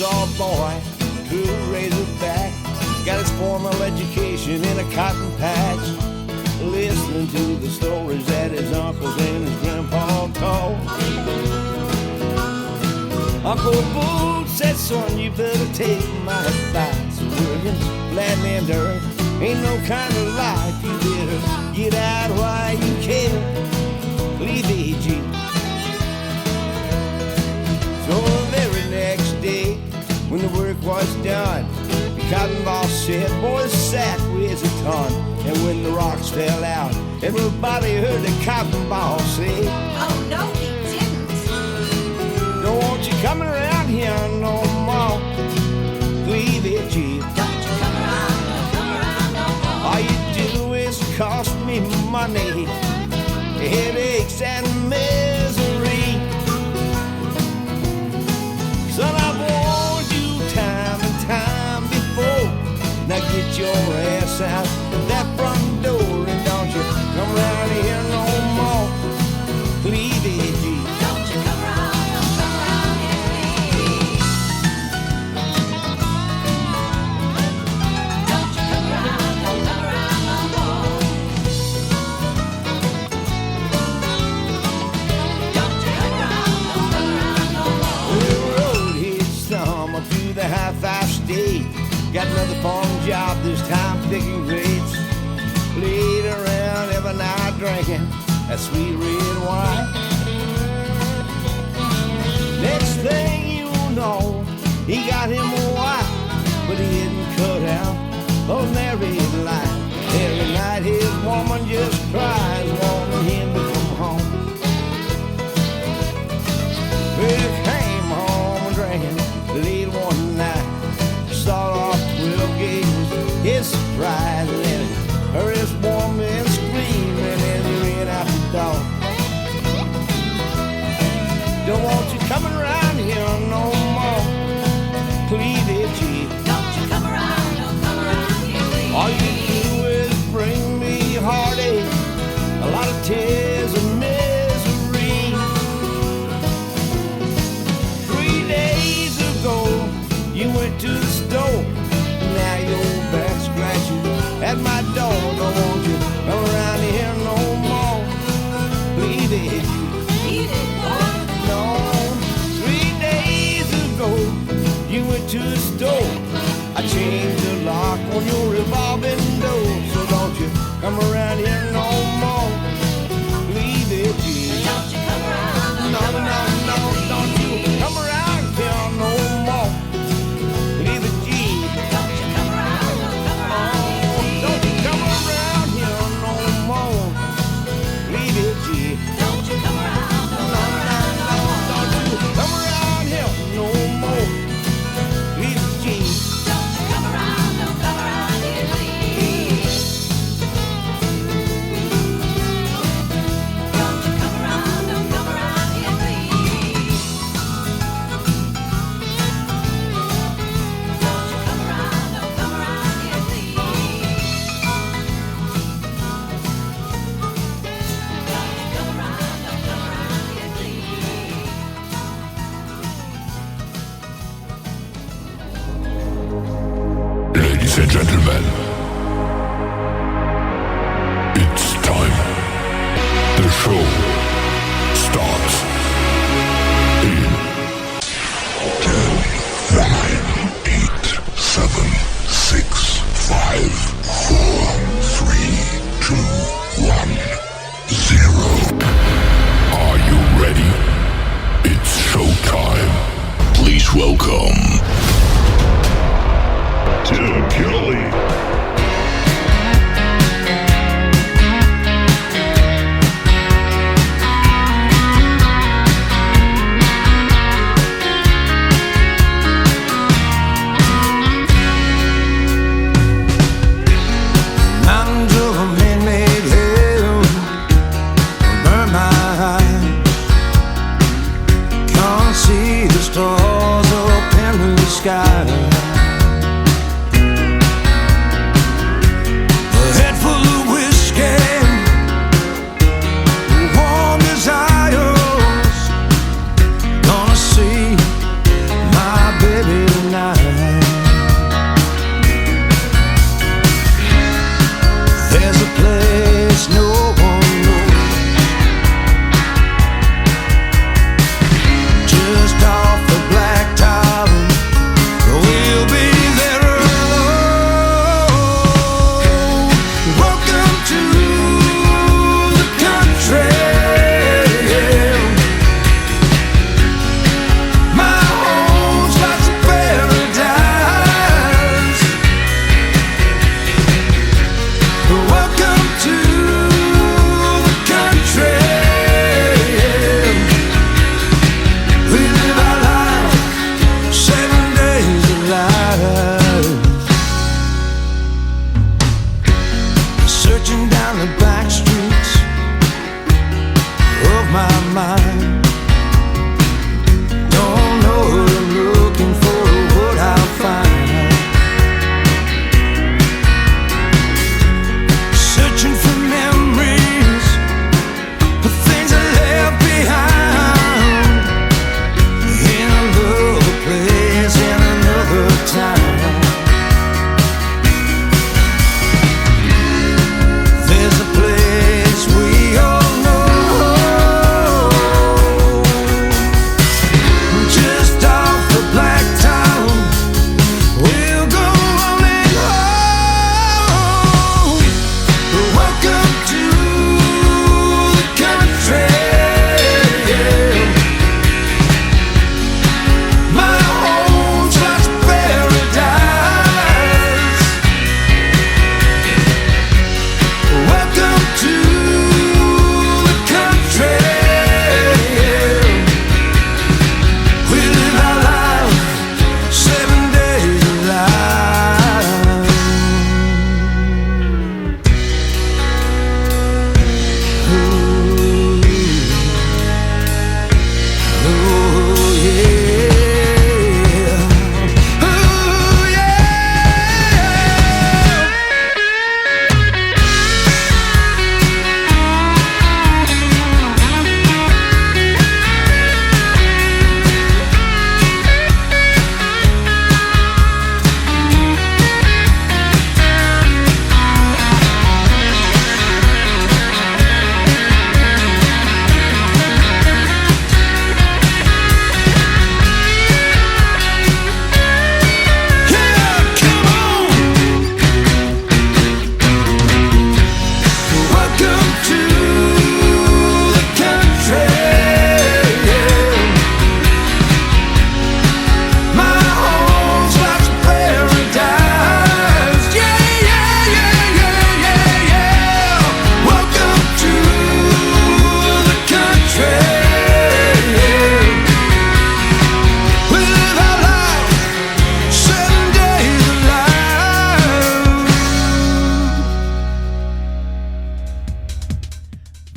Arkansas boy, true razorback, got his formal education in a cotton patch, listening to the stories that his uncles and his grandpa told. Uncle Boo said, son, you better take my advice. Working flat land dirt ain't no kind of life. You better get out while you can. Leave AG. So the very next day, when the work was done, the cotton boss said, boy, the sack weighs a ton. And when the rocks fell out, everybody heard the cotton boss say, oh no, he didn't. don't want you coming around here no more. Leave it, G. Don't you come around no more. All you do is cost me money, headaches and misery. Son, I've warned you time and time before. Now get your ass out that front door and don't you come around here no more. Leave it, G. Don't you come around here, please. Don't you come around no more. Don't you come around no more. The road hits summer through the high five state. Got another farm job, this time picking grapes. Played around every night drinking that sweet red wine. Next thing you know, he got him a wife, but he didn't cut out those married life. Every night his woman just cries, wanting him to come home. Well, he came home drinking late one night. Start off 12 gauges, his surprise, and then heard his woman screaming as he ran out the door. Don't want you coming around here no more. Please, G. Don't you come around here, please. All you do is bring me heartache, a lot of tears and misery. 3 days ago, you went to the store. Now you're back scratching at my door. Don't want you come around here no more. Please, G. He did what? No, 3 days ago, you went to the store. I changed the lock on your revolving door. So don't you come around here no more. Leave it, G. Don't you come around No, don't you come around here no more. Leave it, G. Don't you come around Don't you come around here no more. Leave it, G. Don't you come around Don't you come around here no more. Leave it, G. Don't you come around here, please. Don't you come around here, please. Don't you come around here, please. Don't you come around here, please. Ladies and gentlemen, it's time. The show starts in 10, 9, 8, 7, 6, 5, 4, 3, 2, 1, 0. Are you ready? It's showtime. Please welcome Tim Kelly.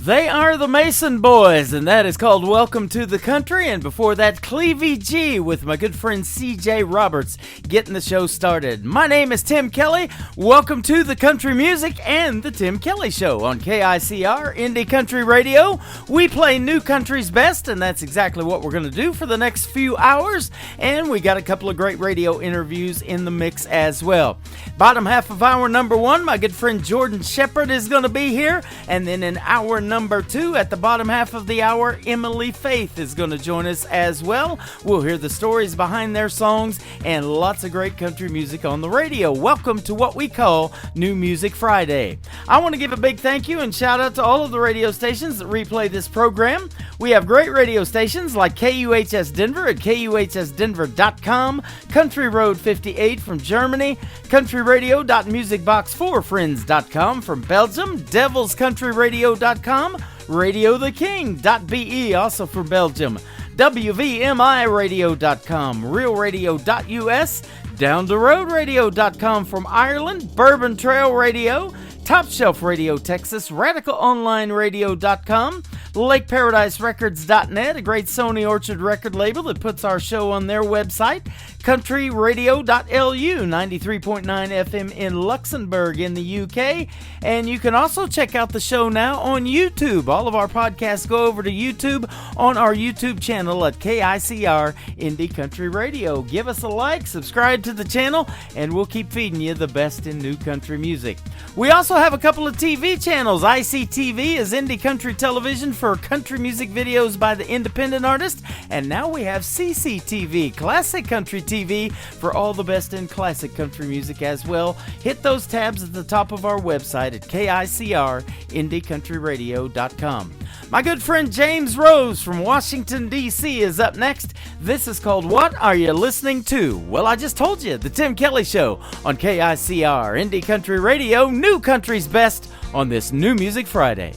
They are the Mason Boys, and that is called Welcome to the Country. And before that, Clevie G with my good friend CJ Roberts getting the show started. My name is Tim Kelly. Welcome to the Country Music and the Tim Kelly Show on KICR Indie Country Radio. We play new country's best, and that's exactly what we're going to do for the next few hours. And we got a couple of great radio interviews in the mix as well. Bottom half of hour number one, my good friend Jordan Shepard is going to be here. And then in hour number two, at the bottom half of the hour, Emily Faith is going to join us as well. We'll hear the stories behind their songs and lots of great country music on the radio. Welcome to what we call New Music Friday. I want to give a big thank you and shout out to all of the radio stations that replay this program. We have great radio stations like KUHS Denver at KUHSdenver.com, Country Road 58 from Germany, countryradio.musicbox4friends.com from Belgium, devilscountryradio.com, radiotheking.be also from Belgium, WVMIradio.com, realradio.us, downtheroadradio.com from Ireland, Bourbon Trail Radio, Top Shelf Radio Texas, RadicalOnlineRadio.com, LakeParadiseRecords.net, a great Sony Orchard record label that puts our show on their website, CountryRadio.lu, 93.9 FM in Luxembourg in the UK, and you can also check out the show now on YouTube. All of our podcasts go over to YouTube on our YouTube channel at KICR Indie Country Radio. Give us a like, subscribe to the channel, and we'll keep feeding you the best in new country music. We also have a couple of TV channels. ICTV is Indie Country Television for country music videos by the independent artist, and now we have CCTV, Classic Country TV, for all the best in classic country music as well. Hit those tabs at the top of our website at KICRIndieCountryRadio.com. My good friend James Rose from Washington, D.C. is up next. This is called What Are You Listening To? Well, I just told you, the Tim Kelly Show on KICR Indie Country Radio, new country's best on this New Music Friday.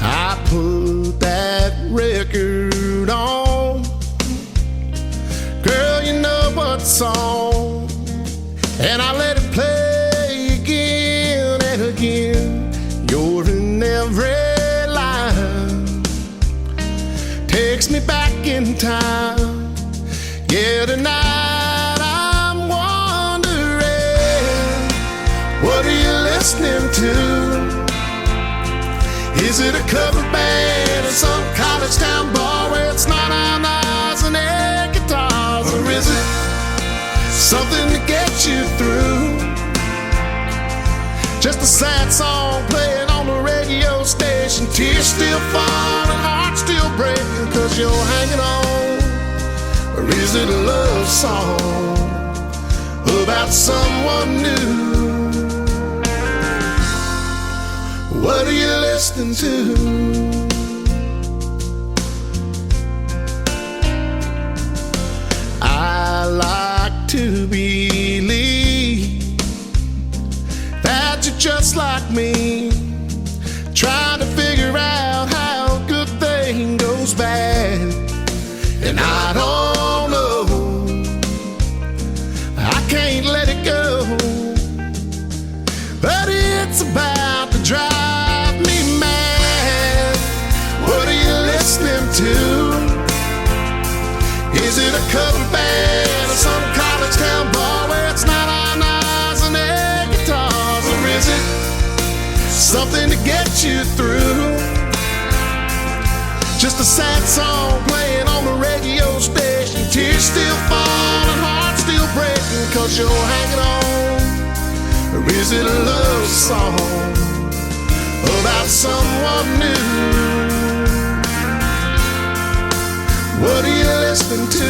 I put that record on, girl, you know what song, and I let it play again and again. You're in every line, takes me back in time. Yeah, tonight I'm wondering, what are you listening to? Is it a cover band in some college town bar where it's not on eyes and air guitars? Or is it something to get you through? Just a sad song playing on the radio station, tears still falling, heart still breaking, cause you're hanging on. Or is it a love song about someone new? What are you listening to? I like to believe that you're just like me, trying to figure out how a good thing goes bad. And I don't know, I can't let it go, but it's about to drive me mad. What are you listening to? Is it a cover band or some college town bar where it's not on eyes and air guitars? Or is it something to get you through? Just a sad song playing on the radio station, tears still falling, heart still breaking, cause you're hanging on. Or is it a love song about someone new? What are you listening to?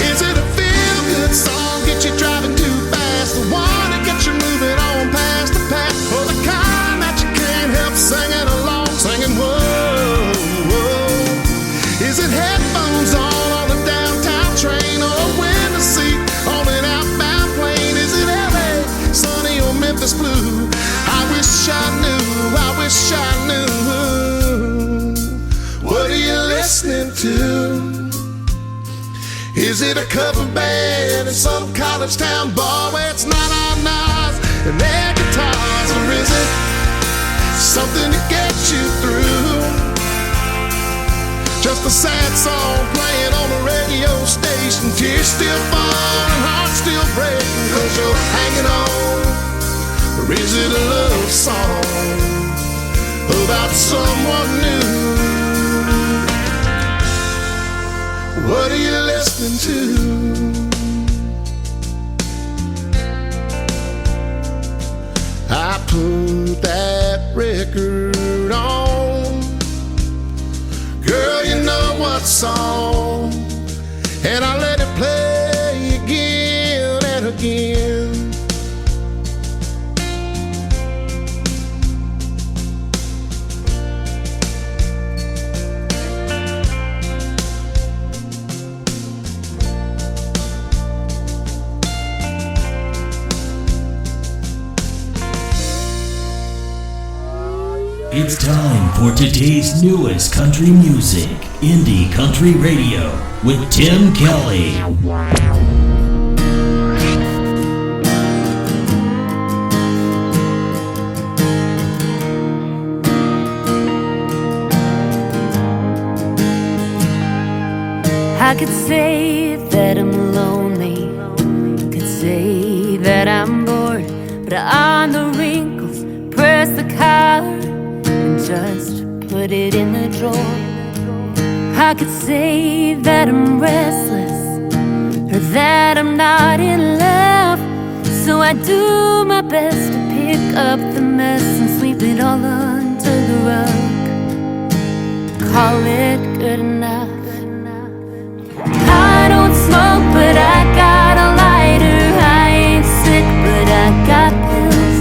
Is it a feel-good song, get you driving too fast? The one that gets you moving on past the past? Or the kind that you can't help singing along, singing whoa, whoa? Is it headphones on the downtown train, or a window seat on an outbound plane? Is it LA, sunny or Memphis blue? I wish I knew, I wish I knew. What are you listening to? Is it a cover band in some college town bar where it's not on eyes and Tears still falling, heart still breaking, 'cause you're hanging on. Or is it a love song about someone new? What are you listening to? I put that record on. Girl, you know what song, and I let it play again and again. It's time for today's newest country music, Indie Country Radio, with Tim Kelly. I could say that I'm lonely, could say that I'm bored, but on the wrinkles, press the collar, just put it in the drawer. I could say that I'm restless, or that I'm not in love, so I do my best to pick up the mess and sweep it all under the rug. Call it good enough. I don't smoke, but I got a lighter. I ain't sick, but I got pills.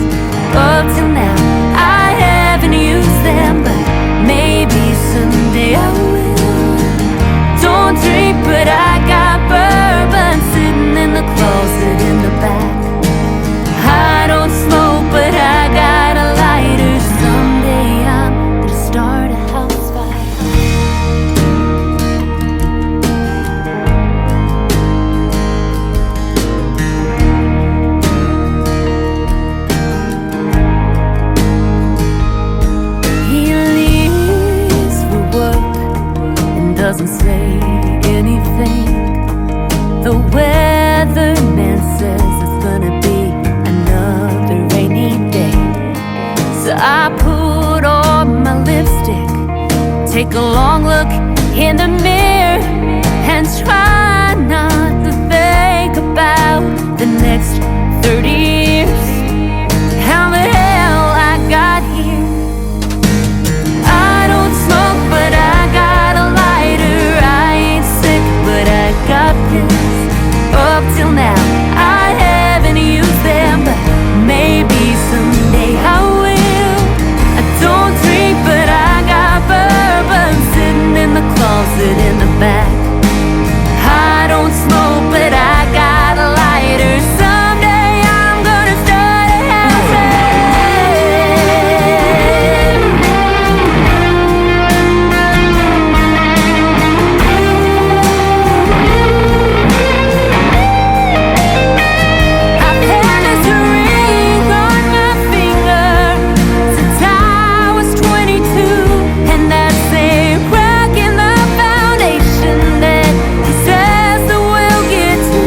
Up till now I haven't used them, but maybe someday I will. Don't drink, but I got bourbon sitting in the closet in the back. I don't smoke, but I got a lighter. Someday I'm gonna start a house fire. Doesn't say anything. The weatherman says it's gonna be another rainy day. So I put on my lipstick, take a long look in the mirror, and try not to think about the next 30 years. How the hell I got here. I don't smoke, but I got a lighter. I ain't sick, but I got pills. Up till now I haven't used them, but maybe someday I will. I don't drink, but I got bourbon sitting in the closet in the back. I don't smoke, but I got a lighter. Someday I'm gonna start a house. I've had this ring on my finger since I was 22, and that's a crack in the foundation that he says that we'll get to.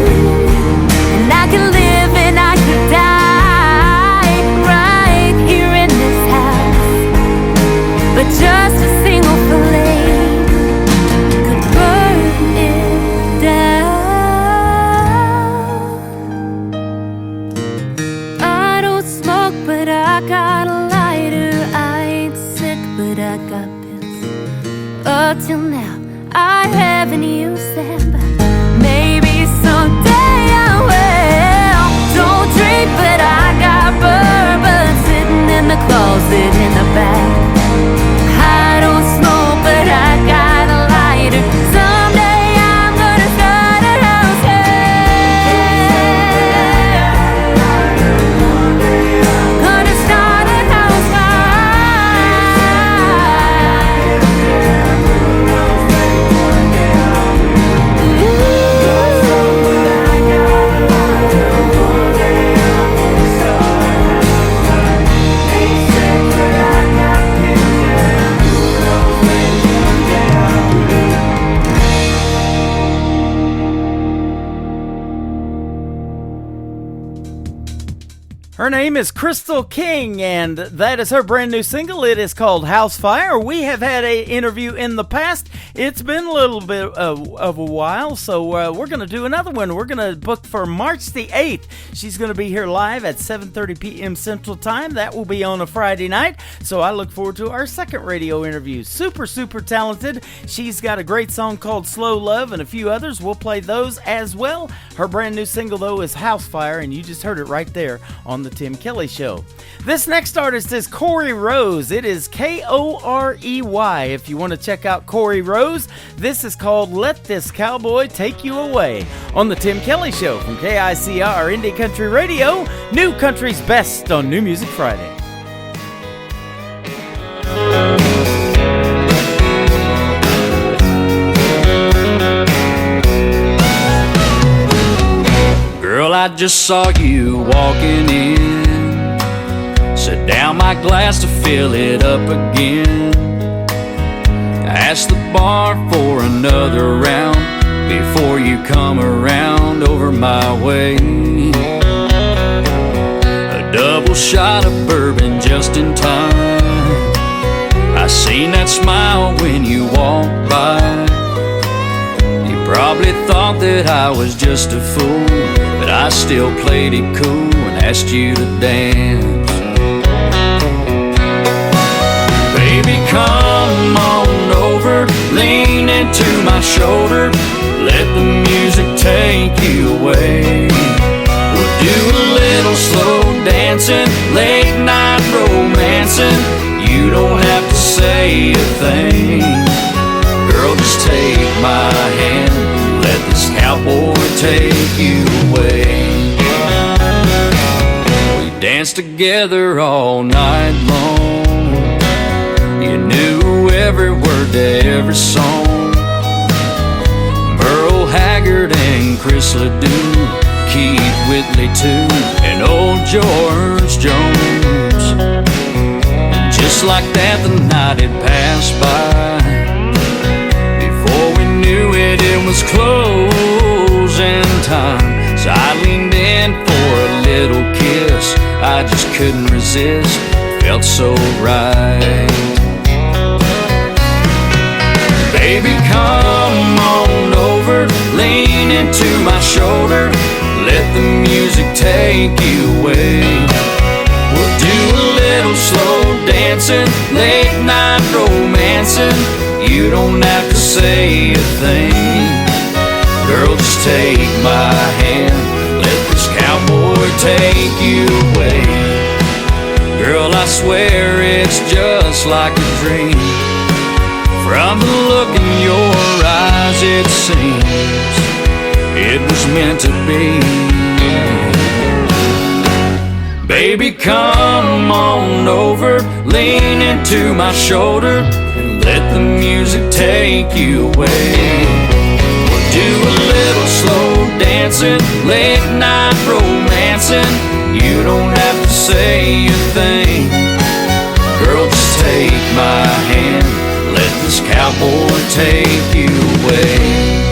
And I could live and I could die right here in this house, but just a single flame could burn it down. I don't smoke, but I got a lighter. I ain't sick, but I got pills. Up till now I haven't used them, but maybe someday I will. Don't drink, but I got bourbon sitting in the closet in the back. I don't smoke, but I got a lighter. Someday I'm gonna start a house. Gonna start a house fire. Her name is Crystal King, and that is her brand new single. It is called House Fire. We have had an interview in the past. It's been a little bit of a while, so we're going to do another one. We're going to book for March the 8th. She's going to be here live at 7:30 p.m. Central Time. That will be on a Friday night, so I look forward to our second radio interview. Super, super talented. She's got a great song called Slow Love and a few others. We'll play those as well. Her brand new single, though, is House Fire, and you just heard it right there on The Tim Kelly Show. This next artist is Corey Rose. It is Korey. If you want to check out Corey Rose, this is called Let This Cowboy Take You Away on The Tim Kelly Show from KICR Indie Country Radio, New Country's best on New Music Friday. Girl, I just saw you walking in. Set down my glass to fill it up again. Ask the bar for another round before you come around over my way. A double shot of bourbon just in time. I seen that smile when you walked by. You probably thought that I was just a fool, but I still played it cool and asked you to dance. Baby, come on over, lean into my shoulder, let the music take you away. We'll do a little slow dancing, late night romancing. You don't have to say a thing. Girl, just take my hand, let this cowboy take you away. We danced together all night long. You knew every word to every song. Merle Haggard and Chris Ledoux, Keith Whitley too, and old George Jones. And just like that the night had passed by. Before we knew it, it was closing time. So I leaned in for a little kiss. I just couldn't resist, felt so right. Baby, come on over, lean into my shoulder, let the music take you away. We'll do a little slow dancing, late night romancing. You don't have to say a thing. Girl, just take my hand, let this cowboy take you away. Girl, I swear it's just like a dream. From the look in your eyes, it seems it was meant to be. Baby, come on over, lean into my shoulder, and let the music take you away. We'll do a little slow dancing, late night romancing. You don't have to say a thing. Girl, just take my hand, let this cowboy take you away.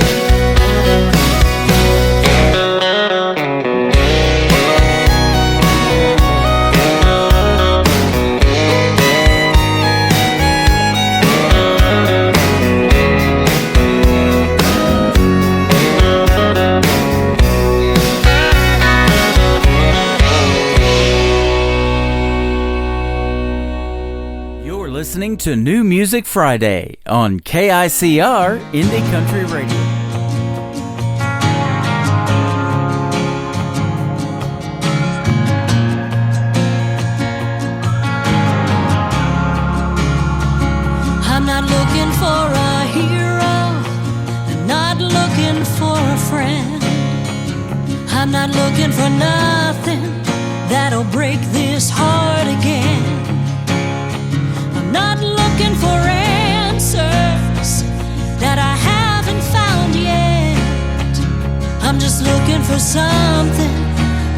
Listening to New Music Friday on KICR Indie Country Radio. I'm not looking for a hero, I'm not looking for a friend. I'm not looking for nothing that'll break this heart again. Not looking for answers that I haven't found yet. I'm just looking for something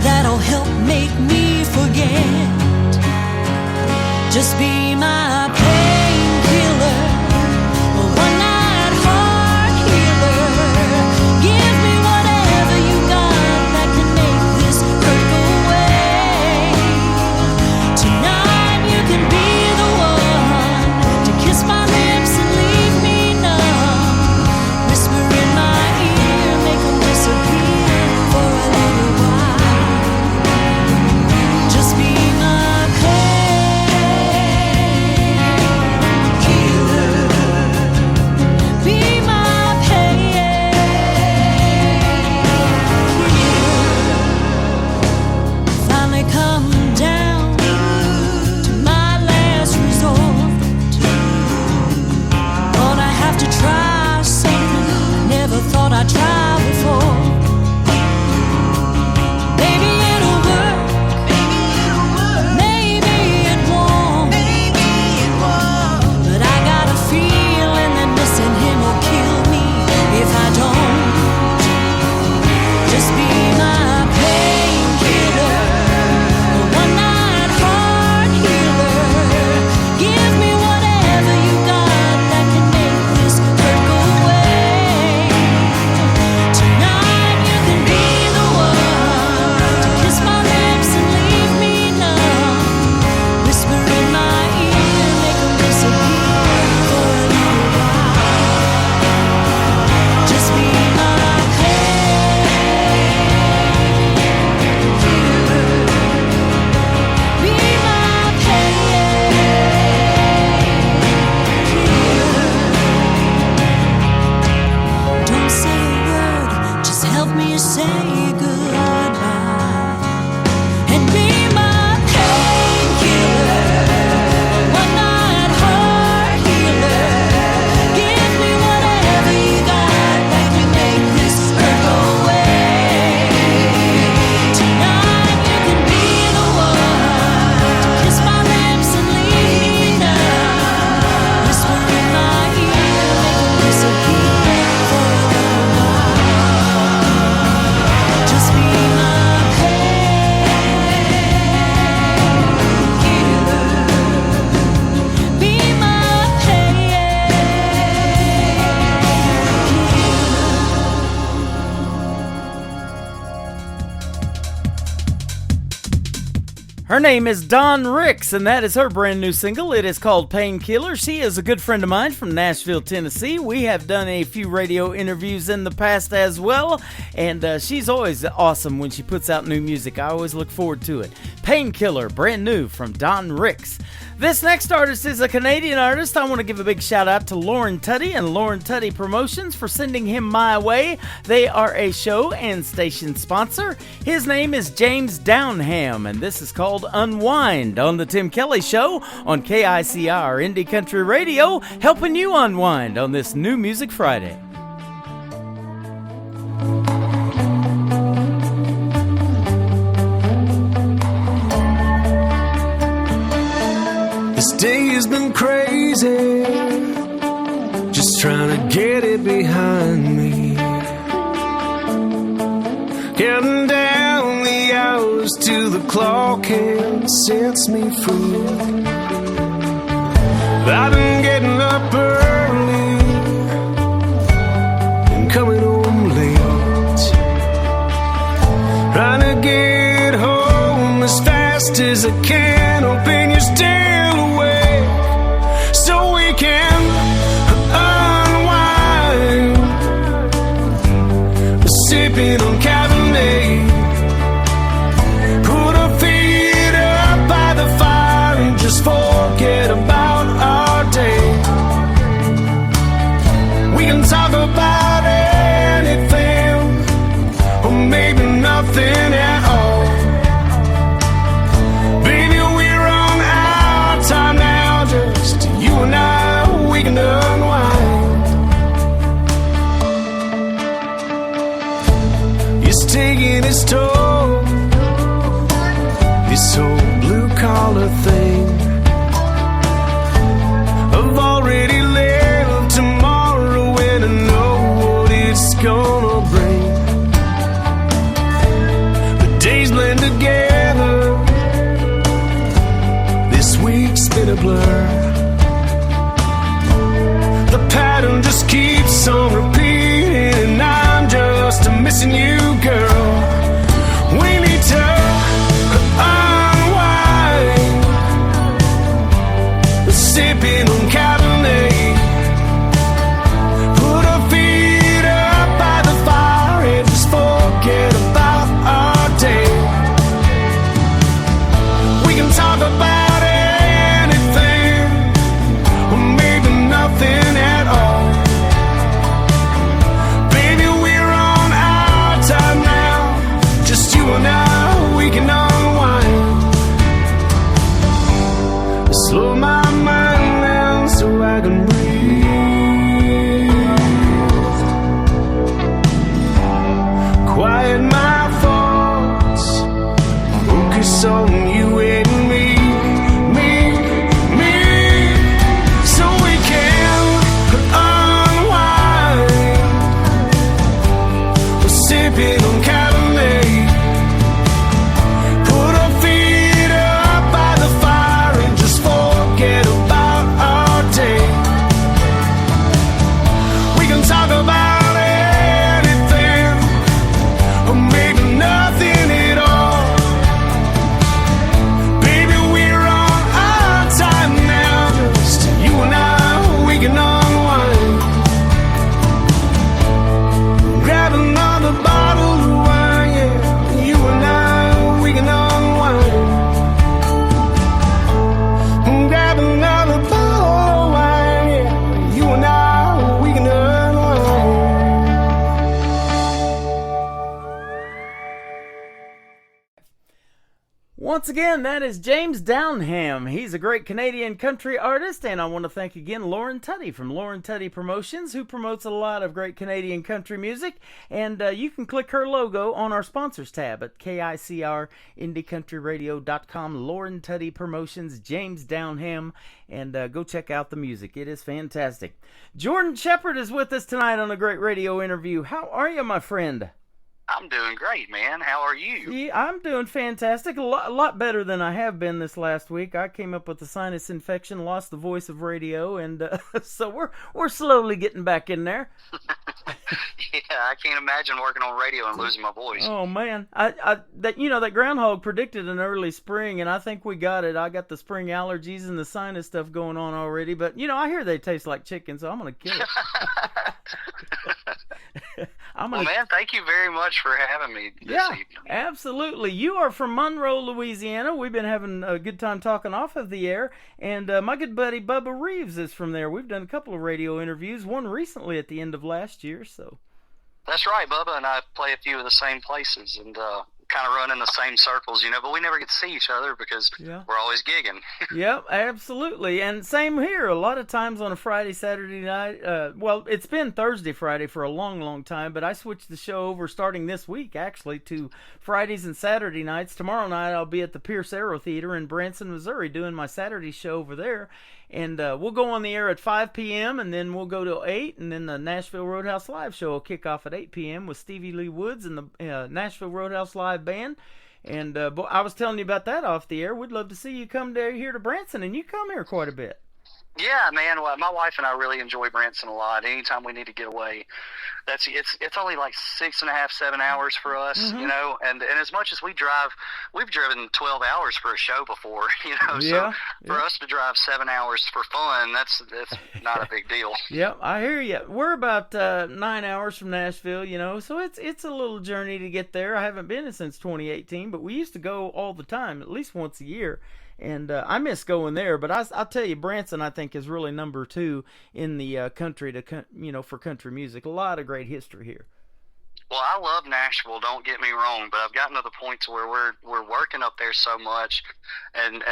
that'll help make me forget. Just be my painkiller, a one-night heart healer. Give me whatever you got that can make this hurt go away. Her name is Dawn Ricks, and that is her brand new single. It is called Painkiller. She is a good friend of mine from Nashville, Tennessee. We have done a few radio interviews in the past as well, and she's always awesome when she puts out new music. I always look forward to it. Painkiller, brand new from Dawn Ricks. This next artist is a Canadian artist. I want to give a big shout out to Lauren Tutty and Lauren Tutty Promotions for sending him my way. They are a show and station sponsor. His name is James Downham, and this is called Unwind on the Tim Kelly Show on KICR Indie Country Radio, helping you unwind on this New Music Friday. This day has been crazy, just trying to get it behind me. Counting down the hours till the clock hand sets me free. I've been getting up early and coming home late, trying to get home as fast as I can, hoping you're still awake so we can unwind, sipping on Cabernet, put our feet up by the fire and just forget about our day. We can talk about anything, or maybe nothing at all. Baby, we're on our time now, just you and I, we can unwind. It's taking its toll, this whole blue-collar thing. I've already lived tomorrow and I know what it's gonna bring. The days blend together, this week's been a blur. The pattern just keeps on repeating and I'm just missing you, girl. We need to unwind, sipping on Cabernet, put our feet up by the fire and just forget about our day. We can talk about anything, or maybe nothing at all. Baby, we're on our time now, just you and I, we can unwind. Slow my mind down so I can breathe, quiet my thoughts, focus on you and me, so we can unwind. We're sipping on Cabernet, put our feet up by the fire and just forget about our day. We can talk about anything, or maybe nothing at all. Baby, we're on our time now, just you and I, we can unwind. Grab another bottle of wine, yeah, you and I, we can unwind. Grab another bottle of wine, yeah, you and I, we can unwind. Once again, that is James Downham. He's a great Canadian country artist, and I want to thank again Lauren Tutty from Lauren Tutty Promotions, who promotes a lot of great Canadian country music. And you can click her logo on our sponsors tab at KICRIndieCountryRadio.com. Lauren Tutty Promotions, James Downham, and go check out the music. It is fantastic. Jordan Shepard is with us tonight on a great radio interview. How are you, my friend? I'm doing great, man. How are you? Yeah, I'm doing fantastic. A lot better than I have been this last week. I came up with a sinus infection, lost the voice of radio, and so we're slowly getting back in there. Yeah, I can't imagine working on radio and losing my voice. Oh man, that groundhog predicted an early spring, and I think we got it. I got the spring allergies and the sinus stuff going on already, but I hear they taste like chicken, so I'm gonna kill it. Well, man, thank you very much for having me this evening. Absolutely. You are from Monroe, Louisiana. We've been having a good time talking off of the air, and my good buddy Bubba Reeves is from there. We've done a couple of radio interviews, one recently at the end of last year. So. That's right, Bubba and I play a few of the same places and kind of run in the same circles, but we never get to see each other because we're always gigging. Yep, absolutely. And same here. A lot of times on a Friday, Saturday night. Well, it's been Thursday, Friday for a long, long time, but I switched the show over starting this week, actually, to Fridays and Saturday nights. Tomorrow night I'll be at the Pierce Aero Theater in Branson, Missouri, doing my Saturday show over there. And we'll go on the air at 5 p.m., and then we'll go to 8, and then the Nashville Roadhouse Live show will kick off at 8 p.m. with Stevie Lee Woods and the Nashville Roadhouse Live Band. And I was telling you about that off the air. We'd love to see you come here to Branson, and you come here quite a bit. Yeah, man. Well, my wife and I really enjoy Branson a lot. Anytime we need to get away, it's only like 6.5, 7 hours for us, And as much as we've driven 12 hours for a show before, So for us to drive 7 hours for fun, that's not a big deal. Yep, I hear you. We're about 9 hours from Nashville, so it's a little journey to get there. I haven't been since 2018, but we used to go all the time, at least once a year. And I miss going there, but I'll tell you, Branson, I think, is really number 2 in the country for country music. A lot of great history here. Well, I love Nashville, don't get me wrong, but I've gotten to the point to where we're working up there so much and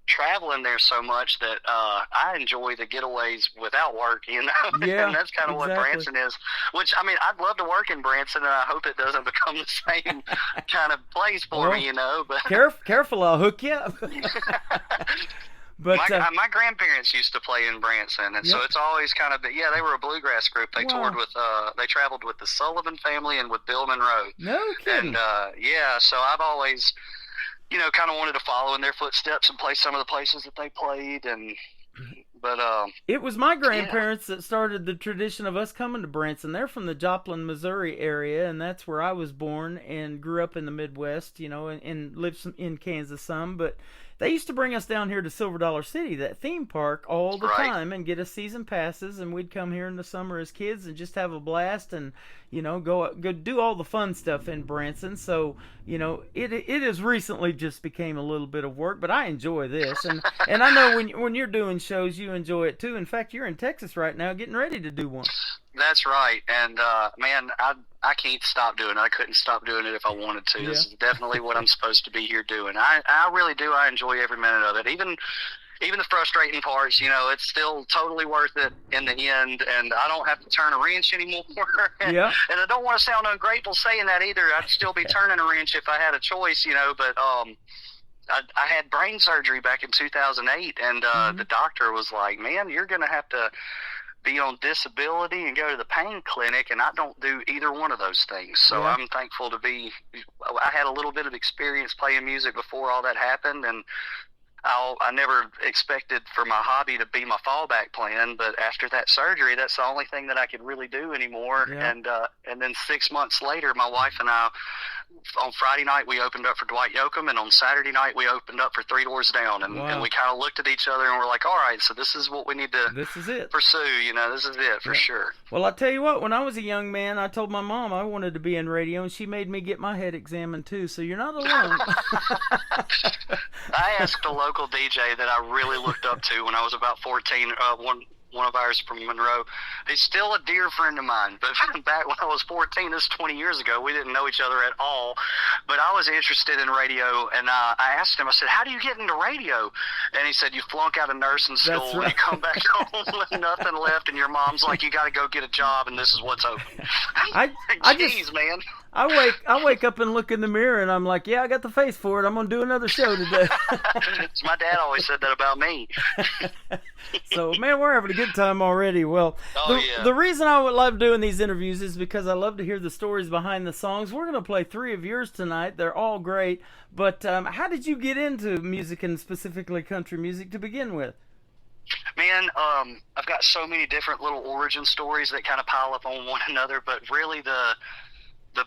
traveling there so much that I enjoy the getaways without work, Yeah, and that's kind of what Branson is. Which, I'd love to work in Branson, and I hope it doesn't become the same kind of place for me, But careful, I'll hook you up. But my grandparents used to play in Branson, and so it's always kind of they were a bluegrass group. They toured with they traveled with the Sullivan family and with Bill Monroe. No kidding. And so I've always kind of wanted to follow in their footsteps and play some of the places that they played. But it was my grandparents that started the tradition of us coming to Branson. They're from the Joplin, Missouri area, and that's where I was born and grew up in the Midwest, and lived in Kansas some. But they used to bring us down here to Silver Dollar City, that theme park, all the time, and get us season passes, and we'd come here in the summer as kids and just have a blast and, go do all the fun stuff in Branson. So, it has recently just became a little bit of work, but I enjoy this. And I know when you're doing shows, you enjoy it too. In fact, you're in Texas right now getting ready to do one. That's right. And, man, I can't stop doing it. I couldn't stop doing it if I wanted to. This is definitely what I'm supposed to be here doing. I really do. I enjoy every minute of it. Even the frustrating parts, it's still totally worth it in the end, and I don't have to turn a wrench anymore. And I don't want to sound ungrateful saying that either. I'd still be turning a wrench if I had a choice, but I had brain surgery back in 2008, and the doctor was like, man, you're going to have to be on disability and go to the pain clinic, and I don't do either one of those things. So I'm thankful to I had a little bit of experience playing music before all that happened, and I never expected for my hobby to be my fallback plan, but after that surgery, that's the only thing that I could really do anymore. And then 6 months later, my wife and I, on Friday night, we opened up for Dwight Yoakam, and on Saturday night, we opened up for Three Doors Down, and we kind of looked at each other and we're like, all right, so this is what we need to this is it. pursue, this is it for sure. Well, I'll tell you what, when I was a young man, I told my mom I wanted to be in radio, and she made me get my head examined too, so you're not alone. I asked a local DJ that I really looked up to when I was about 14, one of ours from Monroe. He's still a dear friend of mine, but back when I was 14, this is 20 years ago, we didn't know each other at all, but I was interested in radio, and I asked him, I said, how do you get into radio? And he said, you flunk out of nursing school, and you come back home with nothing left, and your mom's like, you got to go get a job, and this is what's open. Jeez, man. I wake up and look in the mirror, and I'm like, yeah, I got the face for it. I'm going to do another show today. My dad always said that about me. So, man, we're having a good time already. Well, the reason I would love doing these interviews is because I love to hear the stories behind the songs. We're going to play 3 of yours tonight. They're all great. But how did you get into music, and specifically country music, to begin with? Man, I've got so many different little origin stories that kind of pile up on one another, but really the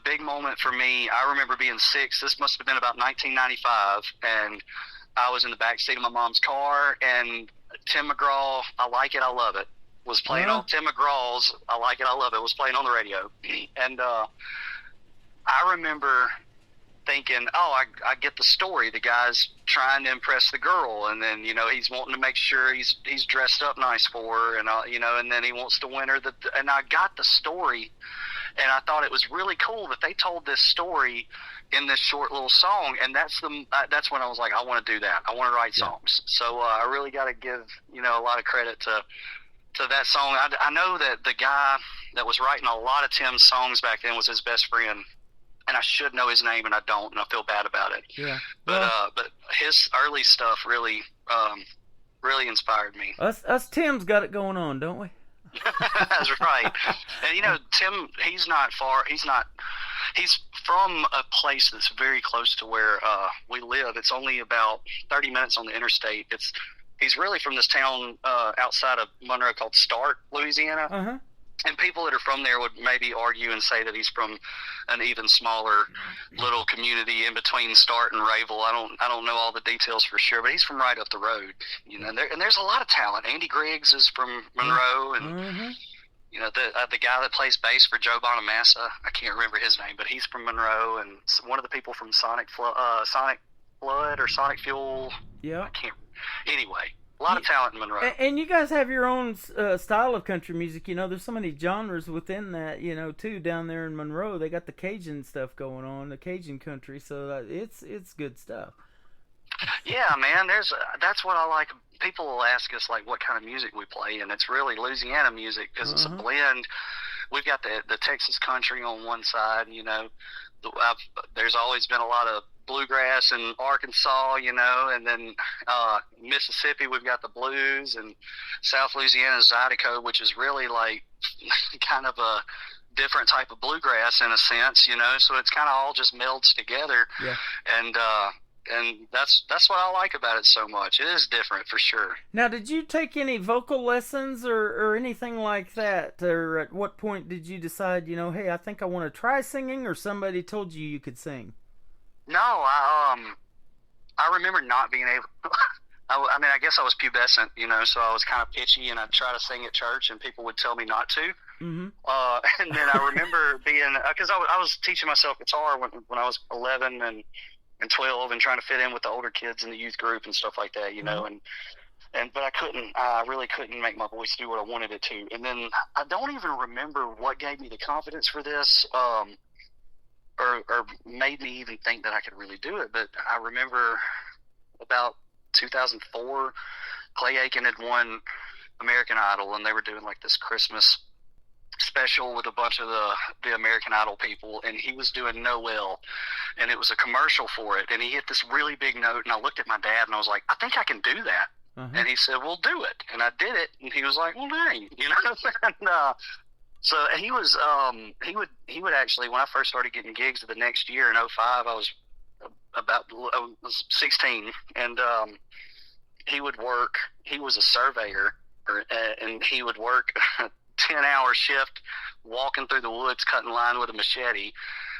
big moment for me, I remember being 6. This must have been about 1995, and I was in the back seat of my mom's car, and Tim McGraw, I Like It, I Love It, was playing on Tim McGraw's I Like It, I Love It, was playing on the radio. And I remember thinking, oh, I get the story. The guy's trying to impress the girl, and then, you know, he's wanting to make sure he's dressed up nice for her, and you know, and then he wants to win her. And I got the story, and I thought it was really cool that they told this story in this short little song, and that's when I was like, I want to do that. I want to write songs. So I really got to give, you know, a lot of credit to that song. I know that the guy that was writing a lot of Tim's songs back then was his best friend. And I should know his name, and I don't, and I feel bad about it. Yeah. But his early stuff really inspired me. Us Tim's got it going on, don't we? That's right. And you know, Tim, he's not far. He's from a place that's very close to where we live. It's only about 30 minutes on the interstate. He's really from this town outside of Monroe called Start, Louisiana. Uh-huh. And people that are from there would maybe argue and say that he's from an even smaller little community in between Start and Rayville. I don't know all the details for sure, but he's from right up the road. You know, and there's a lot of talent. Andy Griggs is from Monroe, and you know, the guy that plays bass for Joe Bonamassa, I can't remember his name, but he's from Monroe, and one of the people from Sonic Flood or Sonic Fuel. Yeah, I can't. Anyway. A lot of talent in Monroe. And you guys have your own style of country music. You know, there's so many genres within that, you know, too, down there in Monroe. They got the Cajun stuff going on, the Cajun country, so it's good stuff. Yeah, man, that's what I like. People will ask us, like, what kind of music we play, and it's really Louisiana music because it's a blend. We've got the Texas country on one side, you know. There's always been a lot of bluegrass in Arkansas, you know, and then Mississippi, we've got the blues, and South Louisiana Zydeco, which is really like kind of a different type of bluegrass in a sense, you know, so it's kind of all just melds together. Yeah. And that's what I like about it so much. It is different for sure. Now, did you take any vocal lessons or anything like that? Or at what point did you decide, you know, hey, I think I want to try singing, or somebody told you could sing? No, I remember not being able. I mean, I guess I was pubescent, you know, so I was kind of pitchy, and I'd try to sing at church, and people would tell me not to. Mm-hmm. And then I remember being, because I was teaching myself guitar when I was 11 and 12, and trying to fit in with the older kids in the youth group and stuff like that, you know, but I really couldn't make my voice do what I wanted it to. And then I don't even remember what gave me the confidence for this. Or made me even think that I could really do it. But I remember about 2004, Clay Aiken had won American Idol, and they were doing like this Christmas special with a bunch of the American Idol people, and he was doing Noel, and it was a commercial for it, and he hit this really big note, and I looked at my dad, and I was like, I think I can do that. And he said, well, do it. And I did it, and he was like, well, dang, you know. And so he was, he would actually, when I first started getting gigs the next year in 2005, I was 16, and he would work, he was a surveyor, and he would work a 10-hour shift walking through the woods, cutting line with a machete.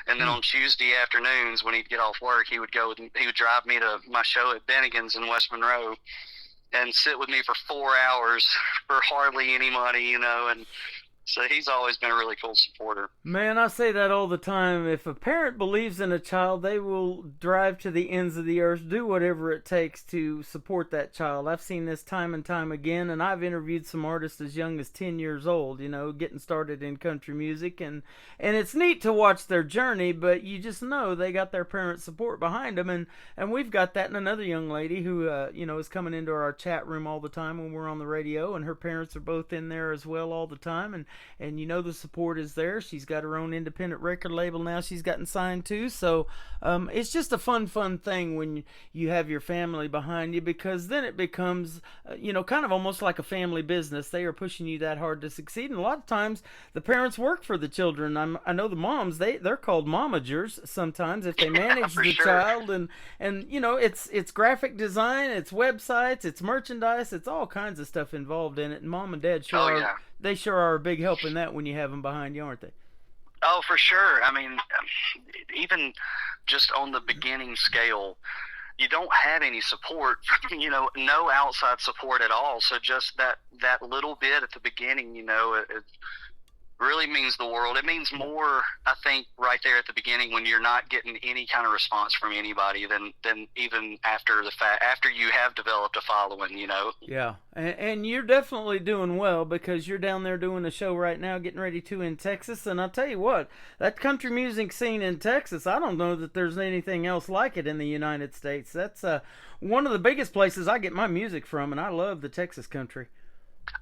And then on Tuesday afternoons, when he'd get off work, he would drive me to my show at Bennigan's in West Monroe and sit with me for 4 hours for hardly any money, you know, and so he's always been a really cool supporter. Man, I say that all the time. If a parent believes in a child, they will drive to the ends of the earth, do whatever it takes to support that child. I've seen this time and time again, and I've interviewed some artists as young as 10 years old, you know, getting started in country music. And it's neat to watch their journey, but you just know they got their parents' support behind them. And we've got that in another young lady who, you know, is coming into our chat room all the time when we're on the radio, and her parents are both in there as well all the time. And and the support is there. She's got her own independent record label now she's gotten signed to, so it's just a fun thing when you have your family behind you, because then it becomes kind of almost like a family business. They are pushing you that hard to succeed, and a lot of times the parents work for the children. I know the moms, they're called momagers sometimes if they manage the child, and it's graphic design, it's websites, it's merchandise, it's all kinds of stuff involved in it, and mom and dad they sure are a big help in that when you have them behind you, aren't they? Oh, for sure. I mean, even just on the beginning scale, you don't have any support, no outside support at all. So just that little bit at the beginning, it really means the world. It means more, I think, right there at the beginning when you're not getting any kind of response from anybody than even after the fact, after you have developed a following, Yeah, and you're definitely doing well, because you're down there doing a show right now, getting ready to in Texas, and I'll tell you what, that country music scene in Texas, I don't know that there's anything else like it in the United States. That's one of the biggest places I get my music from, and I love the Texas country.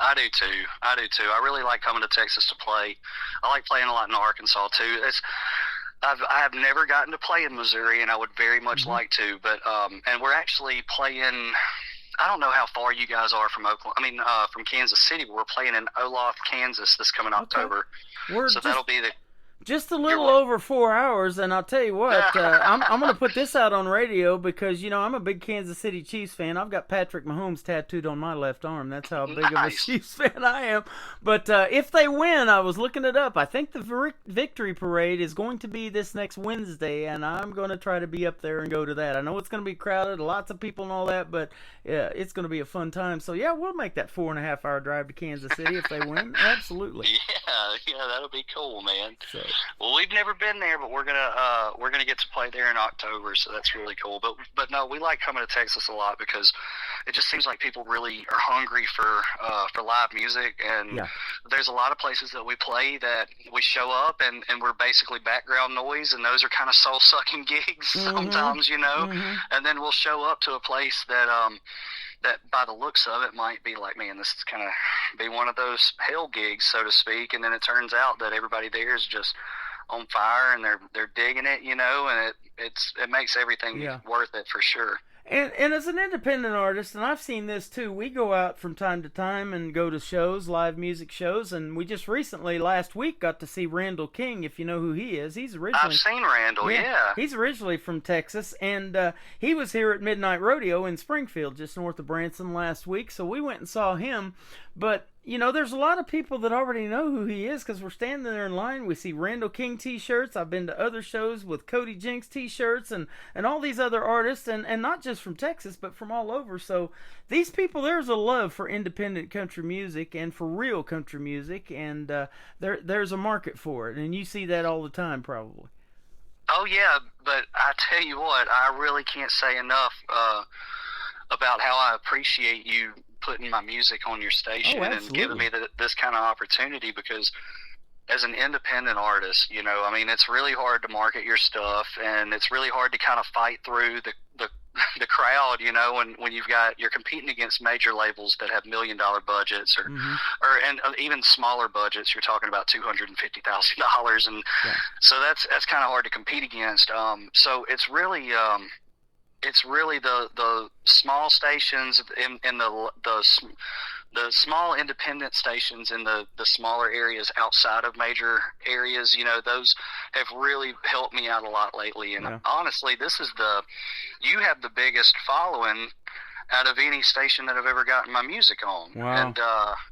I do too. I really like coming to Texas to play. I like playing a lot in Arkansas too. I have never gotten to play in Missouri, and I would very much like to. But and we're actually playing. I don't know how far you guys are from Oklahoma. I mean, from Kansas City. But we're playing in Olaf, Kansas, this coming October. So that'll be just a little over 4 hours, and I'll tell you what, I'm going to put this out on radio because, I'm a big Kansas City Chiefs fan. I've got Patrick Mahomes tattooed on my left arm. That's how big of a Chiefs fan I am. But if they win, I was looking it up, I think the victory parade is going to be this next Wednesday, and I'm going to try to be up there and go to that. I know it's going to be crowded, lots of people and all that, but it's going to be a fun time. So, yeah, we'll make that 4.5 hour drive to Kansas City if they win. Absolutely. Yeah, that'll be cool, man. So. Well, we've never been there, but we're gonna get to play there in October, so that's really cool. But no, we like coming to Texas a lot because it just seems like people really are hungry for live music, and there's a lot of places that we play that we show up and we're basically background noise, and those are kind of soul sucking gigs sometimes, and then we'll show up to a place that by the looks of it might be like, man, this is kind of be one of those hell gigs, so to speak, and then it turns out that everybody there is just on fire and they're digging it, and it makes everything worth it for sure. And as an independent artist, and I've seen this too, we go out from time to time and go to shows, live music shows, and we just recently, last week, got to see Randall King, if you know who he is. I've seen Randall, yeah. He's originally from Texas, and he was here at Midnight Rodeo in Springfield, just north of Branson, last week, so we went and saw him. But there's a lot of people that already know who he is because we're standing there in line. We see Randall King t-shirts. I've been to other shows with Cody Jinks t-shirts and all these other artists, and not just from Texas, but from all over. So these people, there's a love for independent country music and for real country music, and there's a market for it, and you see that all the time probably. Oh, yeah, but I tell you what, I really can't say enough about how I appreciate you putting my music on your station and giving me this kind of opportunity, because as an independent artist, it's really hard to market your stuff, and it's really hard to kind of fight through the crowd, when you're competing against major labels that have $1 million budgets or even smaller budgets. You're talking about $250,000, and so that's kind of hard to compete against. So it's really the small stations in the small independent stations in the smaller areas outside of major areas, those have really helped me out a lot lately. And honestly, you have the biggest following out of any station that I've ever gotten my music on. Wow.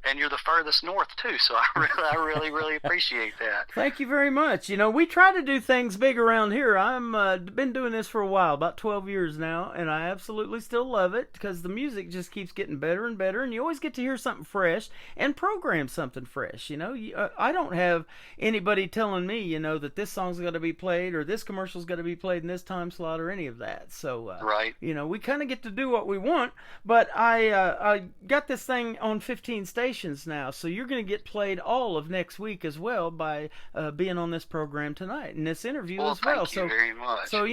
And you're the furthest north too, so I really appreciate that. Thank you very much. We try to do things big around here. I'm been doing this for a while, about 12 years now, and I absolutely still love it because the music just keeps getting better and better, and you always get to hear something fresh and program something fresh. I don't have anybody telling me, that this song's got to be played or this commercial's got to be played in this time slot or any of that. So, right. We kind of get to do what we want. front, but I got this thing on 15 stations now, so you're going to get played all of next week as well by being on this program tonight and this interview as well. Thank you very much. So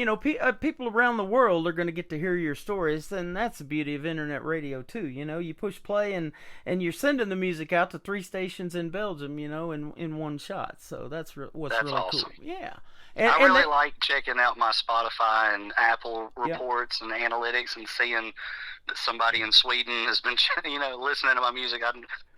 people around the world are going to get to hear your stories, and that's the beauty of internet radio too. You push play and you're sending the music out to 3 stations in Belgium, in one shot. So that's what's really awesome. cool. Yeah. I really like checking out my Spotify and Apple reports and analytics and seeing that somebody in Sweden has been, listening to my music. I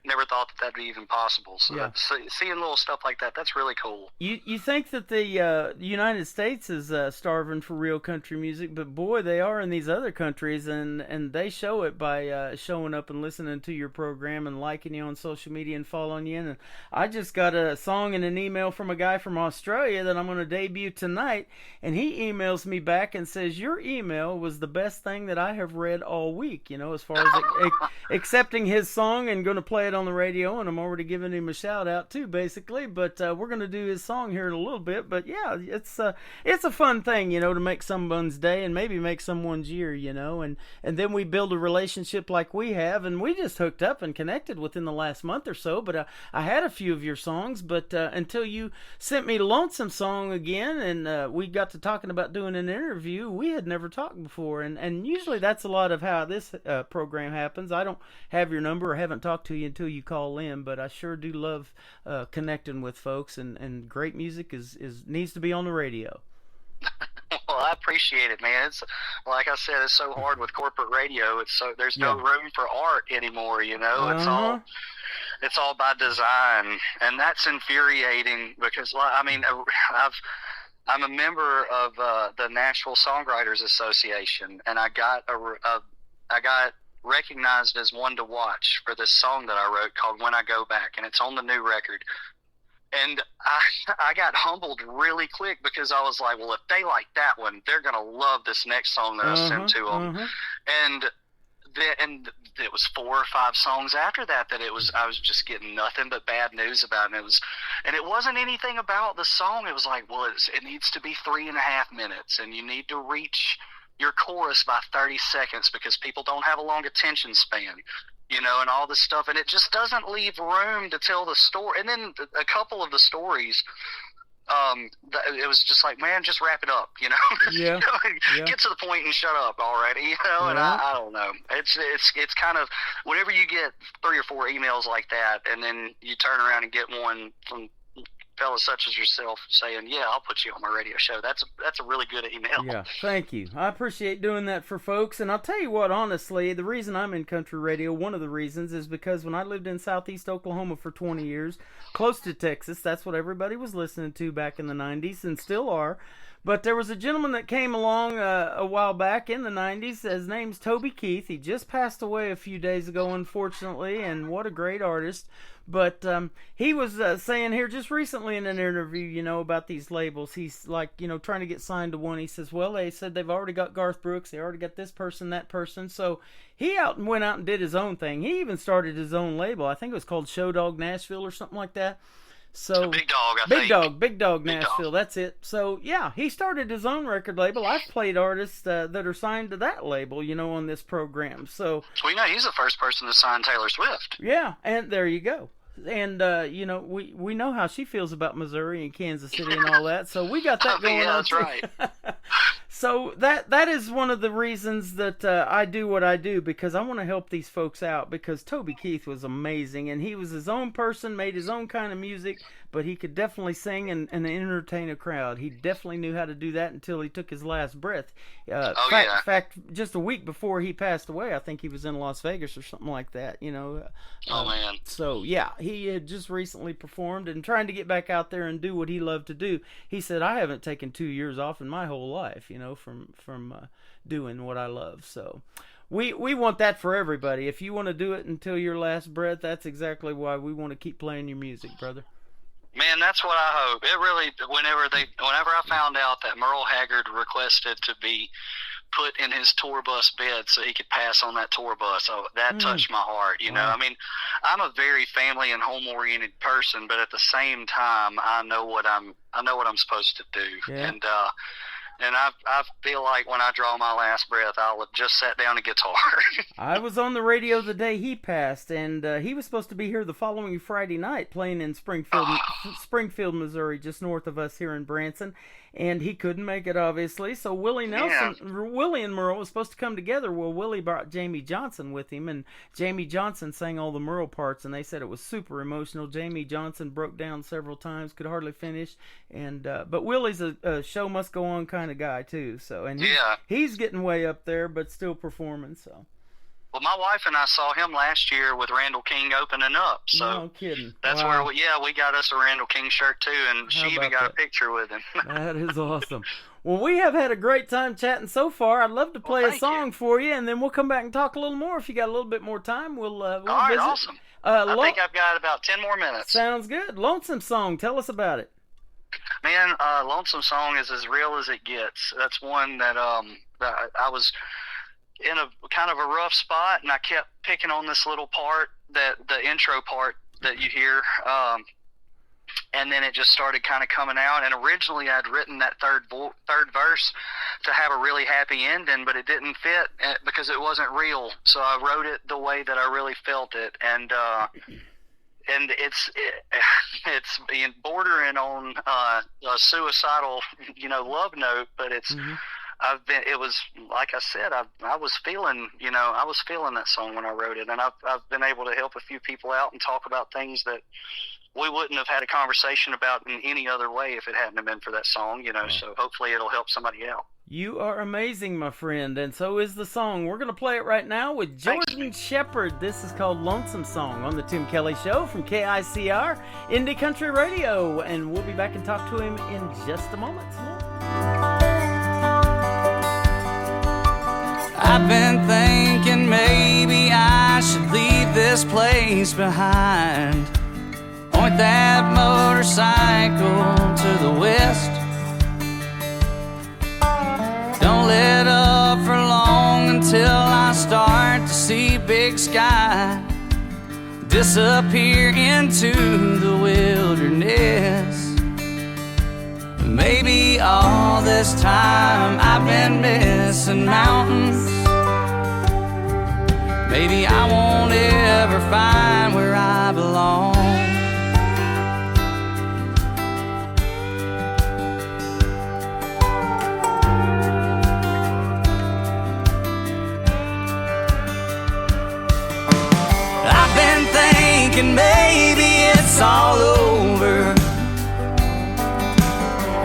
never thought that'd be even possible. So seeing little stuff like that, that's really cool. You think that the United States is starving for real country music, but boy, they are in these other countries, and they show it by showing up and listening to your program and liking you on social media and following you. And I just got a song and an email from a guy from Australia that I'm going to debut tonight, and he emails me back and says, your email was the best thing that I have read all week, as far as accepting his song and going to play it on the radio, and I'm already giving him a shout out too, basically. But we're going to do his song here in a little bit. But yeah, it's a fun thing, to make someone's day and maybe make someone's year, and then we build a relationship like we have, and we just hooked up and connected within the last month or so. But I had a few of your songs, but until you sent me Lonesome Song again, and we got to talking about doing an interview, we had never talked before, and usually that's a lot of how this program happens. I don't have your number or haven't talked to you until you call in, but I sure do love connecting with folks, and great music needs to be on the radio. Well, I appreciate it, man. It's like I said, it's so hard with corporate radio. There's no room for art anymore. It's all by design, and that's infuriating because I'm a member of the Nashville Songwriters Association, and I got recognized as one to watch for this song that I wrote called When I Go Back, and it's on the new record. And I got humbled really quick because I was like, well, if they like that one, they're going to love this next song that I sent to them. And it was 4 or 5 songs after that I was just getting nothing but bad news about it. And it wasn't anything about the song. It was like, well, it needs to be 3.5 minutes, and you need to reach your chorus by 30 seconds because people don't have a long attention span, and all this stuff. And it just doesn't leave room to tell the story. And then a couple of the stories, it was just like, man, just wrap it up, Yeah. Get to the point and shut up already, and I don't know. It's kind of, whenever you get 3 or 4 emails like that, and then you turn around and get one from fellas such as yourself saying, yeah, I'll put you on my radio show. That's a really good email. Yeah, thank you. I appreciate doing that for folks. And I'll tell you what, honestly, the reason I'm in country radio, one of the reasons, is because when I lived in southeast Oklahoma for 20 years, close to Texas, that's what everybody was listening to back in the 90s and still are. But there was a gentleman that came along a while back in the 90s. His name's Toby Keith. He just passed away a few days ago, unfortunately, and what a great artist. But he was saying here just recently in an interview, about these labels. He's like, trying to get signed to one. He says, well, they said they've already got Garth Brooks. They already got this person, that person. So he went out and did his own thing. He even started his own label. I think it was called Show Dog Nashville or something like that. So Big Dog, I think. Big Dog Nashville, that's it. So yeah, he started his own record label. I've played artists that are signed to that label, on this program. So we know he's the first person to sign Taylor Swift. Yeah, and there you go. And we know how she feels about Missouri and Kansas City and all that. So we got that going on. That's too. right. So that is one of the reasons that I do what I do, because I want to help these folks out, because Toby Keith was amazing, and he was his own person, made his own kind of music, but he could definitely sing and entertain a crowd. He definitely knew how to do that until he took his last breath. In fact, just a week before he passed away, I think he was in Las Vegas or something like that, Oh, man. So, yeah, he had just recently performed and trying to get back out there and do what he loved to do. He said, I haven't taken 2 years off in my whole life, from doing what I love. So we want that for everybody. If you want to do it until your last breath, that's exactly why we want to keep playing your music, brother. Man, that's what I hope. It really, whenever I found out that Merle Haggard requested to be put in his tour bus bed so he could pass on that tour bus, that touched my heart. Wow. I mean, I'm a very family and home oriented person, but at the same time, I know what I'm supposed to do. Yeah. And I feel like when I draw my last breath, I'll have just sat down a guitar. I was on the radio the day he passed, and he was supposed to be here the following Friday night playing in Springfield, Missouri, just north of us here in Branson. And he couldn't make it, obviously. So Willie and Merle was supposed to come together. Well, Willie brought Jamie Johnson with him, and Jamie Johnson sang all the Merle parts, and they said it was super emotional. Jamie Johnson broke down several times, could hardly finish. And but Willie's a show must go on kind of guy too. So he's getting way up there, but still performing. So. Well, my wife and I saw him last year with Randall King opening up. So no kidding. That's where we got us a Randall King shirt too, and she even got a picture with him. That is awesome. Well, we have had a great time chatting so far. I'd love to play a song for you, and then we'll come back and talk a little more. If you got a little bit more time, we'll all right, visit. Awesome. I think I've got about 10 more minutes. Sounds good. Lonesome Song. Tell us about it. Man, Lonesome Song is as real as it gets. That's one that I was in a kind of a rough spot, and I kept picking on this little part, that the intro part that you hear, and then it just started kind of coming out. And originally I'd written that third verse to have a really happy ending, but it didn't fit because it wasn't real. So I wrote it the way that I really felt it, and it's being bordering on a suicidal, love note, but it's. Mm-hmm. It was like I said, I was feeling that song when I wrote it, and I've been able to help a few people out and talk about things that we wouldn't have had a conversation about in any other way if it hadn't have been for that song, so hopefully it'll help somebody out. You are amazing, my friend, and so is the song. We're going to play it right now with Jordan Shepard. This is called Lonesome Song on the Tim Kelly Show from KICR, Indie Country Radio, and we'll be back and talk to him in just a moment. I've been thinking maybe I should leave this place behind. Point that motorcycle to the west. Don't let up for long until I start to see big sky disappear into the wilderness. Maybe all this time I've been missing mountains. Maybe I won't ever find where I belong. I've been thinking maybe it's all over,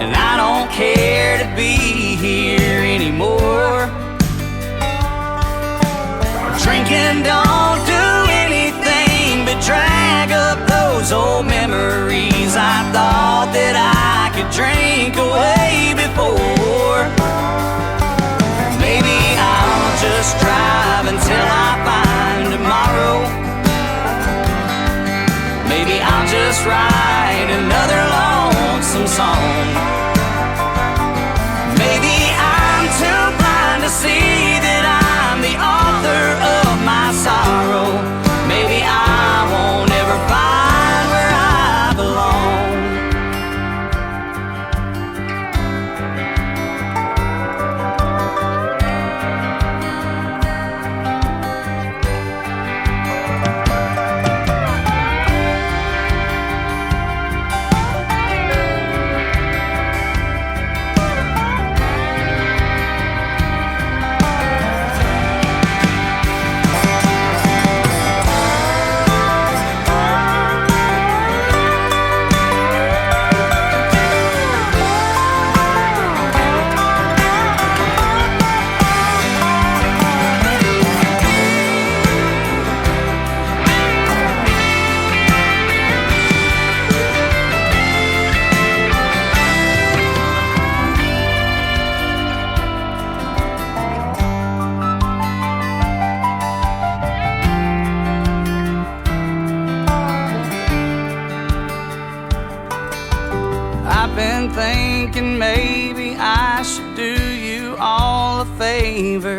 and I don't care to be here anymore. Drinking don't do anything but drag up those old memories I thought that I could drink away before. Maybe I'll just drive until I find tomorrow. Maybe I'll just write another lonesome song. Maybe I'm too blind to see that I'm the author of my sorrow. Maybe I won't ever find where I belong. Thinking maybe I should do you all a favor,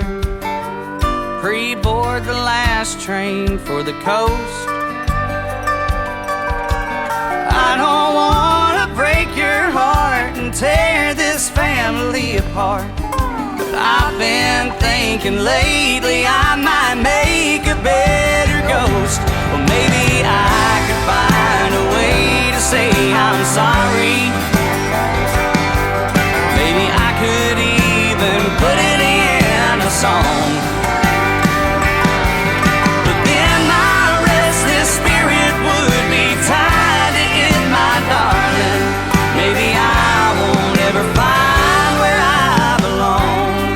pre-board the last train for the coast. I don't want to break your heart and tear this family apart. But I've been thinking lately I might make a better ghost. Well, maybe I could find a way to say I'm sorry. Maybe I could even put it in a song. But then my restless spirit would be tied to it, my darling. Maybe I won't ever find where I belong.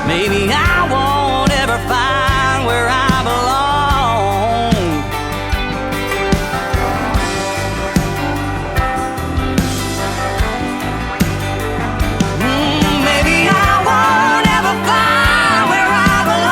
Maybe I won't ever find where I belong. Maybe I won't ever find where I belong.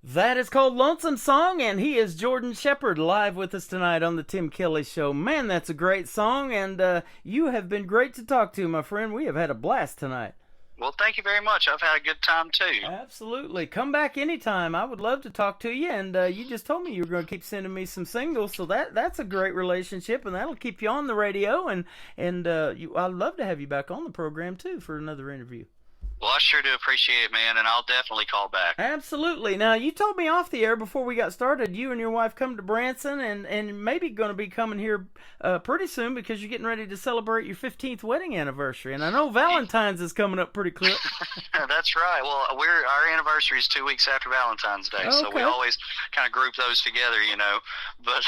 That is called Lonesome Song, and he is Jordan Shepherd, live with us tonight on the Tim Kelly Show. Man, that's a great song, and you have been great to talk to, my friend. We have had a blast tonight. Well, thank you very much. I've had a good time, too. Absolutely. Come back anytime. I would love to talk to you, and you just told me you were going to keep sending me some singles, so that's a great relationship, and that'll keep you on the radio, and I'd love to have you back on the program, too, for another interview. Well, I sure do appreciate it, man, and I'll definitely call back. Absolutely. Now, you told me off the air before we got started, you and your wife come to Branson and maybe going to be coming here pretty soon because you're getting ready to celebrate your 15th wedding anniversary. And I know Valentine's is coming up pretty quick. That's right. Well, our anniversary is 2 weeks after Valentine's Day, so we always kind of group those together, you know. But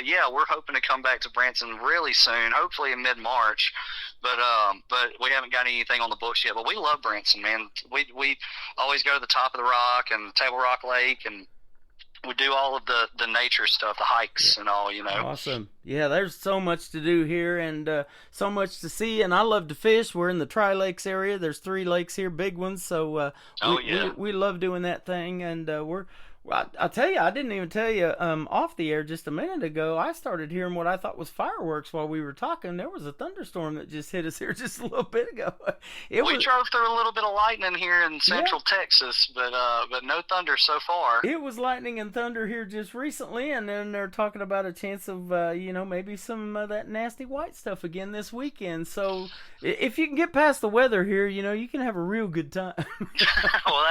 yeah, we're hoping to come back to Branson really soon, hopefully in mid-March. But we haven't got anything on the books yet. But we love Branson, man. We always go to the top of the rock and Table Rock Lake, and we do all of the nature stuff, the hikes and all, you know. Awesome. Yeah, there's so much to do here and so much to see. And I love to fish. We're in the Tri-Lakes area. There's 3 lakes here, big ones. So we love doing that thing. And I'll tell you, I didn't even tell you off the air just a minute ago. I started hearing what I thought was fireworks while we were talking. There was a thunderstorm that just hit us here just a little bit ago. We drove through a little bit of lightning here in central Texas, but no thunder so far. It was lightning and thunder here just recently, and then they're talking about a chance of maybe some of that nasty white stuff again this weekend. So if you can get past the weather here, you can have a real good time. Well,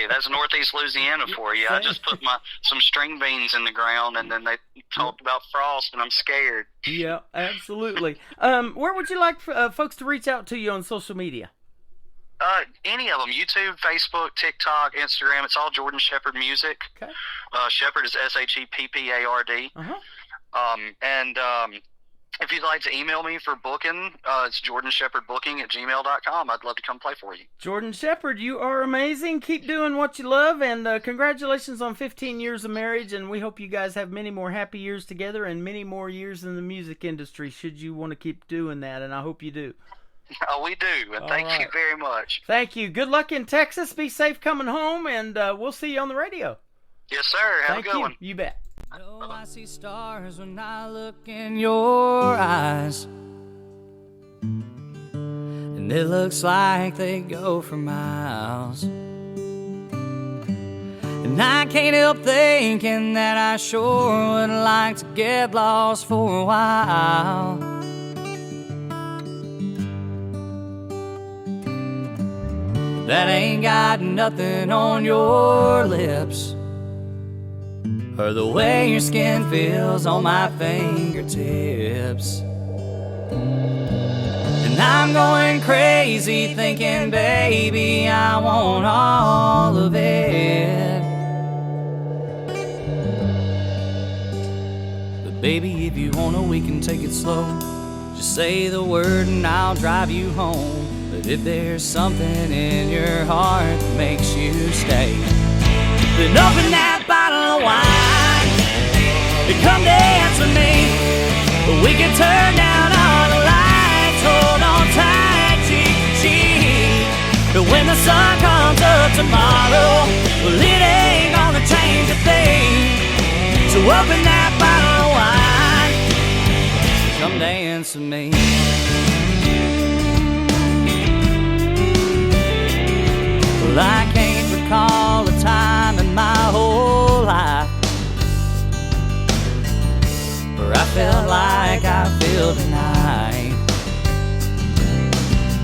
that's Northeast Louisiana for you. I just put some string beans in the ground, and then they talked about frost, and I'm scared. Yeah, absolutely. Where would you like folks to reach out to you on social media? Any of them. YouTube, Facebook, TikTok, Instagram. It's all Jordan Shepherd Music. Okay. Shepherd is Sheppard. If you'd like to email me for booking, it's jordanshepherdbooking@gmail.com. I'd love to come play for you. Jordan Shepherd, you are amazing. Keep doing what you love, and congratulations on 15 years of marriage, and we hope you guys have many more happy years together and many more years in the music industry should you want to keep doing that, and I hope you do. Oh, we do, and thank you very much. Thank you. Good luck in Texas. Be safe coming home, and we'll see you on the radio. Yes, sir. Have a good one. You bet. Oh, I see stars when I look in your eyes, and it looks like they go for miles. And I can't help thinking that I sure would like to get lost for a while. That ain't got nothing on your lips, or the way your skin feels on my fingertips. And I'm going crazy thinking, baby, I want all of it. But baby, if you wanna, we can take it slow. Just say the word and I'll drive you home. But if there's something in your heart that makes you stay, then open that bottle of wine and come dance with me. We can turn down all the lights, hold on tight, cheek to cheek. But when the sun comes up tomorrow, well, it ain't gonna change a thing. So open that bottle of wine, come dance with me. Well, I can't recall a time in my whole life where I felt like I feel tonight.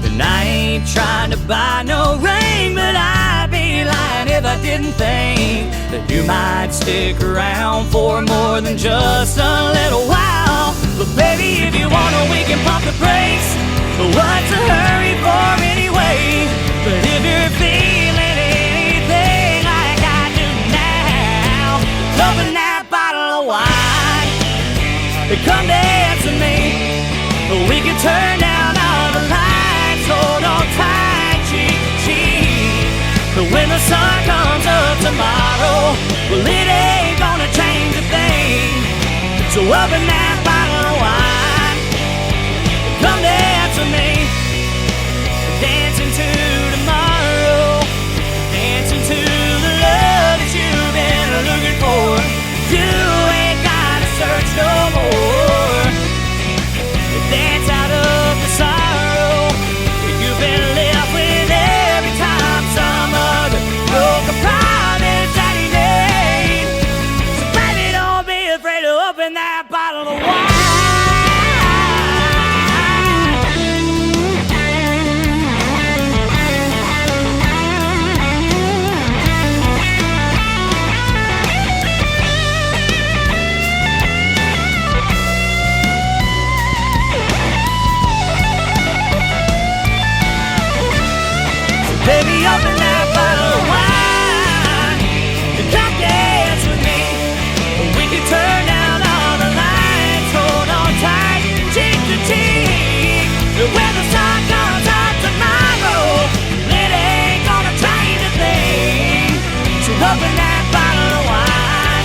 And I ain't trying to buy no ring, but I'd be lying if I didn't think that you might stick around for more than just a little while. But baby, if you wanna, we can pump the brakes. What's a hurry for anyway? But if you're feeling anything like I do now, open that bottle of wine, come dance with me. We can turn down all the lights, hold on tight, cheek to cheek. But when the sun comes up tomorrow, well, it ain't gonna change a thing. So open that bottle of wine, come dance with me. Dancing to tomorrow, dancing to the love that you've been looking for. You ain't gotta search no more. Dance out of the sorrow you've been left with every time some other broke apart and daddy name. So baby, don't be afraid to open that bottle of wine. Baby, open that bottle of wine and come dance with me. We can turn down all the lights, hold on tight, cheek to cheek. When the sun comes up tomorrow, it ain't gonna change a thing. So open that bottle of wine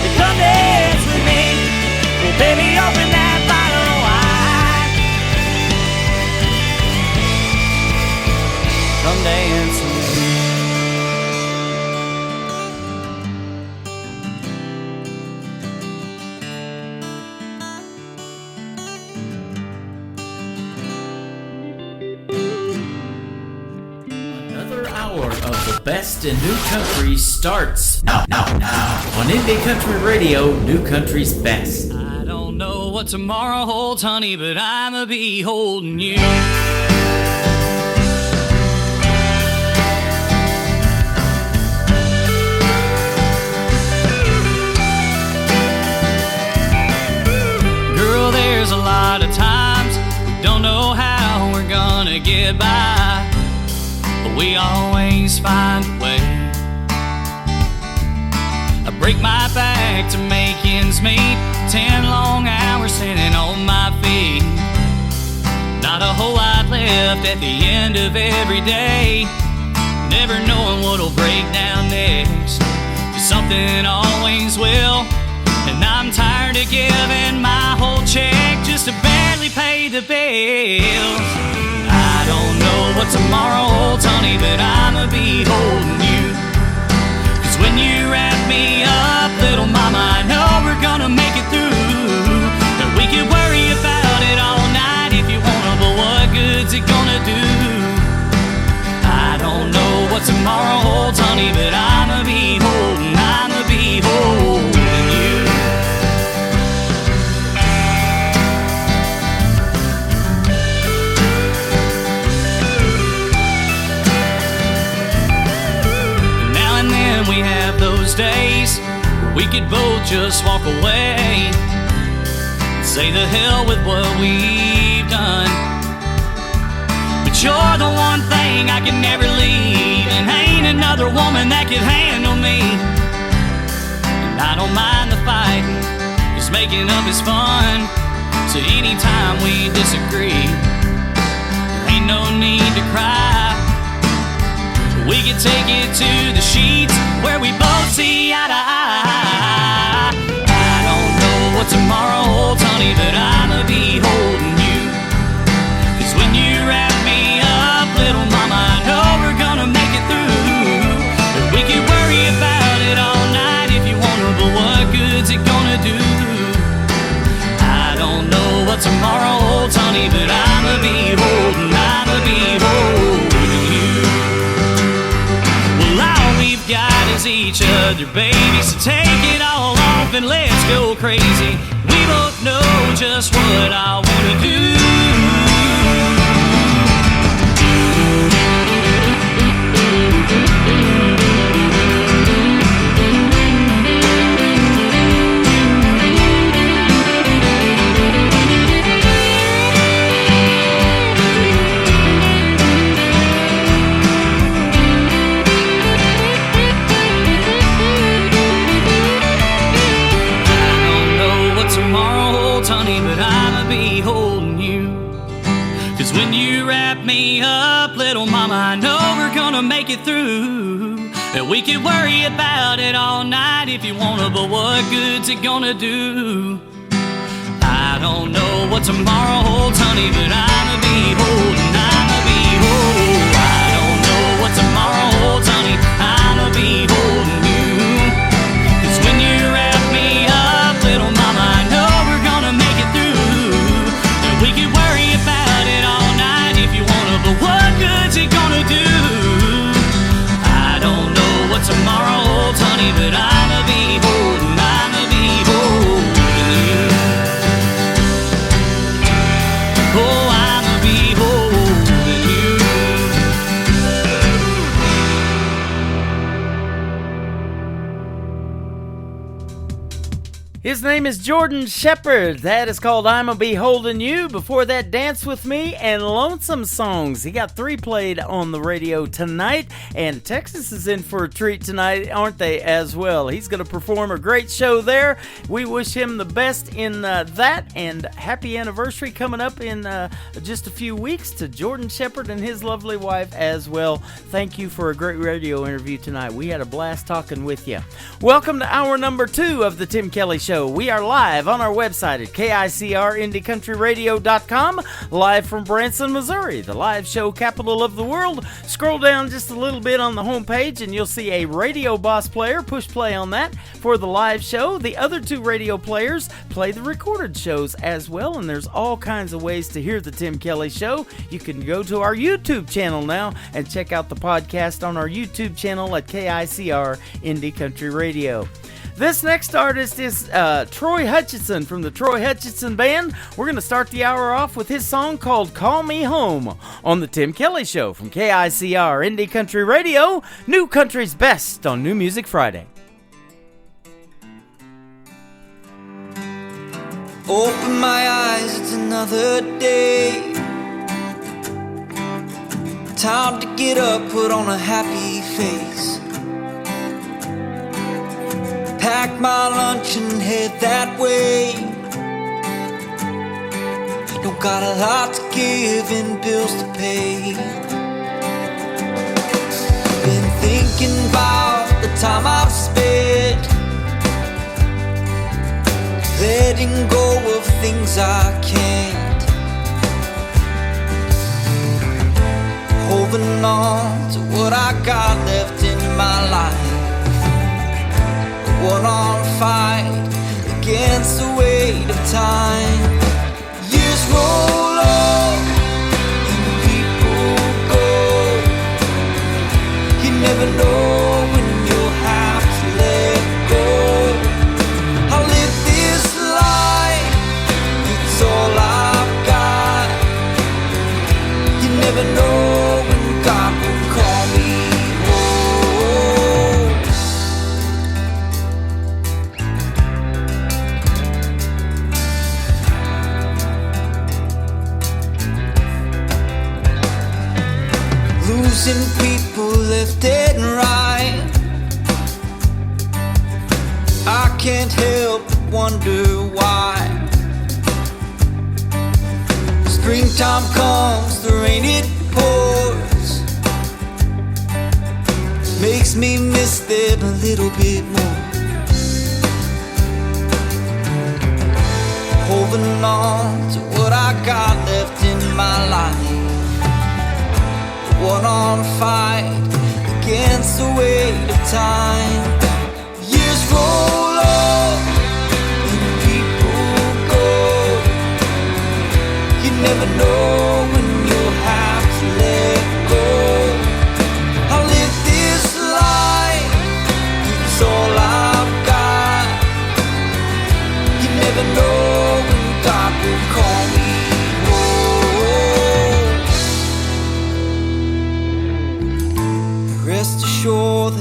and come dance with me. Well, baby, open that bottle of wine, come dance with me. Another hour of the best in new country starts now on Indie Country Radio, New Country's best. I don't know what tomorrow holds, honey, but I'ma be holding you. Girl, there's a lot of times we don't know how we're gonna get by, but we always find a way. I break my back to make ends meet, 10 long hours sitting on my feet. Not a whole lot left at the end of every day, never knowing what'll break down next. 'Cause something always will, and I'm tired of giving my whole check just to barely pay the bills. I don't know what tomorrow holds, honey, but I'ma be holding you. 'Cause when you wrap me up, little mama, I know we're gonna make it through. And we can worry about it all night if you wanna, but what good's it gonna do? I don't know what tomorrow holds, honey, but I'ma be holding you. Now and then we have those days where we could both just walk away, say the hell with what we've done. But you're the one thing I can never leave, and ain't another woman that could handle me. And I don't mind the fighting, 'cause making up is fun. So anytime we disagree, there ain't no need to cry. We can take it to the sheets where honey, but I'ma be holding you. Well, all we've got is each other, baby, so take it all off and let's go crazy. We both know just what I wanna do. Tomorrow holds, honey, but I'ma be holding you. 'Cause when you wrap me up, little mama, I know we're gonna make it through. And we can worry about it all night if you wanna, but what good's it gonna do? I don't know what tomorrow holds, honey, but I'ma be holding, I'ma be holding. I don't know what tomorrow holds, honey, I'ma be holding you. 'Cause when you wrap me up, little mama, I know we're gonna make it through. And we can worry about it all night if you wanna, but what good's it gonna do? I don't know what tomorrow holds, honey, but I'ma be holding, I'ma be holding you. Oh, I'ma be holding you. His name is Jordan Shepherd. That is called I'ma Be Holding You. Before that, Dance With Me and Lonesome Songs. He got 3 played on the radio tonight, and Texas is in for a treat tonight, aren't they, as well? He's going to perform a great show there. We wish him the best in that, and happy anniversary coming up in just a few weeks to Jordan Shepherd and his lovely wife as well. Thank you for a great radio interview tonight. We had a blast talking with you. Welcome to hour number 2 of the Tim Kelly Show. We are live on our website at KICRIndieCountryRadio.com, live from Branson, Missouri, the live show capital of the world. Scroll down just a little bit on the homepage and you'll see a Radio Boss player. Push play on that for the live show. The other 2 radio players play the recorded shows as well, and there's all kinds of ways to hear the Tim Kelly Show. You can go to our YouTube channel now and check out the podcast on our YouTube channel at KICR Indie Country Radio. This next artist is Troy Hutchinson from the Troy Hutchinson Band. We're going to start the hour off with his song called Call Me Home on the Tim Kelly Show from KICR Indie Country Radio, New Country's best on New Music Friday. Open my eyes, it's another day. Time to get up, put on a happy face. Pack my lunch and head that way. Don't got a lot to give and bills to pay. Been thinking about the time I've spent letting go of things I can't, holding on to what I got left in my life. One-on fight against the weight of time. Years roll on and people go. You never know when you'll have to let go. I live this life, it's all I've got. You never know when God will call me home. Losing people left and right. I can't help but wonder why. Springtime comes, the rain it pours, makes me miss them a little bit more. Holding on to what I got left in my life. One-on fight against the weight of time. Years roll on and people go. You never know when you'll have to let go. I'll live this life, it's all I've got. You never know when God will call me home. Rest assured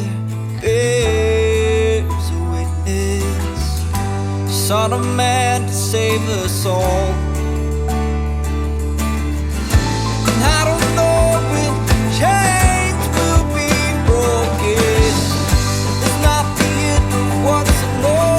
there's a witness, Son of Man to save us all. And I don't know when chains will be broken. It's not the end of what's more.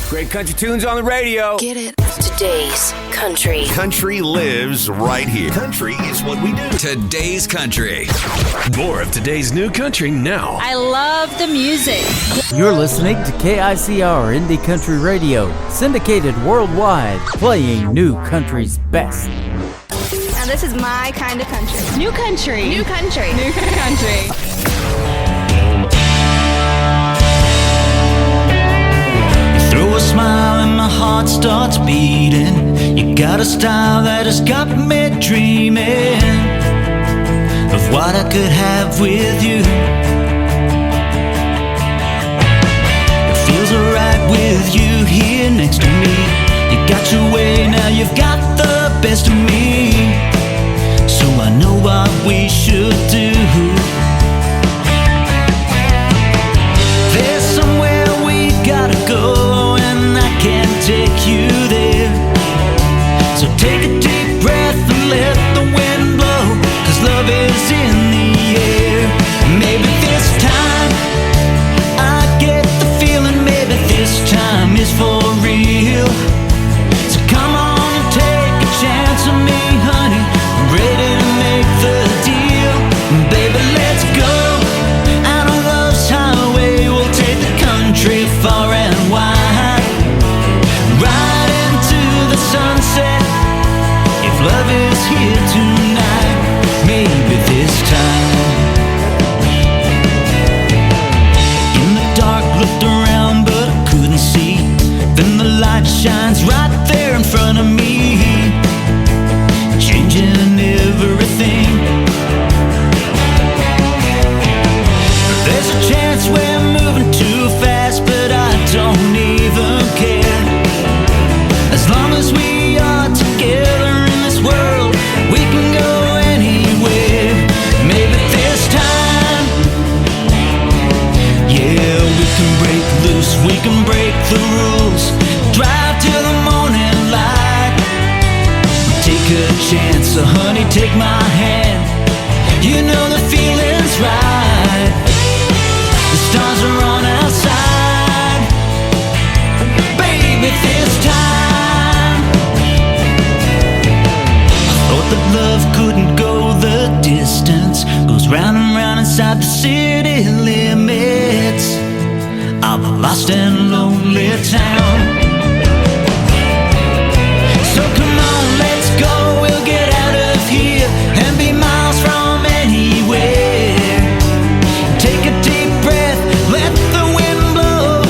Great country tunes on the radio. Get it? Today's country. Country lives right here. Country is what we do. Today's country. More of today's new country now. I love the music. You're listening to KICR Indie Country Radio, syndicated worldwide, playing new country's best. Now this is my kind of country. New country. New country. New country. Throw a smile and my heart starts beating. You got a style that has got me dreaming of what I could have with you. It feels alright with you here next to me. You got your way, now you've got the best of me. So I know what we should do. There's somewhere we gotta go, can't take you there. So take a deep breath and let the wind blow, 'cause love is in the air. Maybe this time I get the feeling, maybe this time is for real. So come on and take a chance on me, honey. I'm ready to make the deal. Baby, let's go out on love's highway. We'll take the country far and wide. Sunset, if love is here tonight, maybe this time. In the dark, looked around but I couldn't see. Then the light shines right there in front of me, changing everything. There's a chance we're moving too fast, but I don't even care. As long as we are together in this world, we can go anywhere. Maybe this time, yeah, we can break loose, we can break the rules. Drive till the morning light. Take a chance, so honey, take my hand. You know the feeling's right. The stars are on our side. Baby, this time that love couldn't go the distance, goes round and round inside the city limits of a lost and lonely town. So come on, let's go, we'll get out of here and be miles from anywhere. Take a deep breath, let the wind blow,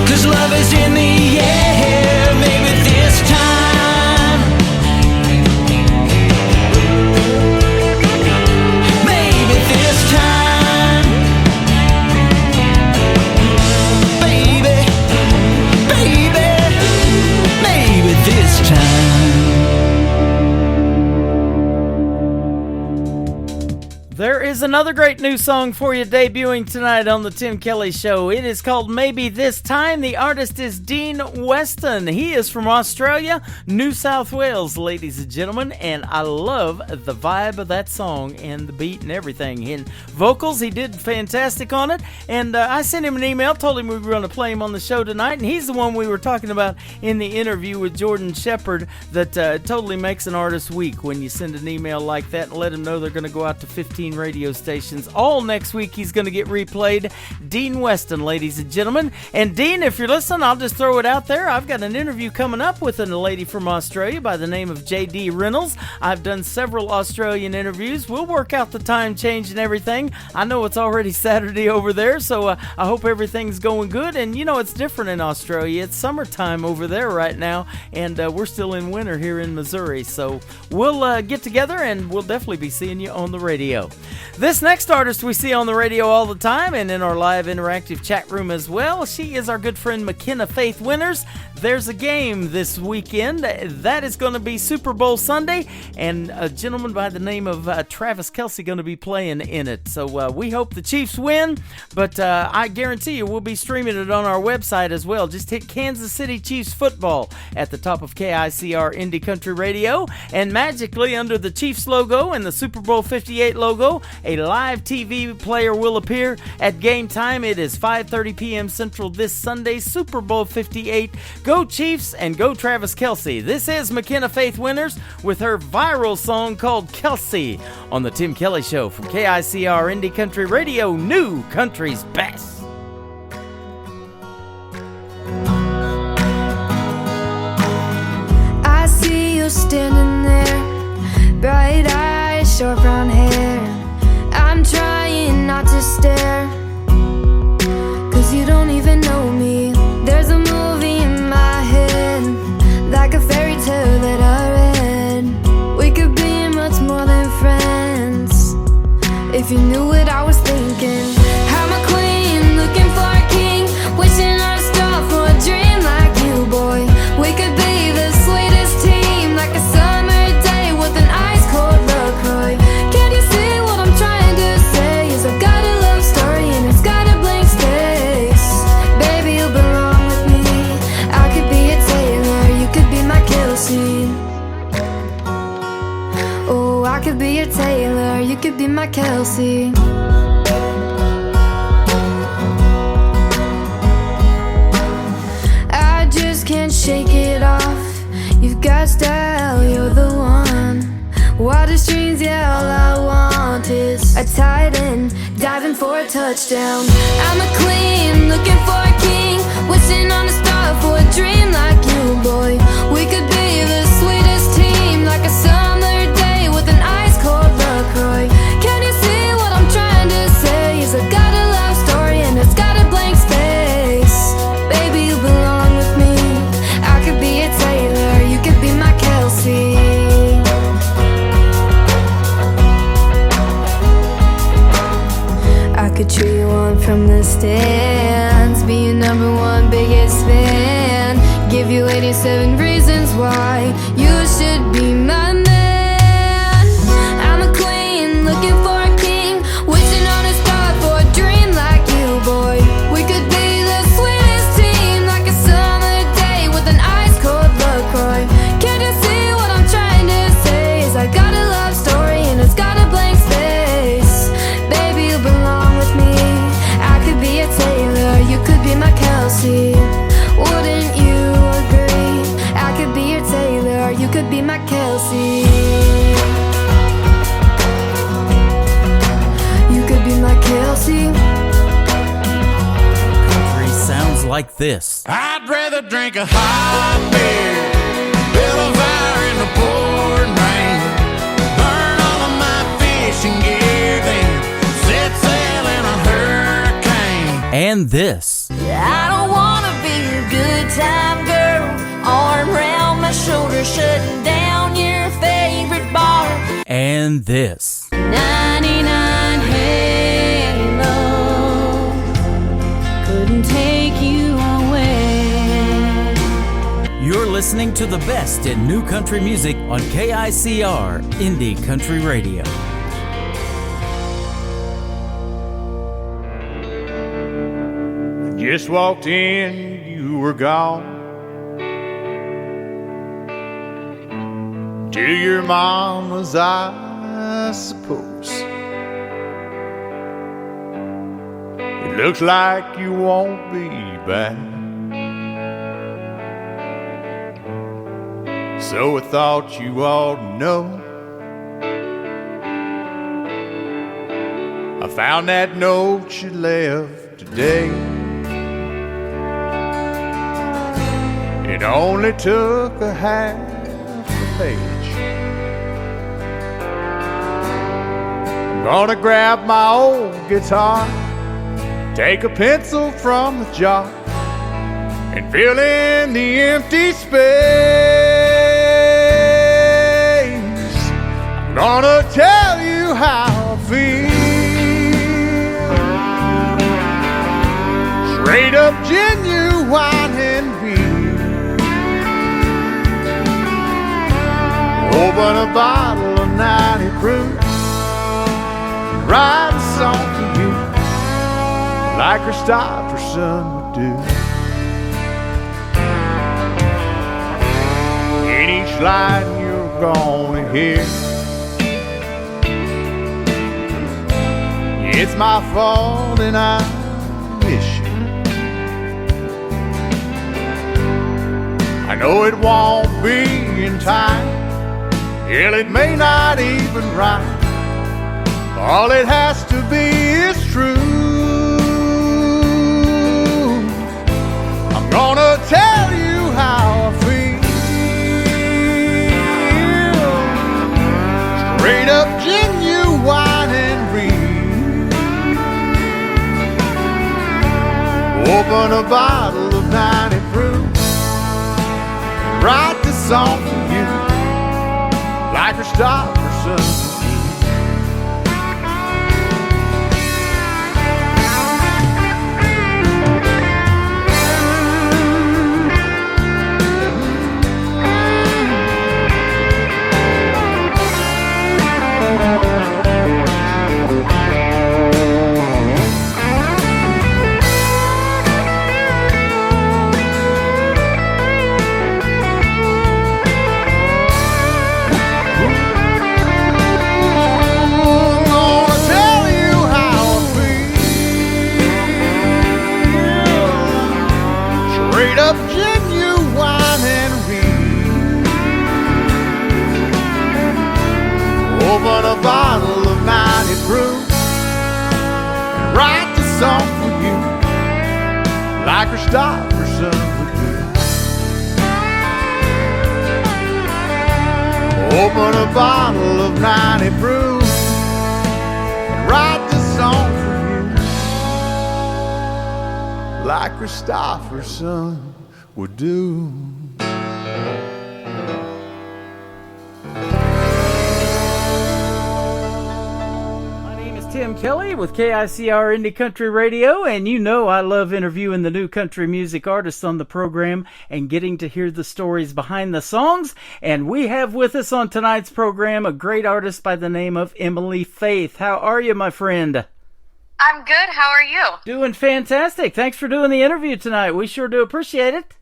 'cause love is in the air. Maybe this time There is another great new song for you debuting tonight on the Tim Kelly Show. It is called Maybe This Time. The artist is Dean Weston. He is from Australia, New South Wales, ladies and gentlemen, and I love the vibe of that song and the beat and everything. And vocals, he did fantastic on it, and I sent him an email, told him we were going to play him on the show tonight, and he's the one we were talking about in the interview with Jordan Shepard that totally makes an artist week when you send an email like that and let them know they're going to go out to 15 radio stations all next week. He's going to get replayed. Dean Weston, ladies and gentlemen. And Dean, if you're listening, I'll just throw it out there. I've got an interview coming up with a lady from Australia by the name of J.D. Reynolds. I've done several Australian interviews. We'll work out the time change and everything. I know it's already Saturday over there, so I hope everything's going good. And you know, it's different in Australia. It's summertime over there right now, and we're still in winter here in Missouri. So we'll get together, and we'll definitely be seeing you on the radio. This next artist we see on the radio all the time and in our live interactive chat room as well. She is our good friend McKenna Faith Winters. There's a game this weekend. That is going to be Super Bowl Sunday, and a gentleman by the name of Travis Kelce going to be playing in it. So we hope the Chiefs win, but I guarantee you we'll be streaming it on our website as well. Just hit Kansas City Chiefs football at the top of KICR Indie Country Radio, and magically under the Chiefs logo and the Super Bowl 58 logo, a live TV player will appear at game time. It is 5:30 p.m. Central this Sunday, Super Bowl 58. Go Chiefs and go Travis Kelce. This is McKenna Faith Winters with her viral song called Kelce on the Tim Kelly Show from KICR Indie Country Radio, New Country's Best. I see you standing there, bright eyes, short brown hair. I'm trying not to stare, 'cause you don't even know me. There's a movie in my head, like a fairy tale that I read. We could be much more than friends, if you knew what I was thinking. I'm a queen, looking for a king, wishing on a star for a dream like you, boy. We could be the sweetest team, like a summer day with an ice cold LaCroix. Can't you see what I'm trying to say? Is I've got a love story and it's got a blank space. Baby, you belong with me. I could be a Taylor, you could be my Kelce. Oh, I could be a Taylor, you could be my Kelce. I just can't shake it off. You've got style, you're the one. Water streams, yeah, all I want is a tight end, diving for a touchdown. I'm a queen, looking for a king, wishing on a star for a dream like you, boy. We could be the sweetest team, like a summer day with an ice cold LaCroix. Can you see what I'm trying to say? Is I've got a love story and it's got a blank space. Baby, you belong with me. I could be a Taylor, you could be my Kelce. I could cheer you on from the stands, be your number one biggest fan, give you 87 reasons why you should be my man. I'm a queen, looking for a king, wishing on a star for a dream like you, boy. We could be the sweetest team, like a summer day with an ice cold LaCroix. Can't you see what I'm trying to say? Is I got a love story and it's got a blank space. Baby, you belong with me. I could be a Taylor, you could be my Kelce. Wouldn't you agree? I could be your Taylor, you could be my Kelce. You could be my Kelce. Country sounds like this. I'd rather drink a hot beer, build a fire in the pouring rain, burn all of my fishing gear, then set sail in a hurricane. And this. I don't wanna be your good time girl, arm around my shoulder, shutting down your favorite bar. And this. 99 Halo couldn't take you away. You're listening to the best in new country music on KICR Indie Country Radio. Just walked in, you were gone. To your mama's, I suppose. It looks like you won't be back. So I thought you ought to know. I found that note you left today. It only took a half a page. I'm gonna grab my old guitar, take a pencil from the jar, and fill in the empty space. I'm gonna tell you how I feel. Straight up genuine and real. Open a bottle of 90 proof and write a song for you, like Christopherson would do. In each line you're gonna hear, it's my fault and I miss you. I know it won't be in time, hell, it may not even rhyme. All it has to be is true. I'm gonna tell you how I feel. Straight up genuine and real. Open a bottle of 90 proof, write this song for you, like Christopherson. Open a bottle of 90 proof and write the song for you, like Christopherson would do. Open a bottle of 90 proof and write the song for you, like Christopherson would do. Tim Kelly with KICR Indie Country Radio, and you know I love interviewing the new country music artists on the program and getting to hear the stories behind the songs. And we have with us on tonight's program a great artist by the name of Emily Faith. How are you, my friend? I'm good. How are you? Doing fantastic. Thanks for doing the interview tonight. We sure do appreciate it.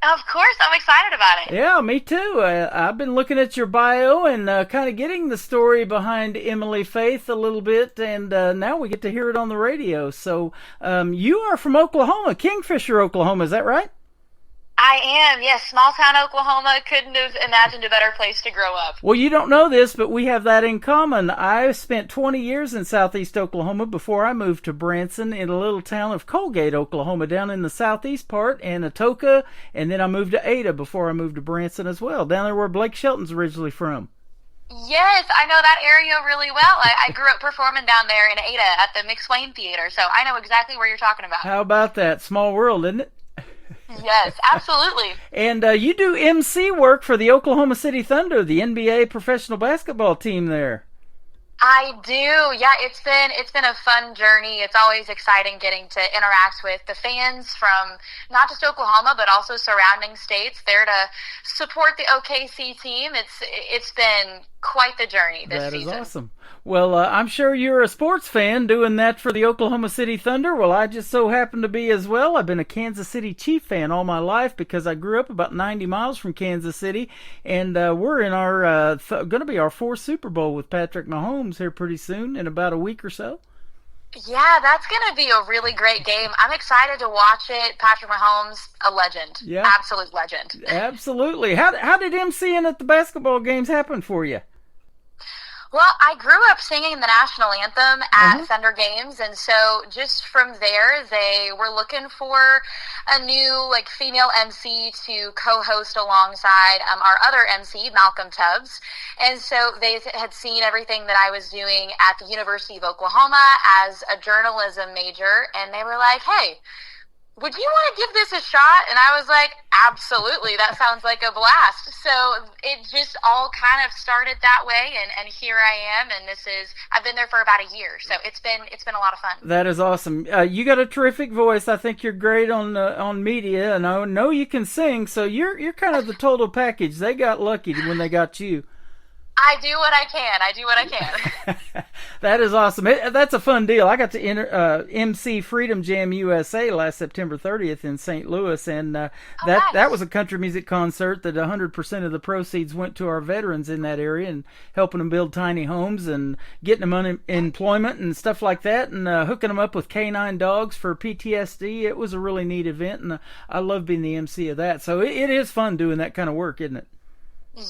Of course, I'm excited about it. Yeah, me too. I've been looking at your bio and kind of getting the story behind Emily Faith a little bit, and now we get to hear it on the radio. So you are from Oklahoma, Kingfisher, Oklahoma, is that right? I am, yes. Small town Oklahoma. Couldn't have imagined a better place to grow up. Well, you don't know this, but we have that in common. I spent 20 years in southeast Oklahoma before I moved to Branson in a little town of Colgate, Oklahoma, down in the southeast part, and Atoka, and then I moved to Ada before I moved to Branson as well, down there where Blake Shelton's originally from. Yes, I know that area really well. I grew up performing down there in Ada at the McSwain Theater, so I know exactly where you're talking about. How about that? Small world, isn't it? Yes, absolutely. And you do MC work for the Oklahoma City Thunder, the NBA professional basketball team there. I do. Yeah, it's been a fun journey. It's always exciting getting to interact with the fans from not just Oklahoma but also surrounding states there to support the OKC team. It's been quite the journey this season. That is awesome. Well, I'm sure you're a sports fan doing that for the Oklahoma City Thunder. Well, I just so happen to be as well. I've been a Kansas City Chief fan all my life because I grew up about 90 miles from Kansas City, and we're in our going to be our 4th Super Bowl with Patrick Mahomes here pretty soon in about a week or so. Yeah, that's going to be a really great game. I'm excited to watch it. Patrick Mahomes, a legend. Yeah. Absolute legend. Absolutely. How did MCing at the basketball games happen for you? Well, I grew up singing the national anthem at Thunder games, and so just from there, they were looking for a new female MC to co-host alongside our other MC, Malcolm Tubbs. And so they had seen everything that I was doing at the University of Oklahoma as a journalism major, and they were like, "Hey, would you want to give this a shot?" And I was like, absolutely, that sounds like a blast. So it just all kind of started that way, and here I am, and I've been there for about a year, so it's been a lot of fun. That is awesome. You got a terrific voice. I think you're great on media, and I know you can sing, so you're kind of the total package. They got lucky when they got you. I do what I can. That is awesome. That's a fun deal. I got to MC Freedom Jam USA last September 30th in St. Louis, and that was a country music concert that 100% of the proceeds went to our veterans in that area and helping them build tiny homes and getting them employment and stuff like that, and hooking them up with canine dogs for PTSD. It was a really neat event, and I love being the MC of that. So it is fun doing that kind of work, isn't it?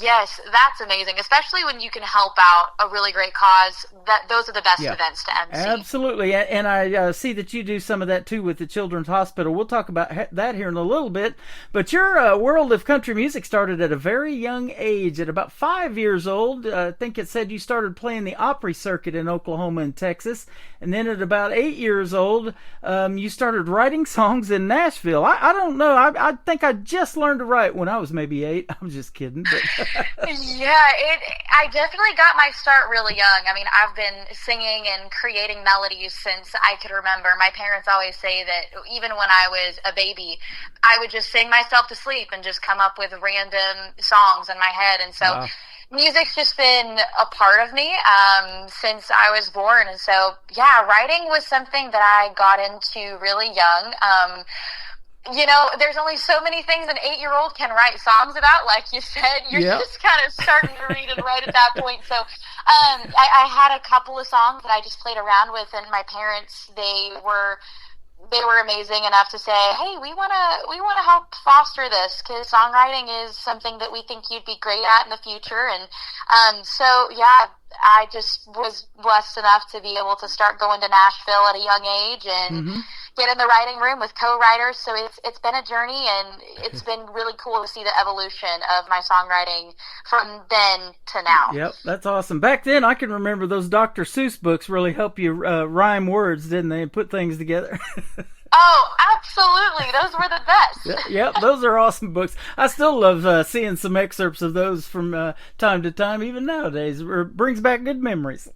Yes, that's amazing, especially when you can help out a really great cause. Those are the best events to MC. Absolutely, and I see that you do some of that too with the Children's Hospital. We'll talk about that here in a little bit. But your world of country music started at a very young age, at about 5 years old. I think it said you started playing the Opry circuit in Oklahoma and Texas, and then at about 8 years old, you started writing songs in Nashville. I don't know. I think I just learned to write when I was maybe 8. I'm just kidding, but. I definitely got my start really young. I mean, I've been singing and creating melodies since I could remember. My parents always say that even when I was a baby, I would just sing myself to sleep and just come up with random songs in my head. And so music's just been a part of me since I was born. And so, writing was something that I got into really young. There's only so many things an 8-year-old can write songs about. Like you said, you're just kind of starting to read and write at that point. So I had a couple of songs that I just played around with, and my parents, they were amazing enough to say, "Hey, we want to help foster this, because songwriting is something that we think you'd be great at in the future." And I just was blessed enough to be able to start going to Nashville at a young age and get in the writing room with co-writers. So it's been a journey, and it's been really cool to see the evolution of my songwriting from then to now. Yep, that's awesome. Back then, I can remember those Dr. Seuss books really help you rhyme words, didn't they, and put things together. Oh, absolutely. Those were the best. Yep, those are awesome books. I still love seeing some excerpts of those from time to time, even nowadays. It brings back good memories.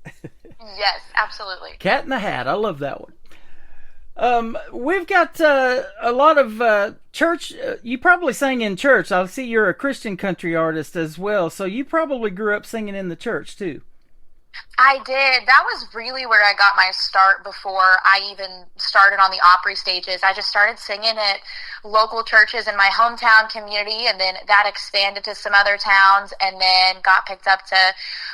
Yes, absolutely. Cat in the Hat. I love that one. We've got a lot of church. You probably sang in church. I see you're a Christian country artist as well, so you probably grew up singing in the church too. I did. That was really where I got my start before I even started on the Opry stages. I just started singing at local churches in my hometown community, and then that expanded to some other towns, and then got picked up to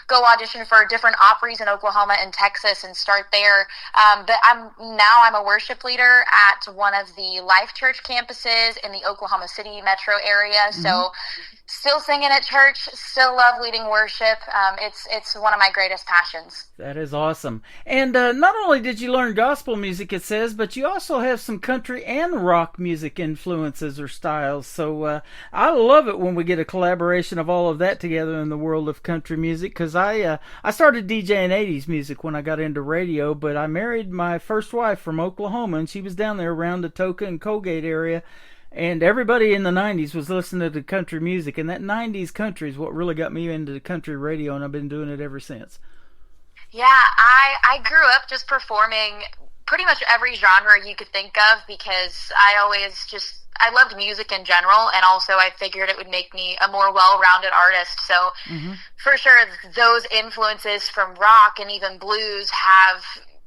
go audition for different Opries in Oklahoma and Texas and start there. But I'm a worship leader at one of the Life Church campuses in the Oklahoma City metro area. So still singing at church, still love leading worship. It's one of my greatest passions. That is awesome. And not only did you learn gospel music, it says, but you also have some country and rock music influences or styles. So I love it when we get a collaboration of all of that together in the world of country music, because I started DJing 80s music when I got into radio, but I married my first wife from Oklahoma, and she was down there around the Toka and Colgate area. And everybody in the 90s was listening to country music, and that 90s country is what really got me into country radio, and I've been doing it ever since. Yeah, I grew up just performing pretty much every genre you could think of, because I loved music in general, and also I figured it would make me a more well-rounded artist. So for sure, those influences from rock and even blues have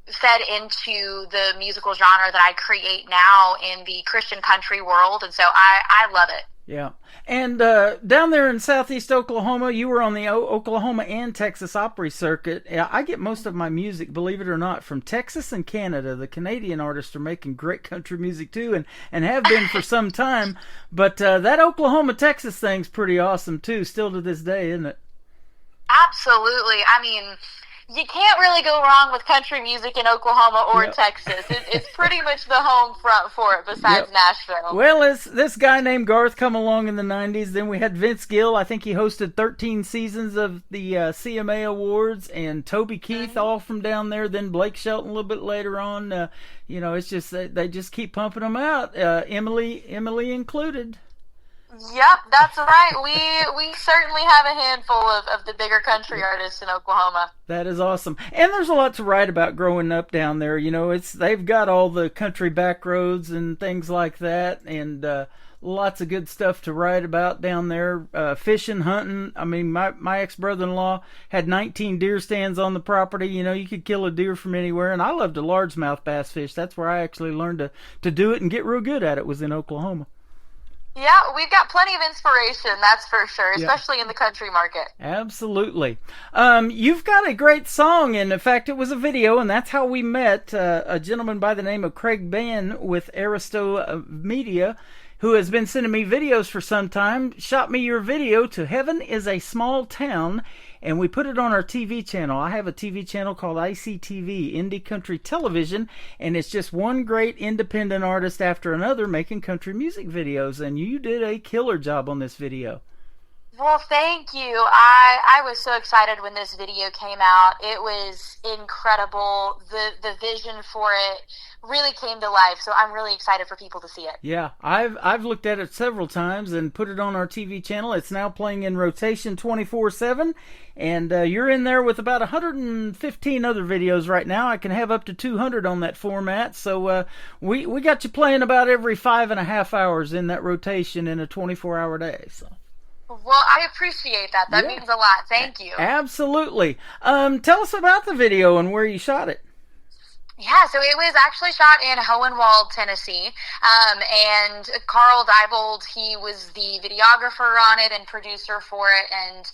fed into the musical genre that I create now in the Christian country world, and so I love it. Yeah. And down there in southeast Oklahoma, you were on the Oklahoma and Texas Opry circuit. I get most of my music, believe it or not, from Texas and Canada. The Canadian artists are making great country music too, and have been for some time. But that Oklahoma-Texas thing's pretty awesome too, still to this day, isn't it? Absolutely. I mean, you can't really go wrong with country music in Oklahoma or Texas. It's pretty much the home front for it, besides Nashville. Well, this guy named Garth come along in the 90s. Then we had Vince Gill. I think he hosted 13 seasons of the CMA Awards, and Toby Keith, all from down there. Then Blake Shelton a little bit later on. It's just they just keep pumping them out. Emily included. Yep, that's right. We certainly have a handful of the bigger country artists in Oklahoma. That is awesome. And there's a lot to write about growing up down there. They've got all the country back roads and things like that, and lots of good stuff to write about down there. Fishing, hunting. I mean, my ex-brother-in-law had 19 deer stands on the property. You could kill a deer from anywhere, and I love to largemouth bass fish. That's where I actually learned to do it and get real good at it, was in Oklahoma. Yeah, we've got plenty of inspiration, that's for sure, especially in the country market. Absolutely. You've got a great song, and in fact, it was a video, and that's how we met. A gentleman by the name of Craig Bann with Aristo Media, who has been sending me videos for some time, shot me your video to Heaven is a Small Town, and we put it on our TV channel. I have a TV channel called ICTV, Indie Country Television, and it's just one great independent artist after another making country music videos, and you did a killer job on this video. Well, thank you. I was so excited when this video came out. It was incredible. The vision for it really came to life, so I'm really excited for people to see it. Yeah, I've looked at it several times and put it on our TV channel. It's now playing in rotation 24/7, and you're in there with about 115 other videos right now. I can have up to 200 on that format, so we got you playing about every 5.5 hours in that rotation in a 24-hour day. So. Well, I appreciate that. That means a lot. Thank you. Absolutely. Tell us about the video and where you shot it. Yeah, so it was actually shot in Hohenwald, Tennessee, and Carl Diebold, he was the videographer on it and producer for it, and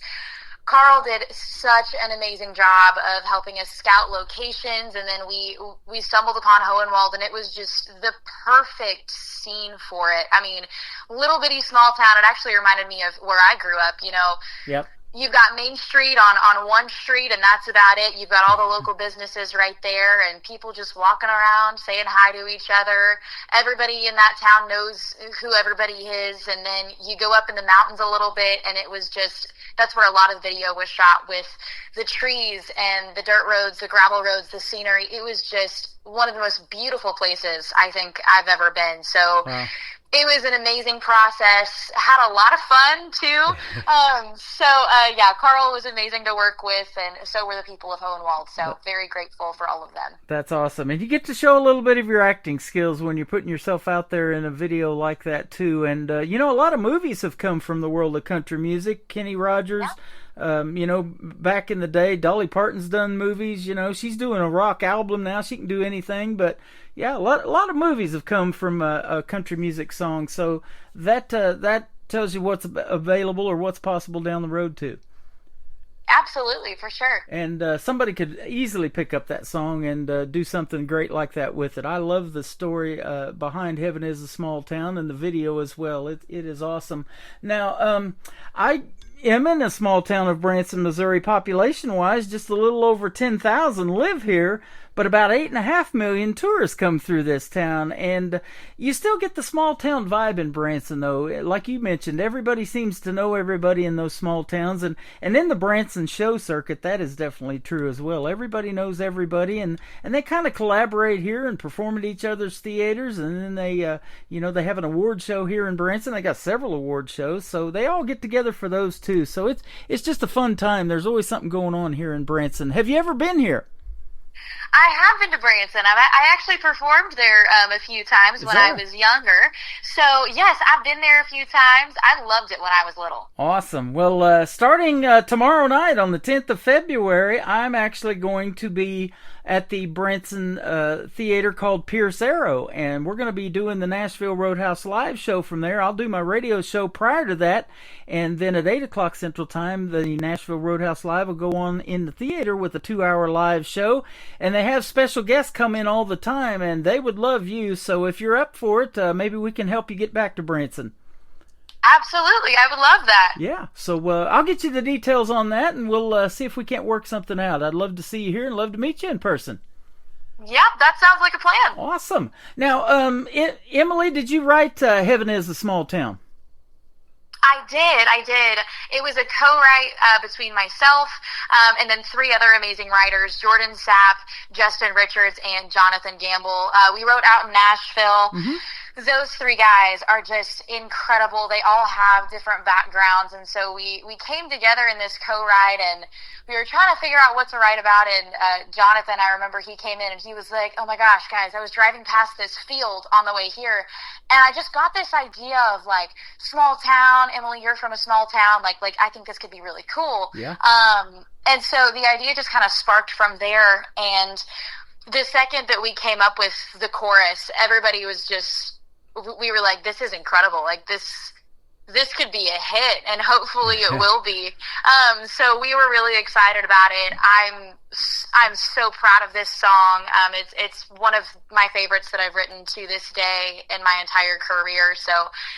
Carl did such an amazing job of helping us scout locations, and then we stumbled upon Hohenwald, and it was just the perfect scene for it. I mean, little bitty small town. It actually reminded me of where I grew up, Yep. You've got Main Street on one street, and that's about it. You've got all the local businesses right there, and people just walking around, saying hi to each other. Everybody in that town knows who everybody is, and then you go up in the mountains a little bit, and it was just, that's where a lot of the video was shot, with the trees and the dirt roads, the gravel roads, the scenery. It was just one of the most beautiful places I think I've ever been. So it was an amazing process. Had a lot of fun too. Carl was amazing to work with, and so were the people of Hohenwald. So very grateful for all of them. That's awesome. And you get to show a little bit of your acting skills when you're putting yourself out there in a video like that too. And a lot of movies have come from the world of country music. Kenny Rogers. Back in the day, Dolly Parton's done movies. She's doing a rock album now. She can do anything, but yeah, a lot of movies have come from a country music song. So that tells you what's available or what's possible down the road too. Absolutely, for sure. And somebody could easily pick up that song and do something great like that with it. I love the story behind Heaven is a Small Town, and the video as well. It is awesome. Now, I am in a small town of Branson, Missouri. Population-wise, just a little over 10,000 live here, but about 8.5 million tourists come through this town, and you still get the small town vibe in Branson, though. Like you mentioned, everybody seems to know everybody in those small towns, and in the Branson show circuit, that is definitely true as well. Everybody knows everybody, and they kind of collaborate here and perform at each other's theaters, and then they have an award show here in Branson. They got several award shows, so they all get together for those too. So it's just a fun time. There's always something going on here in Branson. Have you ever been here? I have been to Branson. I actually performed there a few times when I was younger. So, yes, I've been there a few times. I loved it when I was little. Awesome. Well, starting tomorrow night on the 10th of February, I'm actually going to be at the Branson theater called Pierce Arrow, and we're going to be doing the Nashville Roadhouse live show from there. I'll do my radio show prior to that, and then at 8 o'clock Central Time, the Nashville Roadhouse Live will go on in the theater with a 2-hour live show, and they have special guests come in all the time, and they would love you, so if you're up for it, maybe we can help you get back to Branson. Absolutely, I would love that. Yeah, so I'll get you the details on that, and we'll see if we can't work something out. I'd love to see you here and love to meet you in person. Yep, that sounds like a plan. Awesome. Now, Emily, did you write Heaven is a Small Town? I did. It was a co-write between myself and then 3 other amazing writers, Jordan Sapp, Justin Richards, and Jonathan Gamble. We wrote out in Nashville. Mm-hmm. Those 3 guys are just incredible. They all have different backgrounds, and so we came together in this co-write, and we were trying to figure out what to write about, and Jonathan, I remember he came in, and he was like, oh my gosh, guys, I was driving past this field on the way here, and I just got this idea of, like, small town. Emily, you're from a small town. Like I think this could be really cool. Yeah. And so the idea just kind of sparked from there, and the second that we came up with the chorus, everybody was just, we were like, this is incredible. Like, this could be a hit, and hopefully it will be. So we were really excited about it. I'm so proud of this song. It's one of my favorites that I've written to this day in my entire career. So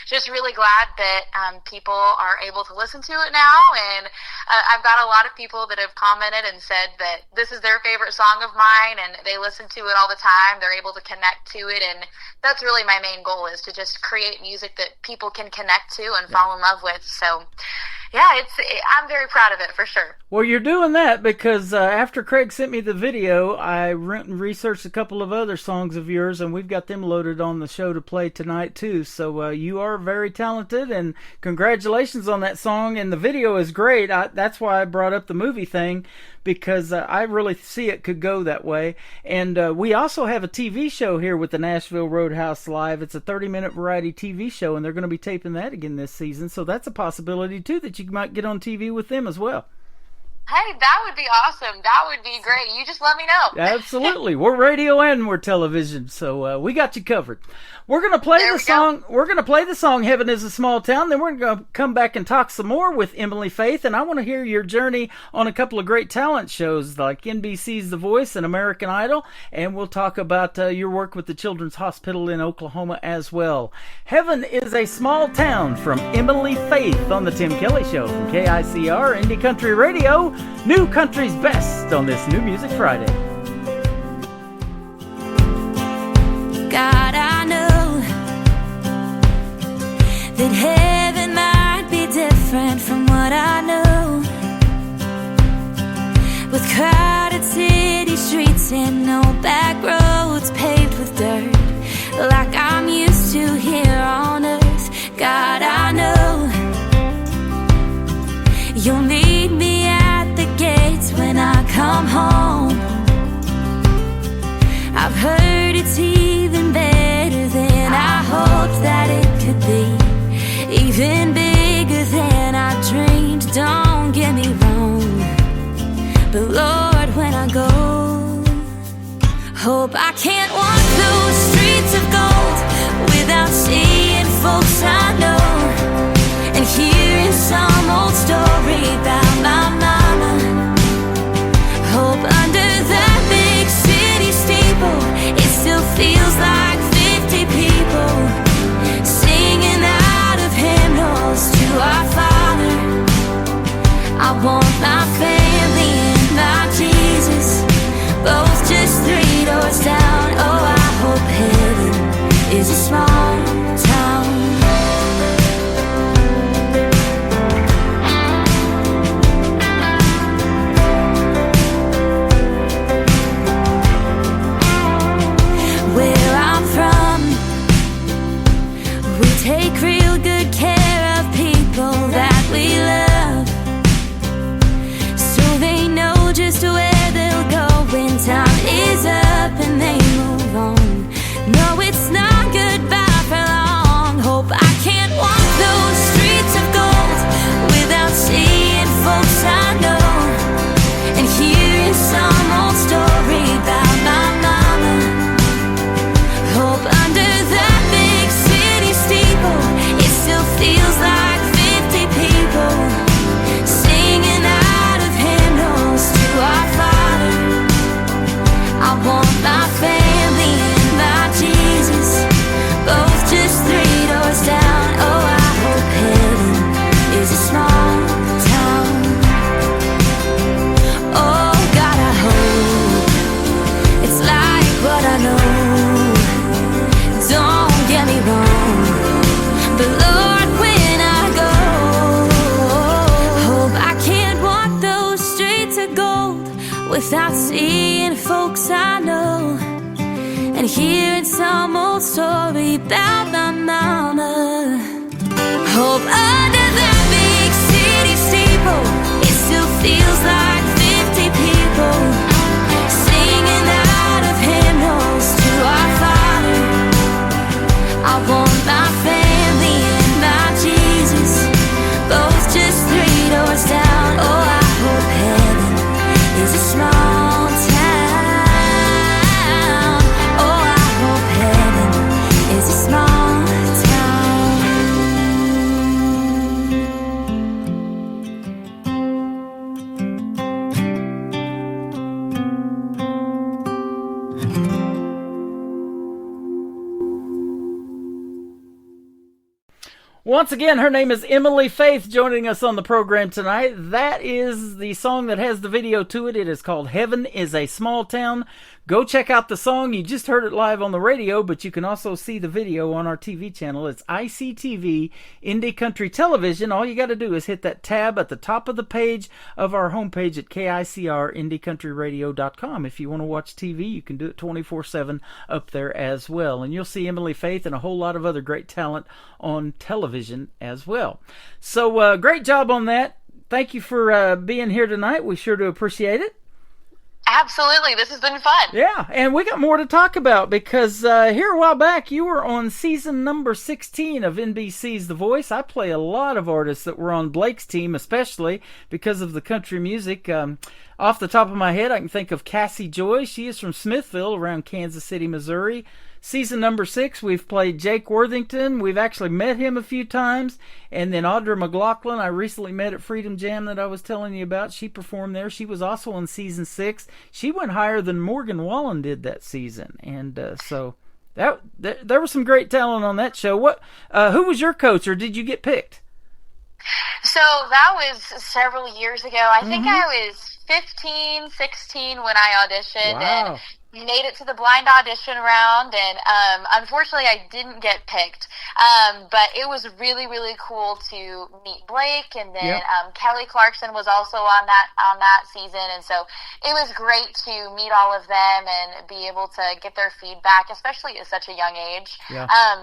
just really glad that people are able to listen to it now. And I've got a lot of people that have commented and said that this is their favorite song of mine, and they listen to it all the time. They're able to connect to it, and that's really my main goal, is to just create music that people can connect to and fall in love with. So yeah, I'm very proud of it, for sure. Well, you're doing that because after Craig sent me the video, I researched a couple of other songs of yours, and we've got them loaded on the show to play tonight, too. So you are very talented, and congratulations on that song, and the video is great. That's why I brought up the movie thing, because I really see it could go that way. And we also have a TV show here with the Nashville Roadhouse Live. It's a 30-minute variety TV show, and they're going to be taping that again this season. So that's a possibility, too, that you might get on TV with them as well. Hey, that would be awesome. That would be great. You just let me know. Absolutely. We're radio and we're television, so we got you covered. We're going to play the song. We're going to play the song "Heaven Is a Small Town." Then we're going to come back and talk some more with Emily Faith, and I want to hear your journey on a couple of great talent shows like NBC's The Voice and American Idol, and we'll talk about your work with the Children's Hospital in Oklahoma as well. "Heaven Is a Small Town" from Emily Faith on the Tim Kelly Show from KICR Indie Country Radio. New Country's best on this New Music Friday. God, I know that heaven might be different from what I know, with crowded city streets and no back roads paved with dirt, like I'm used to here on earth. God, I know you'll meet me at the gates when I come home. I've heard it's even better than I hoped that it could be, even bigger than I dreamed. Don't get me wrong, but Lord, when I go, hope I can't walk those streets of gold without seeing folks I know and hearing some old story about my mama. Hope under that big city steeple it still feels like 50 people singing out of hymnals to our Father. I want my family and my Jesus, both just 3 doors down. Oh, I hope heaven is a small town. without seeing folks I know and hearing some old story about my mama. Hope under that big city steeple, it still feels like 50 people singing out of hymnals to our Father. I want my family and my Jesus, both just 3 doors down. Oh, I hope heaven is a small town. Oh, I hope heaven is a small town. Once again, her name is Emily Faith, joining us on the program tonight. That is the song that has the video to it. It is called Heaven is a Small Town. Go check out the song. You just heard it live on the radio, but you can also see the video on our TV channel. It's ICTV, Indie Country Television. All you got to do is hit that tab at the top of the page of our homepage at KICRIndieCountryRadio.com. If you want to watch TV, you can do it 24/7 up there as well. And you'll see Emily Faith and a whole lot of other great talent on television as well. So great job on that. Thank you for being here tonight. We sure do appreciate it. Absolutely. This has been fun. Yeah, and we got more to talk about because here a while back you were on season number 16 of NBC's The Voice. I play a lot of artists that were on Blake's team, especially because of the country music. Off the top of my head, I can think of Cassie Joy. She is from Smithville around Kansas City, Missouri. Season number 6, we've played Jake Worthington. We've actually met him a few times. And then Audra McLaughlin, I recently met at Freedom Jam that I was telling you about. She performed there. She was also in season 6. She went higher than Morgan Wallen did that season. And so there was some great talent on that show. Who was your coach, or did you get picked? So that was several years ago. I think I was 15, 16 when I auditioned. Wow. And made it to the blind audition round, and unfortunately I didn't get picked, but it was really, really cool to meet Blake, and then Kelly Clarkson was also on that season, and so it was great to meet all of them and be able to get their feedback, especially at such a young age.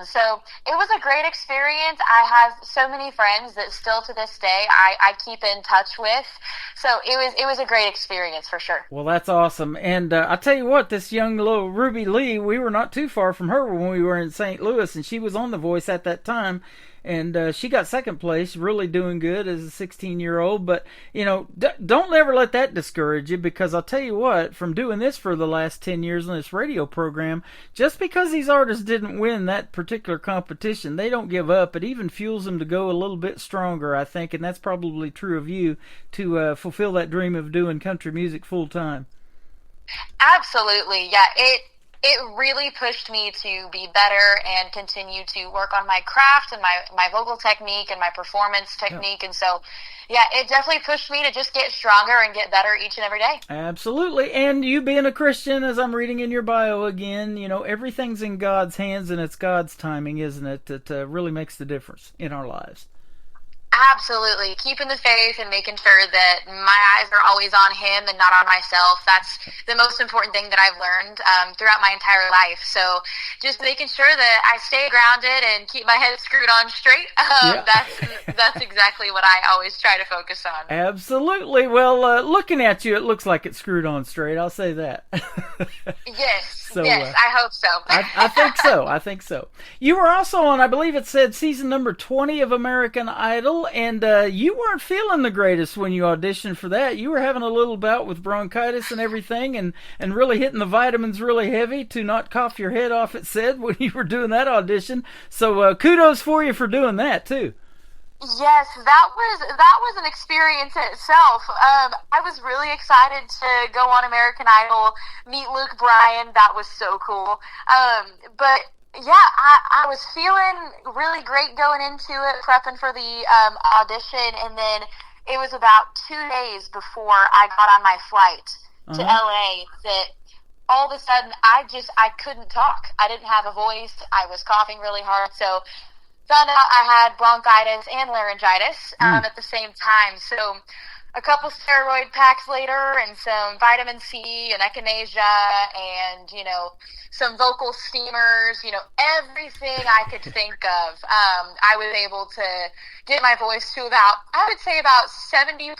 So it was a great experience. I have so many friends that still to this day I keep in touch with, so it was a great experience for sure. Well, that's awesome. And I'll tell you what, this young little Ruby Lee, we were not too far from her when we were in St. Louis, and she was on The Voice at that time, and she got second place, really doing good as a 16-year-old. But, you know, don't ever let that discourage you, because I'll tell you what, from doing this for the last 10 years on this radio program, just because these artists didn't win that particular competition, they don't give up. It even fuels them to go a little bit stronger, I think, and that's probably true of you, to fulfill that dream of doing country music full time. Absolutely, yeah. It really pushed me to be better and continue to work on my craft and my vocal technique and my performance technique. And so, yeah, it definitely pushed me to just get stronger and get better each and every day. Absolutely. And you being a Christian, as I'm reading in your bio again, you know, everything's in God's hands and it's God's timing, isn't it? That really makes the difference in our lives. Absolutely. Keeping the faith and making sure that my eyes are always on Him and not on myself. That's the most important thing that I've learned throughout my entire life. So just making sure that I stay grounded and keep my head screwed on straight. That's exactly what I always try to focus on. Absolutely. Well, looking at you, it looks like it's screwed on straight. I'll say that. Yes. So, yes, I hope so. I think so. I think so. You were also on, I believe it said, season number 20 of American Idol, and you weren't feeling the greatest when you auditioned for that. You were having a little bout with bronchitis and everything, and really hitting the vitamins really heavy to not cough your head off, it said, when you were doing that audition. So kudos for you for doing that, too. Yes, that was an experience in itself. I was really excited to go on American Idol, meet Luke Bryan. That was so cool. But yeah, I was feeling really great going into it, prepping for the audition, and then it was about 2 days before I got on my flight to LA that all of a sudden I couldn't talk. I didn't have a voice. I was coughing really hard, so found out I had bronchitis and laryngitis at the same time. So a couple steroid packs later and some vitamin C and echinacea and, some vocal steamers, everything I could think of. I was able to get my voice to I would say about 70%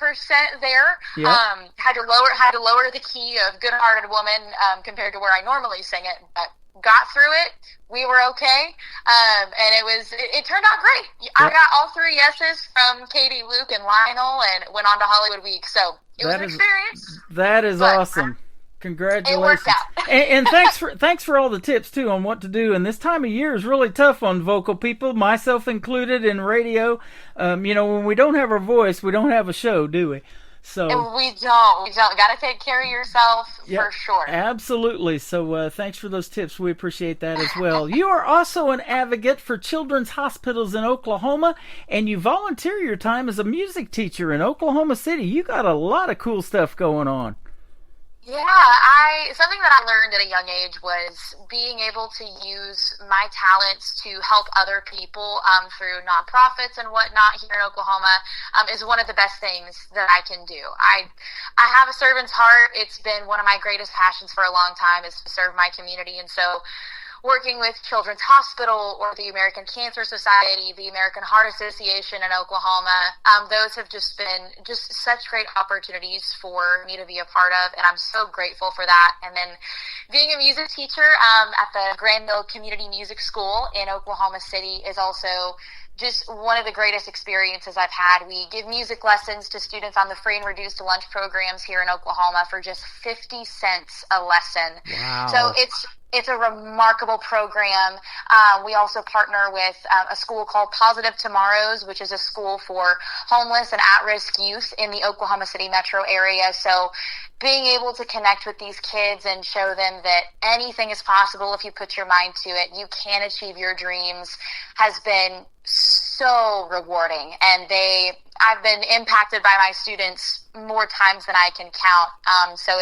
there. Yep. Had to lower the key of Good Hearted Woman compared to where I normally sing it, but got through it. We were okay. And it turned out great. Yep. I got all 3 yeses from Katie, Luke, and Lionel and went on to Hollywood Week. So it was an experience. That is awesome. Congratulations. It worked out. and thanks for all the tips too on what to do. And this time of year is really tough on vocal people, myself included, in radio. When we don't have our voice, we don't have a show, do we? So we don't. Got to take care of yourself for sure. Absolutely. So thanks for those tips. We appreciate that as well. You are also an advocate for children's hospitals in Oklahoma, and you volunteer your time as a music teacher in Oklahoma City. You got a lot of cool stuff going on. Yeah, something that I learned at a young age was being able to use my talents to help other people through nonprofits and whatnot here in Oklahoma is one of the best things that I can do. I have a servant's heart. It's been one of my greatest passions for a long time is to serve my community, and so working with Children's Hospital or the American Cancer Society, the American Heart Association in Oklahoma, those have just been such great opportunities for me to be a part of, and I'm so grateful for that. And then being a music teacher at the Granville Community Music School in Oklahoma City is also just one of the greatest experiences I've had. We give music lessons to students on the free and reduced lunch programs here in Oklahoma for just 50 cents a lesson. Wow. So it's a remarkable program. We also partner with a school called Positive Tomorrows, which is a school for homeless and at-risk youth in the Oklahoma City metro area. So being able to connect with these kids and show them that anything is possible if you put your mind to it, you can achieve your dreams, has been so rewarding. And I've been impacted by my students more times than I can count. So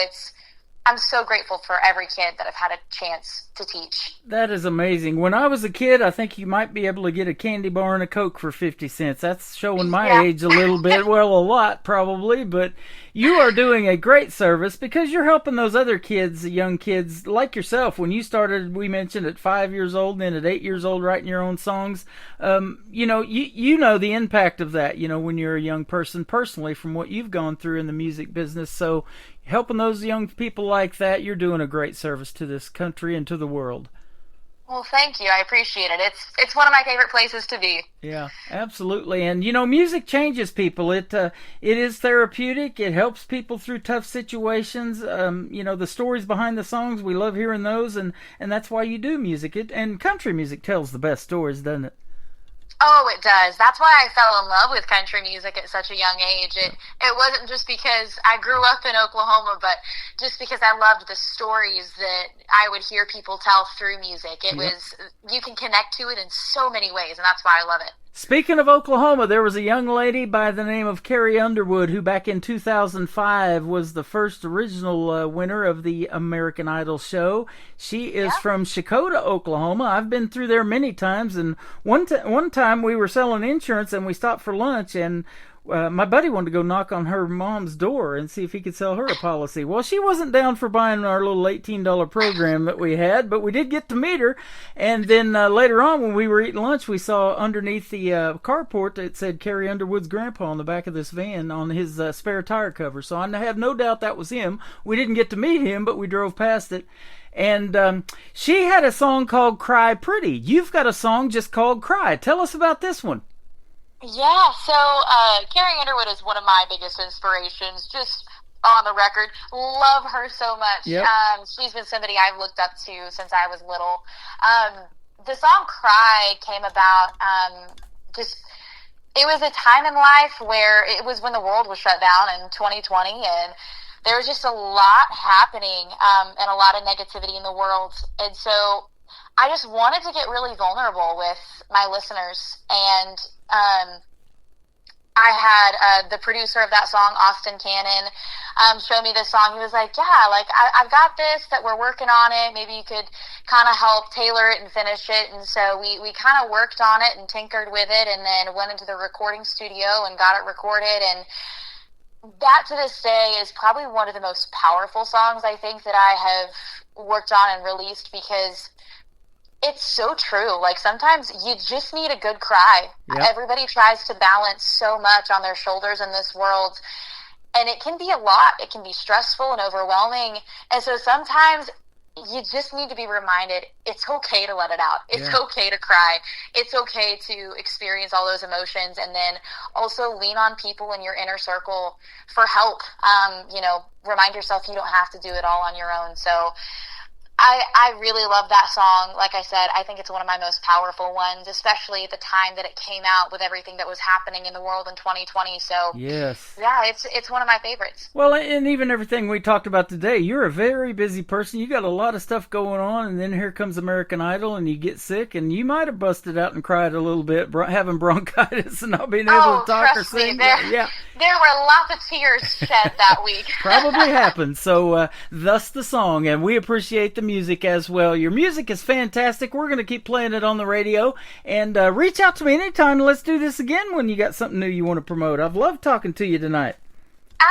I'm so grateful for every kid that I've had a chance to teach. That is amazing. When I was a kid, I think you might be able to get a candy bar and a Coke for 50 cents. That's showing my age a little bit. Well, a lot probably, but you are doing a great service because you're helping those other kids, young kids like yourself. When you started, we mentioned at 5 years old, then at 8 years old, writing your own songs. You know the impact of that, when you're a young person personally from what you've gone through in the music business. So helping those young people like that, you're doing a great service to this country and to the world. Well, thank you. I appreciate it. It's one of my favorite places to be. Yeah, absolutely. And music changes people. It is therapeutic. It helps people through tough situations. The stories behind the songs, we love hearing those, and that's why you do music. And country music tells the best stories, doesn't it? Oh, it does. That's why I fell in love with country music at such a young age. It wasn't just because I grew up in Oklahoma, but just because I loved the stories that I would hear people tell through music. You can connect to it in so many ways, and that's why I love it. Speaking of Oklahoma, there was a young lady by the name of Carrie Underwood who back in 2005 was the first original winner of the American Idol show. She is from Shakota, Oklahoma. I've been through there many times, and one time we were selling insurance and we stopped for lunch, and my buddy wanted to go knock on her mom's door and see if he could sell her a policy. Well, she wasn't down for buying our little $18 program that we had, but we did get to meet her. And then later on, when we were eating lunch, we saw underneath the carport that said Carrie Underwood's grandpa on the back of this van on his spare tire cover. So I have no doubt that was him. We didn't get to meet him, but we drove past it. And she had a song called Cry Pretty. You've got a song just called Cry. Tell us about this one. Yeah, so Carrie Underwood is one of my biggest inspirations, just on the record. Love her so much. Yep. She's been somebody I've looked up to since I was little. The song Cry came about it was a time in life where it was when the world was shut down in 2020, and there was just a lot happening and a lot of negativity in the world. And so I just wanted to get really vulnerable with my listeners, and I had the producer of that song, Austin Cannon, show me this song. He was like, I've got this, that we're working on it. Maybe you could kind of help tailor it and finish it. And so we kind of worked on it and tinkered with it, and then went into the recording studio and got it recorded. And that to this day is probably one of the most powerful songs I think that I have worked on and released, because it's so true. Like, sometimes you just need a good cry. Yep. Everybody tries to balance so much on their shoulders in this world, and it can be a lot. It can be stressful and overwhelming. And so sometimes you just need to be reminded it's okay to let it out. It's okay to cry. It's okay to experience all those emotions, and then also lean on people in your inner circle for help. Remind yourself you don't have to do it all on your own. So I really love that song. Like I said, I think it's one of my most powerful ones, especially at the time that it came out with everything that was happening in the world in 2020. So yes, yeah, it's one of my favorites. Well, and even everything we talked about today, you're a very busy person. You got a lot of stuff going on, and then here comes American Idol, and you get sick, and you might have busted out and cried a little bit, having bronchitis and not being able to talk or sing. There were lots of tears shed that week. Probably happened. So thus the song, and we appreciate the music as well. Your music is fantastic. We're going to keep playing it on the radio, and reach out to me anytime. Let's do this again when you got something new you want to promote. I've loved talking to you tonight.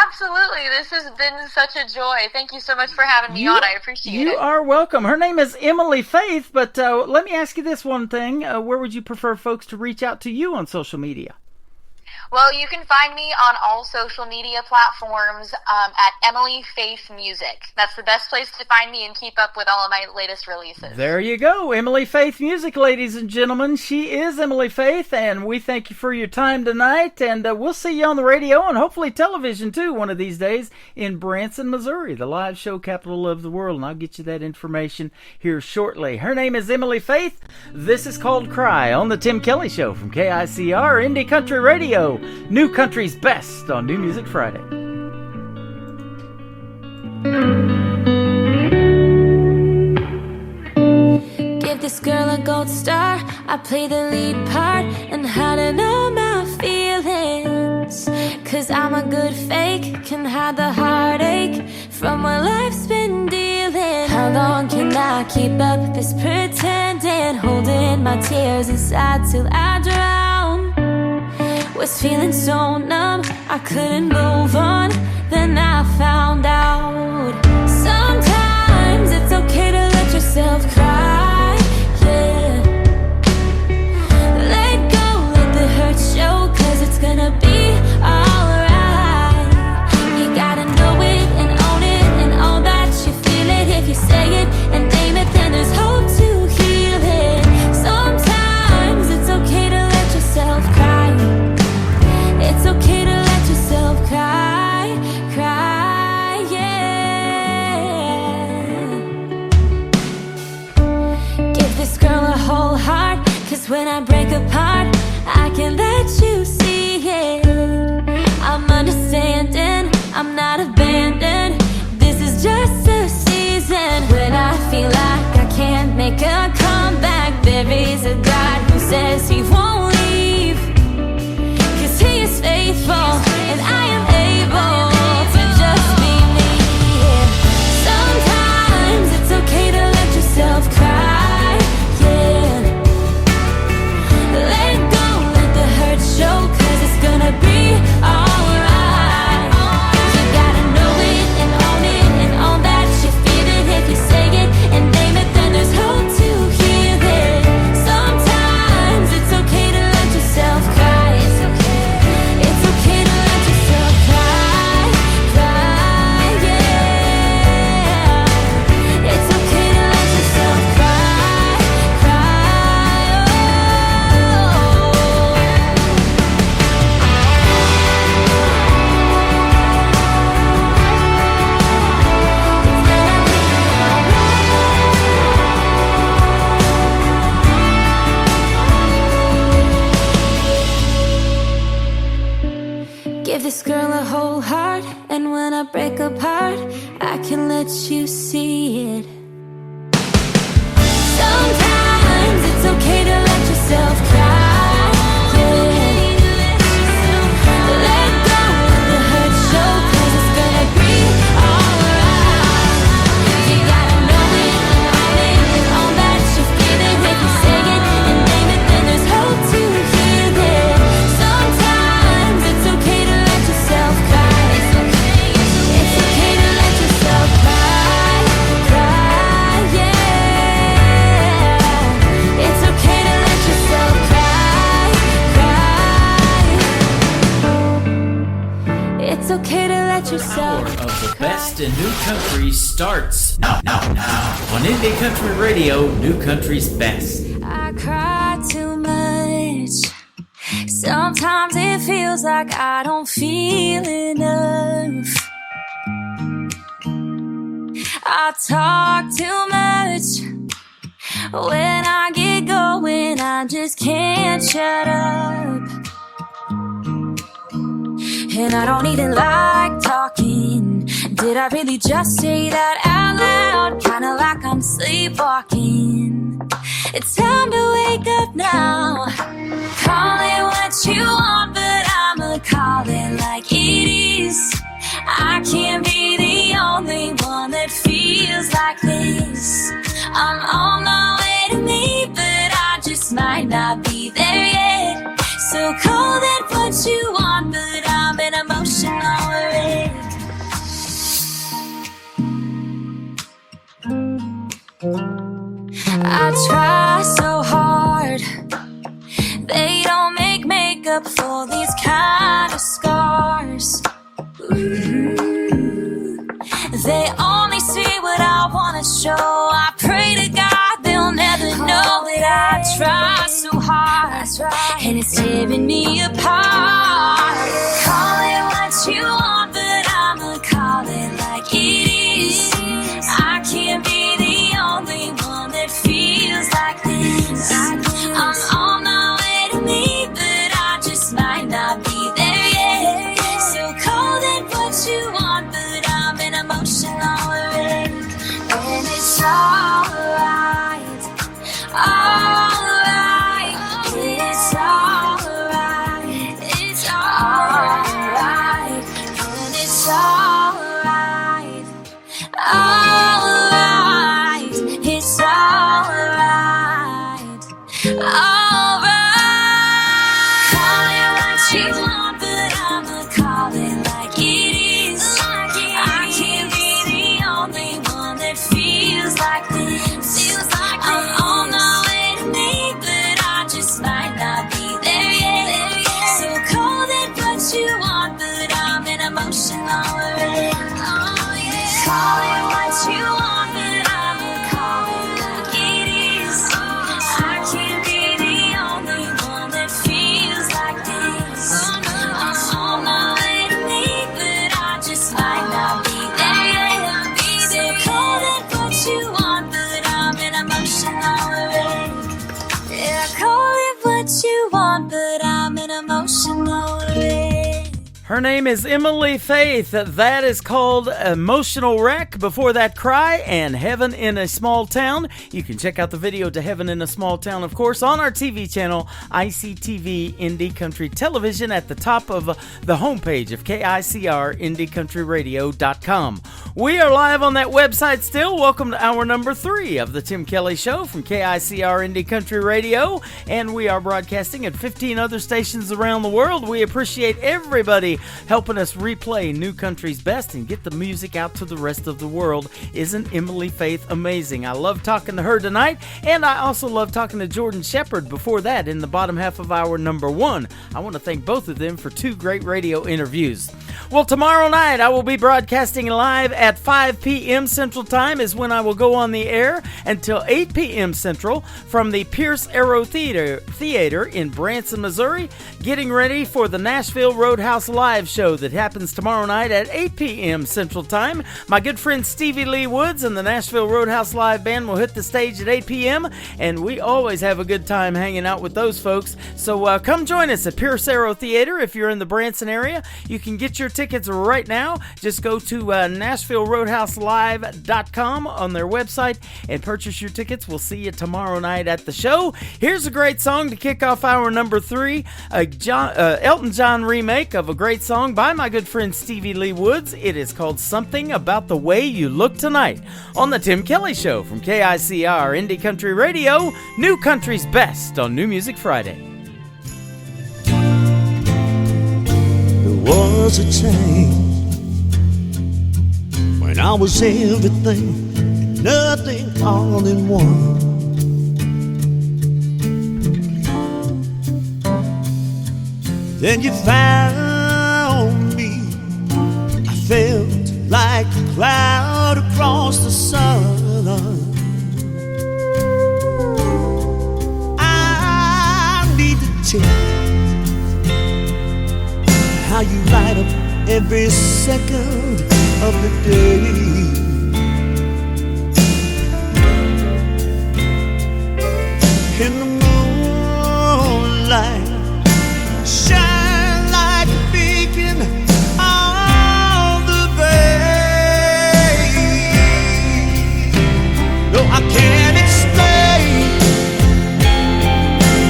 Absolutely. This has been such a joy. Thank you so much for having me on. I appreciate it. You are welcome. Her name is Emily Faith, but let me ask you this one thing. Where would you prefer folks to reach out to you on social media? Well, you can find me on all social media platforms at Emily Faith Music. That's the best place to find me and keep up with all of my latest releases. There you go. Emily Faith Music, ladies and gentlemen. She is Emily Faith, and we thank you for your time tonight. And we'll see you on the radio and hopefully television, too, one of these days in Branson, Missouri, the live show capital of the world. And I'll get you that information here shortly. Her name is Emily Faith. This is called Cry on the Tim Kelly Show from KICR Indie Country Radio. New Country's best on New Music Friday. Give this girl a gold star. I play the lead part and hide all my feelings. 'Cause I'm a good fake, can hide the heartache from what life's been dealing. How long can I keep up this pretending? Holding my tears inside till I drown. Was feeling so numb, I couldn't move on. Then I found out sometimes it's okay to let yourself cry, yeah. Let go, let the hurt show, 'cause it's gonna be alright. You gotta know it and own it and all that you feel it. If you say it and name it, then there's hope to heal it. Sometimes it's okay to let yourself cry. It's okay to let yourself cry, cry, yeah. Give this girl a whole heart, 'cause when I break apart, I can let you see it. I'm understanding, I'm not abandoned. This is just a season. When I feel like I can't make a comeback, there is a God who says he won't leave. He is faithful, and I am able to just be me. Sometimes it's okay to let yourself cry, yeah. Let go, let the hurt show, 'cause it's gonna be alright. You gotta know it and own it and all that you feel it. If you say it and name it, then there's hope to heal it. Sometimes it's okay to let yourself cry. It's okay to let yourself cry, cry, yeah. It's okay to let yourself cry, cry, Give this girl a whole heart, and when I break apart, I can let you see it. Sometimes it's okay to let yourself cry, yeah. Let go, let the hurt show, 'cause it's gonna be alright. You gotta know it and own it and all that you feel it. If you say it and name it, then there's hope to heal it. Sometimes it's okay to let yourself cry. best in new country starts now. On Indie Country Radio, New Country's best. I cry too much. Sometimes it feels like I don't feel enough. I talk too much. When I get going, I just can't shut up. And I don't even like talking. Did I really just say that out loud? Kinda like I'm sleepwalking. It's time to wake up now. Call it what you want, but I'ma call it like it is. I can't be the only one that feels like this. I'm on my way to me, but I just might not be there yet. So call that what you want, but I'm an emotional wreck. I try so hard. They don't make makeup for these kind of scars. They only see what I wanna show. I pray to God they'll never know that I try so hard, and it's tearing me apart. Call it what you want, but I'ma call it like it is. I can't be the only one that feels like this. I'm on my way to me, but I just might not be there yet. So call it what you want, but I'm an emotional wreck. And it's alright, alright, it's alright, it's alright, and it's alright, alright, it's alright, alright. Call it what you want, but I'ma call it like it is. I can't be the only one that feels like this. I'm on my way to me, but I just might not be there yet. So call it what you want, but I'm an emotional wreck. Call it what you want, but I'ma call it like it is. I can't be the only one that feels like this. I'm on my way to me, but I just might not be there yet. So call it what you want, but I'm an emotional wreck. Yeah, call it what you want, but I'm an emotional wreck. Her name is Emily Faith. That is called Emotional Wreck. Before that, Cry and Heaven in a Small Town. You can check out the video to Heaven in a Small Town, of course, on our TV channel, ICTV Indie Country Television, at the top of the homepage of KICRIndieCountryRadio.com. We are live on that website still. Welcome to hour number 3 of the Tim Kelly Show from KICR Indie Country Radio. And we are broadcasting at 15 other stations around the world. We appreciate everybody helping us replay New Country's best and get the music out to the rest of the world. Isn't Emily Faith amazing? I love talking to her tonight, and I also love talking to Jordan Shepard before that in the bottom half of hour number 1. I want to thank both of them for 2 great radio interviews. Well, tomorrow night I will be broadcasting live at 5 p.m. Central Time is when I will go on the air until 8 p.m. Central from the Pierce Arrow Theater in Branson, Missouri, getting ready for the Nashville Roadhouse Live show that happens tomorrow night at 8 p.m. Central Time. My good friend Stevie Lee Woods and the Nashville Roadhouse Live Band will hit the stage at 8 p.m. and we always have a good time hanging out with those folks. So come join us at Pierce Arrow Theater if you're in the Branson area. You can get your tickets right now. Just go to NashvilleRoadhouseLive.com on their website and purchase your tickets. We'll see you tomorrow night at the show. Here's a great song to kick off hour number 3, a Elton John remake of a great song by my good friend Stevie Lee Woods. It is called Something About the Way You Look Tonight on the Tim Kelly Show from KICR Indie Country Radio, New Country's best on New Music Friday. There was a time when I was everything and nothing all in one. Then you found me. I felt like a cloud across the sun. I need to tell how you light up every second of the day. In the moonlight, shine like a beacon on the bay. No, I can't explain,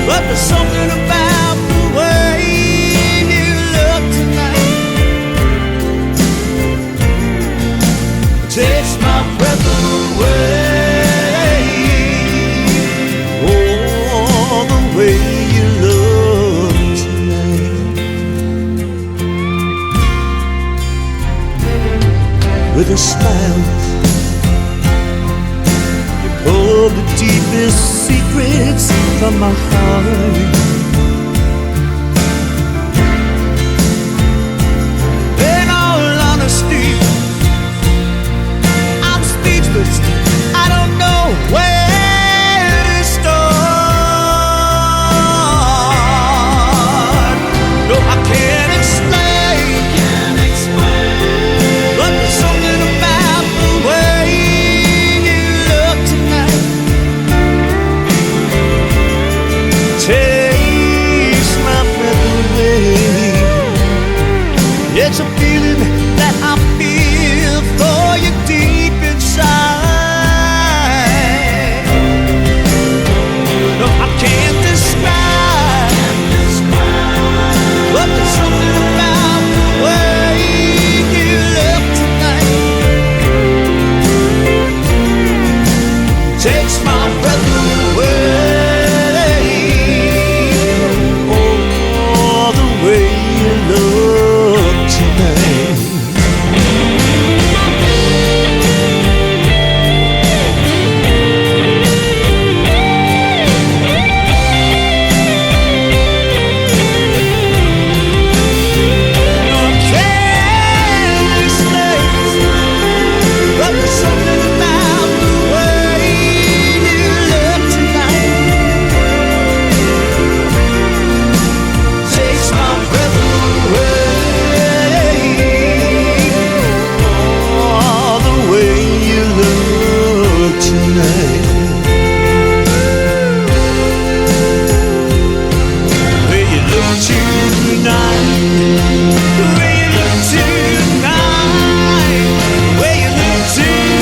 but there's something about the way you look tonight. It takes my breath away. Oh, the way you look tonight. With a smile, you pull the deepest secrets from my heart. In all honesty, I'm speechless. I don't know where to start. No, I can't explain. But there's something about the way you look tonight. Takes my breath away. It's a feeling that I feel for you deep inside. No, I can't describe, but there's something about the way you look tonight. Takes my breath away. Oh, the way you look tonight. But there's something about the way you look tonight. Takes my breath away. Oh, the way you look tonight. The way you look tonight. The way you look tonight. The way you look tonight.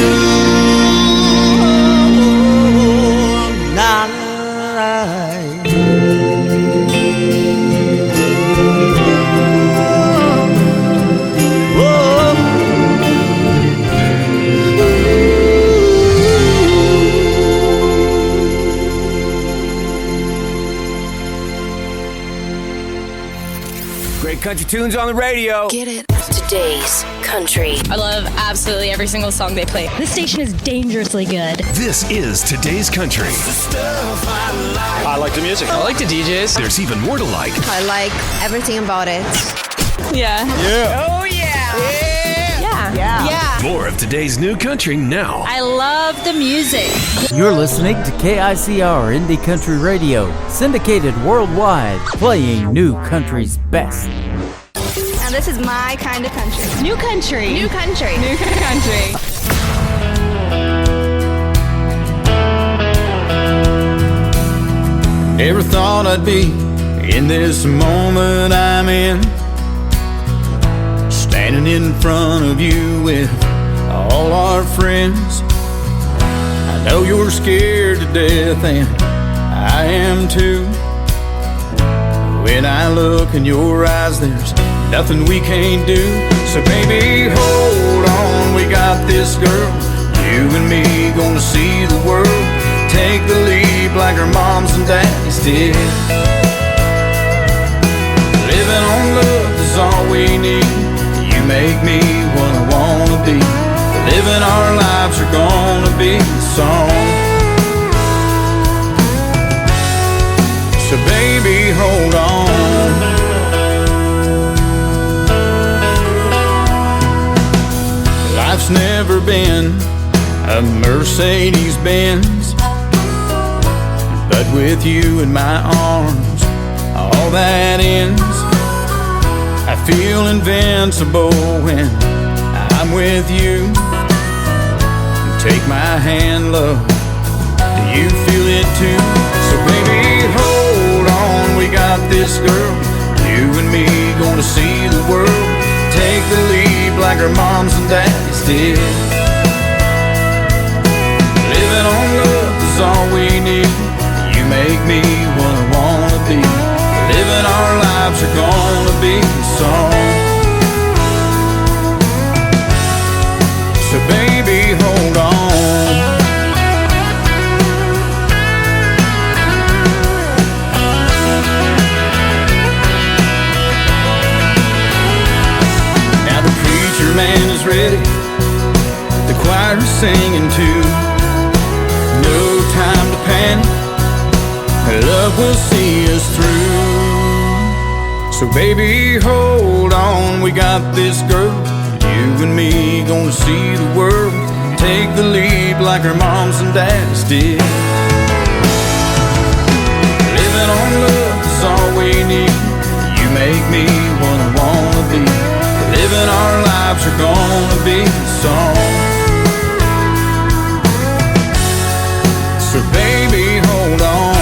Great country tunes on the radio. Get it. Today's country. I love absolutely every single song they play. This station is dangerously good. This is Today's Country. I like the music. I like the DJs. There's even more to like. I like everything about it. Yeah. Yeah. Oh, yeah. Yeah. More of today's new country now. I love the music. You're listening to KICR Indie Country Radio, syndicated worldwide, playing new country's best. And this is my kind of country. New country. New country. New country. Never thought I'd be in this moment I'm in, standing in front of you with all our friends. I know you're scared to death and I am too. When I look in your eyes, there's nothing we can't do. So baby, hold on, we got this, girl. You and me gonna see the world. Take the leap like our moms and daddies did. Living on love is all we need. You make me what I wanna be. Living our lives are gonna be a song. So baby, hold on. Life's never a Mercedes-Benz. But with you in my arms, all that ends. I feel invincible when I'm with you. Take my hand, love, do you feel it too? So baby, hold on, we got this girl. You and me gonna see the world. Take the lead like our moms and daddies did. Living on love is all we need. You make me what I wanna be. Living our lives are gonna be a song. So baby, hold on. Now the preacher man is ready, the choir is singing too. No time to panic, love will see us through. So baby, hold on, we got this girl. You and me gonna see the world. Take the lead like our moms and dads did. Living on love is all we need. You make me what I wanna be. Living our lives are gonna be a song. So baby, hold on.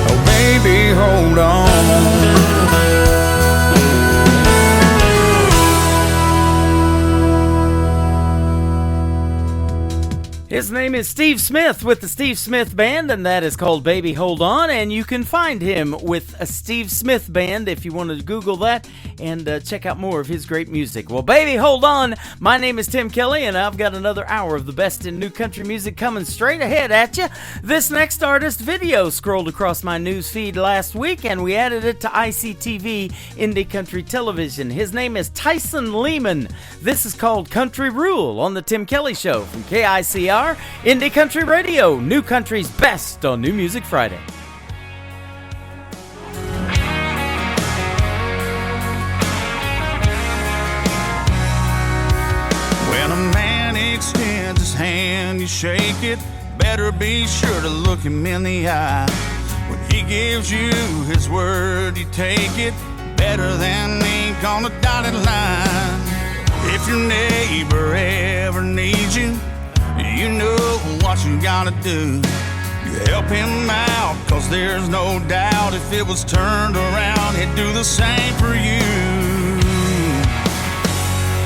Oh baby, hold on. His name is Steve Smith with the Steve Smith Band, and that is called Baby Hold On, and you can find him with a Steve Smith Band if you want to Google that and check out more of his great music. Well, Baby Hold On, my name is Tim Kelly, and I've got another hour of the best in new country music coming straight ahead at you. This next artist video scrolled across my news feed last week, and we added it to ICTV Indie Country Television. His name is Tyson Lehman. This is called Country Rule on the Tim Kelly Show from KICR. Indie Country Radio, New Country's best on New Music Friday. When a man extends his hand, you shake it. Better be sure to look him in the eye. When he gives you his word, you take it. Better than ink on a dotted line. If your neighbor ever needs you, you know what you gotta do. You help him out, cause there's no doubt if it was turned around, he'd do the same for you.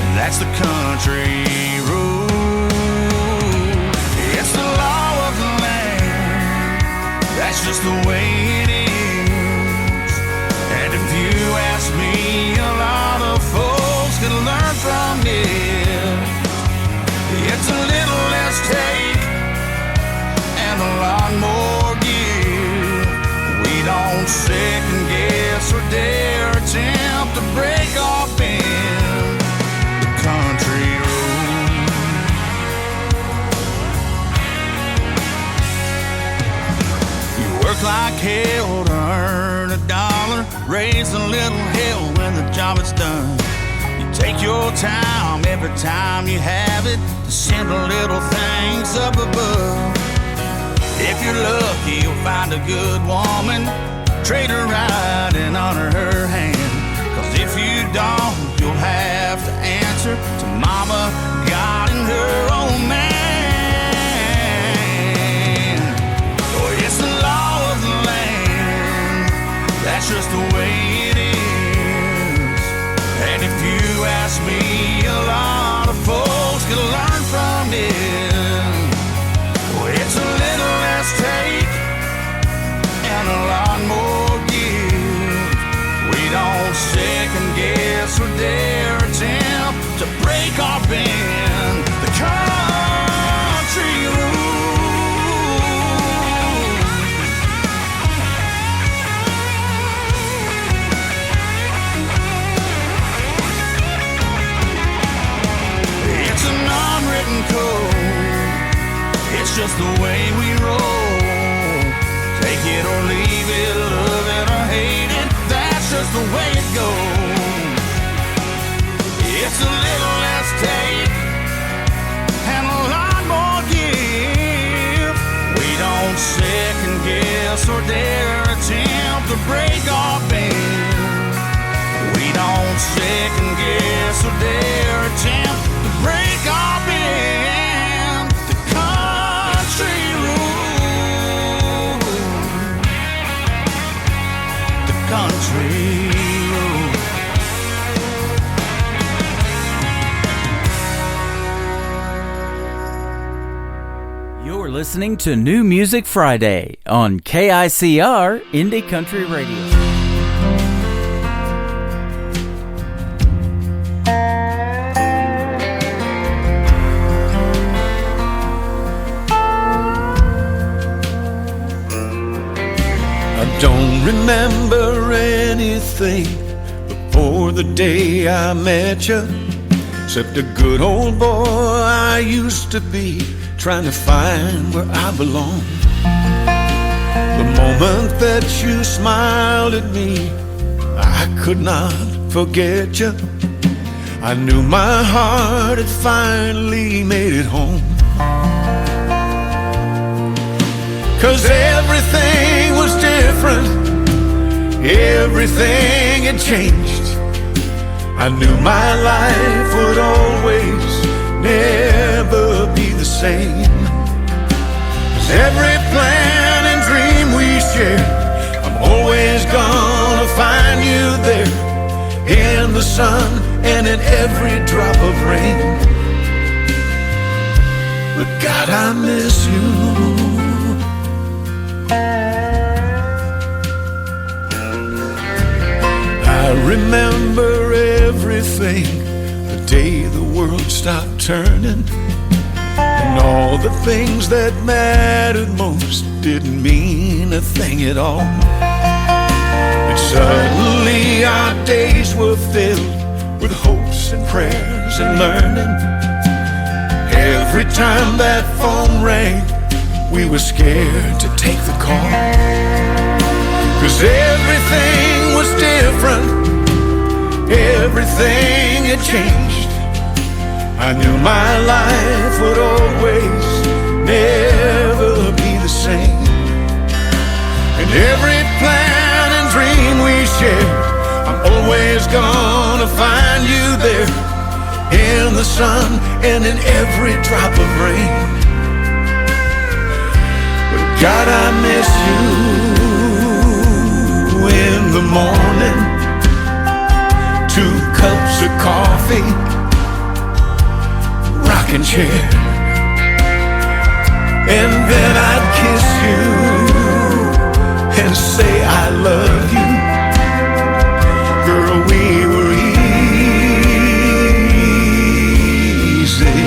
And that's the country rule. It's the law of the land. That's just the way it is. And if you ask me, a lot of folks can learn from it. It's a little less take and a lot more give. We don't second guess or dare attempt to break our bend. The country rule. You work like hell to earn $1, raise a little hell when the job is done. Take your time every time you have it to simple little things up above. If you're lucky, you'll find a good woman, treat her right and honor her hand. Cause if you don't, you'll have to answer to Mama, God, and her old man. Oh, it's the law of the land. That's just the way it is. And if you ask me, a lot of folks can learn from it. Oh, it's a little less take and a lot more give. We don't second guess or dare attempt to break our bend. The country rule. It's just the way we roll. Take it or leave it, love it or hate it. That's just the way it goes. It's a little less second guess or dare attempt to break our band. We don't second guess or dare attempt to break our band. The country road. The country road. You're listening to New Music Friday on KICR Indie Country Radio. I don't remember anything before the day I met you, except a good old boy I used to be, trying to find where I belong. The moment that you smiled at me, I could not forget you. I knew my heart had finally made it home. 'Cause everything was different, everything had changed. I knew my life would always never be the same. 'Cause every plan and dream we share, I'm always gonna find you there, in the sun and in every drop of rain. But God, I miss you. I remember everything, the day the world stopped turning, and all the things that mattered most didn't mean a thing at all. And suddenly our days were filled with hopes and prayers and learning. Every time that phone rang, we were scared to take the call. 'Cause everything was different, everything had changed. I knew my life would always never be the same. And every plan and dream we shared, I'm always gonna find you there, in the sun and in every drop of rain. But God, I miss you in the morning, 2 cups of coffee, rocking chair, and then I'd kiss you and say I love you. Girl, we were easy.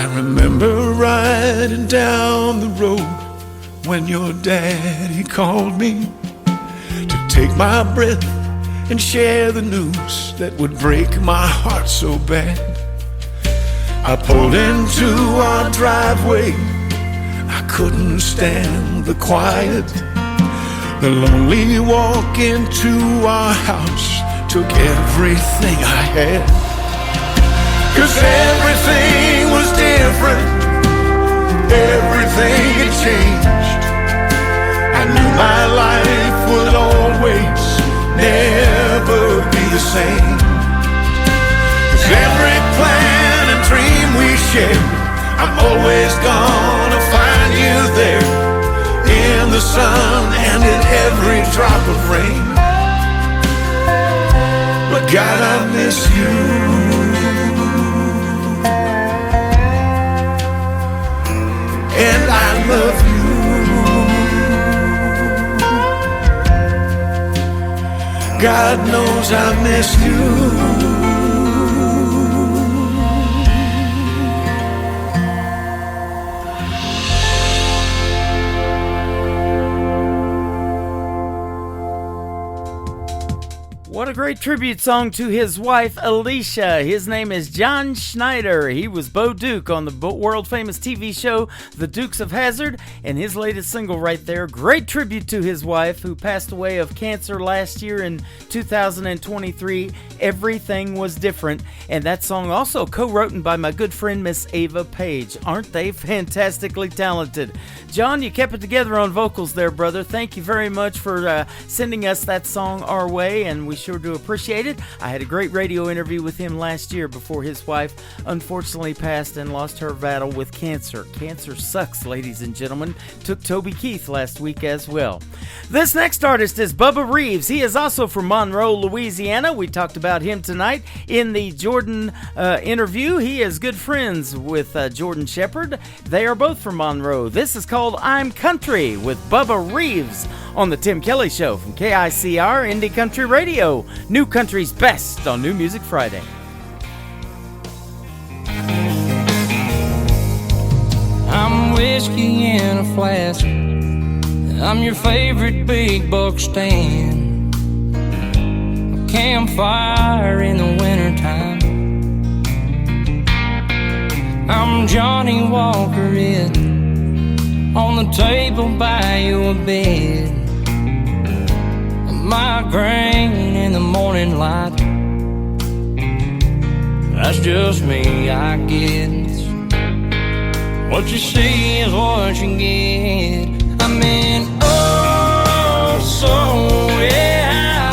I remember riding down the road when your daddy called me to take my breath and share the news that would break my heart so bad. I pulled into our driveway, I couldn't stand the quiet. The lonely walk into our house took everything I had. 'Cause everything was different, everything had changed. I knew my life would always never be the same. 'Cause every plan and dream we share, I'm always gonna find you there, in the sun and in every drop of rain. But God, I miss you. And I love you. God knows I miss you. What a great tribute song to his wife, Alicia. His name is John Schneider. He was Bo Duke on the world-famous TV show, The Dukes of Hazzard, and his latest single right there, great tribute to his wife, who passed away of cancer last year in 2023, Everything Was Different, and that song also co-written by my good friend, Miss Ava Page. Aren't they fantastically talented? John, you kept it together on vocals there, brother. Thank you very much for sending us that song our way, and we sure do appreciate it. I had a great radio interview with him last year before his wife unfortunately passed and lost her battle with cancer. Cancer sucks, ladies and gentlemen. Took Toby Keith last week as well. This next artist is Bubba Reeves. He is also from Monroe, Louisiana. We talked about him tonight in the Jordan interview. He is good friends with Jordan Shepherd. They are both from Monroe. This is called I'm Country with Bubba Reeves on the Tim Kelly Show from KICR Indie Country Radio. New Country's best on New Music Friday. I'm whiskey in a flask. I'm your favorite big buck stand. A campfire in the wintertime. I'm Johnny Walker Red. On the table by your bed. A migraine in the morning light. That's just me, I guess. What you see is what you get. I mean, oh, so yeah.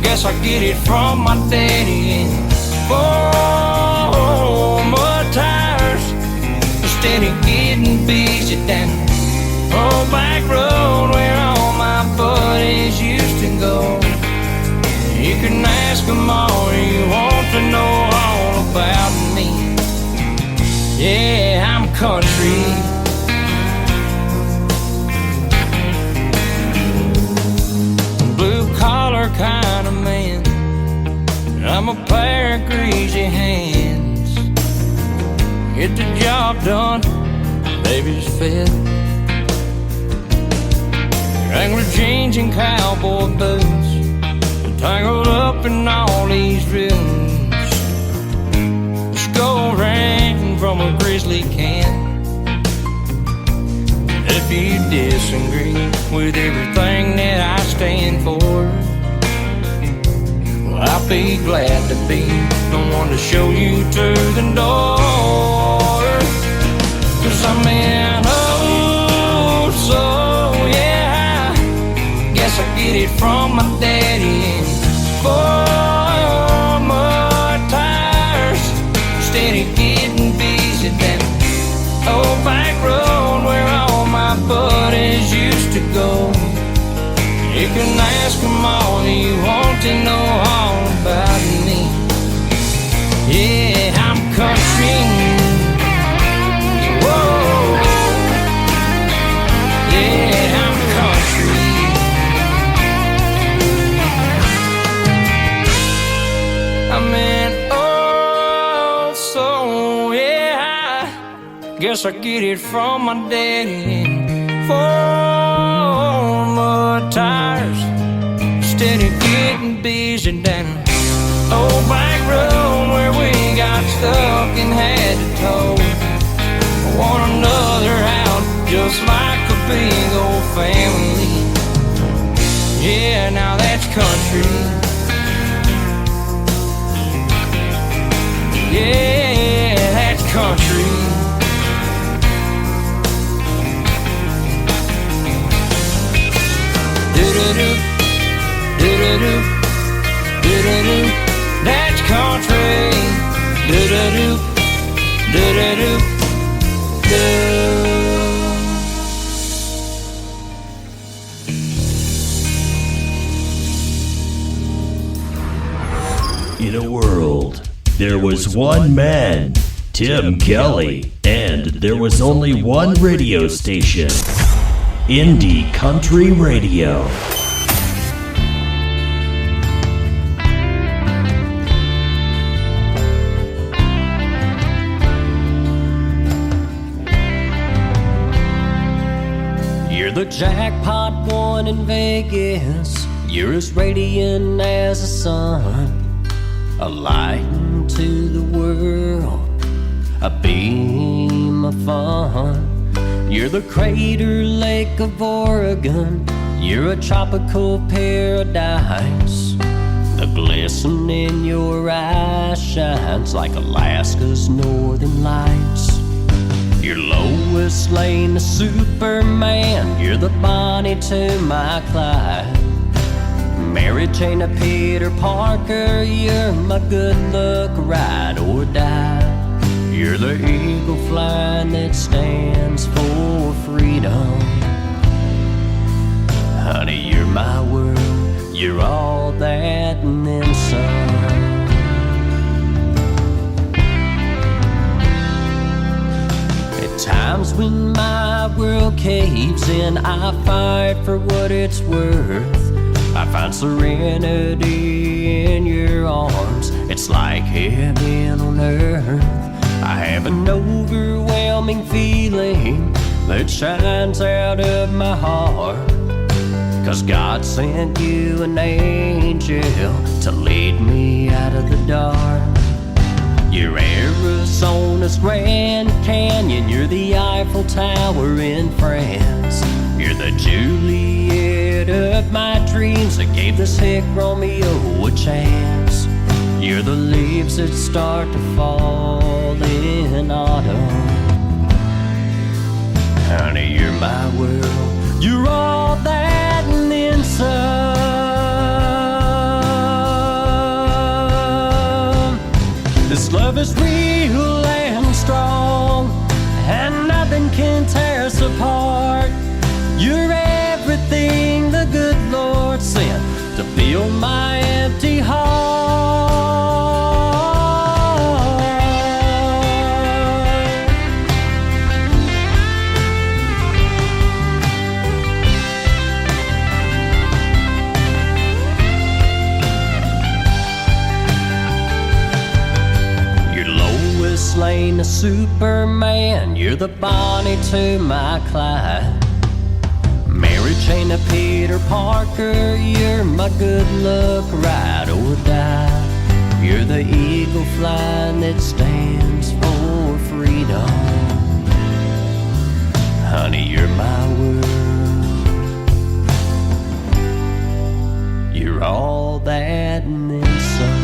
Guess I get it from my daddy. Oh, mud tires. Steady getting busy down the old back road where all my buddies used to go. You can ask them all you want to know all about me. Yeah, I'm country. Blue collar kind of man. I'm a pair of greasy hands. Get the job done, baby's fed. Wrangler jeans and cowboy boots, tangled up in all these rhythms. A skull ring from a grizzly can. If you disagree with everything that I stand for, well, I'll be glad to be the one to show you to the door. 'Cause I'm in, oh, so yeah. Guess I get it from my daddy. Four mud tires, steady getting busy down old back road where all my buddies used to go. You can ask them all you want to know all about me. Yeah, I'm country. Whoa. Yeah, I'm country. I mean, oh, so yeah. Guess I get it from my daddy. Four mud tires, steady getting busy down old back road where we got stuck and had to tow one another out just like a big old family. Yeah, now that's country. Yeah, that's country. Do-do-do, do-do-do, do-do-do, that's country. Do-do-do, do-do-do, do. In a world, there was one man, Tim Kelly, and there was only one radio station, Indie Country Radio. You're the jackpot one in Vegas. You're as radiant as the sun, a light into the world, a beam of fun. You're the Crater Lake of Oregon, you're a tropical paradise. The glisten in your eyes shines like Alaska's northern lights. You're Lois Lane, the Superman, you're the Bonnie to my Clyde. Mary Jane to Peter Parker, you're my good luck, ride or die. You're the eagle flying that stands for freedom. Honey, you're my world, you're all that and then some. At times when my world caves in, I fight for what it's worth. I find serenity in your arms, it's like heaven on earth. I have an overwhelming feeling that shines out of my heart, 'cause God sent you an angel to lead me out of the dark. You're Arizona's Grand Canyon, you're the Eiffel Tower in France. You're the Juliet of my dreams that gave this hick Romeo a chance. You're the leaves that start to fall in autumn. Honey, you're my world, you're all that and then some. This love is real and strong, and nothing can tear us apart. You're everything the good Lord sent to fill my empty heart. You're Lois Lane, the Superman, you're the Bonnie to my Clyde. Mary Jane to Peter Parker, you're my good luck, ride or die. You're the eagle flying that stands for freedom. Honey, you're my world, you're all that and then some.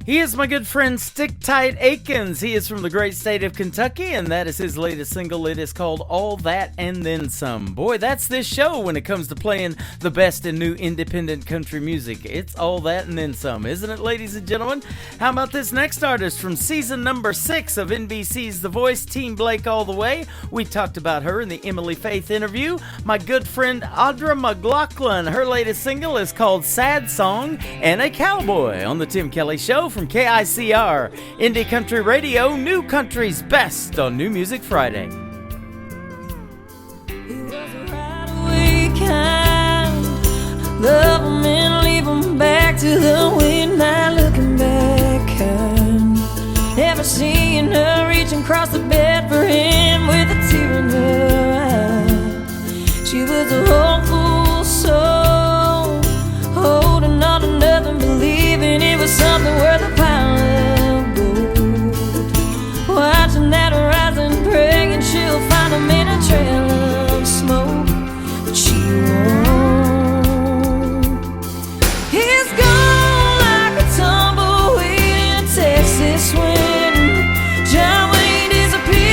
He is my good friend Stick Tight Akins. He is from the great state of Kentucky, and that is his latest single. It is called All That and Then Some. Boy, that's this show when it comes to playing the best in new independent country music. It's all that and then some, isn't it, ladies and gentlemen? How about this next artist from season number 6 of NBC's The Voice, Team Blake All the Way? We talked about her in the Emily Faith interview. My good friend Audra McLaughlin. Her latest single is called Sad Song and a Cowboy on The Tim Kelly Show from KICR, Indie Country Radio, New Country's best on New Music Friday. Love 'em and leave 'em back to the wind, not looking back kind. Never seeing her reaching across the bed for him with a tear in her eye. She was a hopeful soul, holding on to nothing, believing it was something worth a pile of gold. Watching that horizon, praying she'll find him in a trail of smoke, but she won't. He's gone like a tumbleweed in Texas wind. John Wayne disappeared.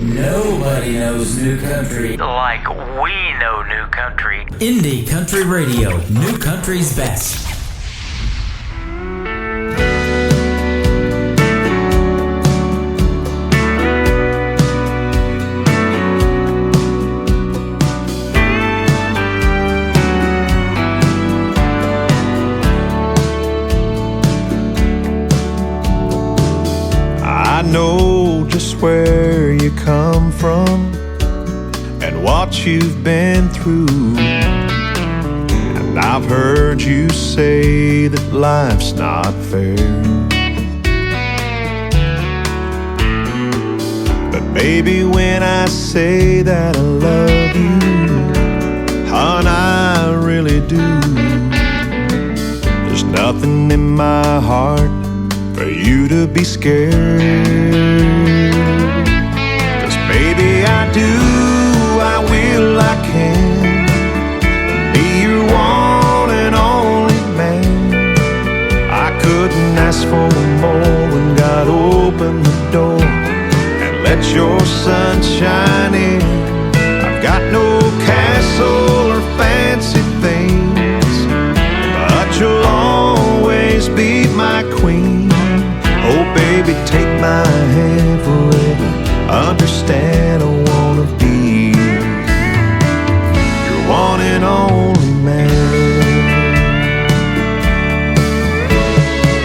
Nobody knows new country like we know new country. Indie Country Radio, new country's best. I know just where you come from and what you've been through. And I've heard you say that life's not fair. But baby, when I say that I love you, hon, I really do. There's nothing in my heart for you to be scared. 'Cause baby, I do, I will, I can be your one and only man. I couldn't ask for more when God opened the door and let your sun shine in. I've got no castle or fancy things, but you'll always be my queen. Oh baby, take my hand forever. Understand I wanna be your one and only man.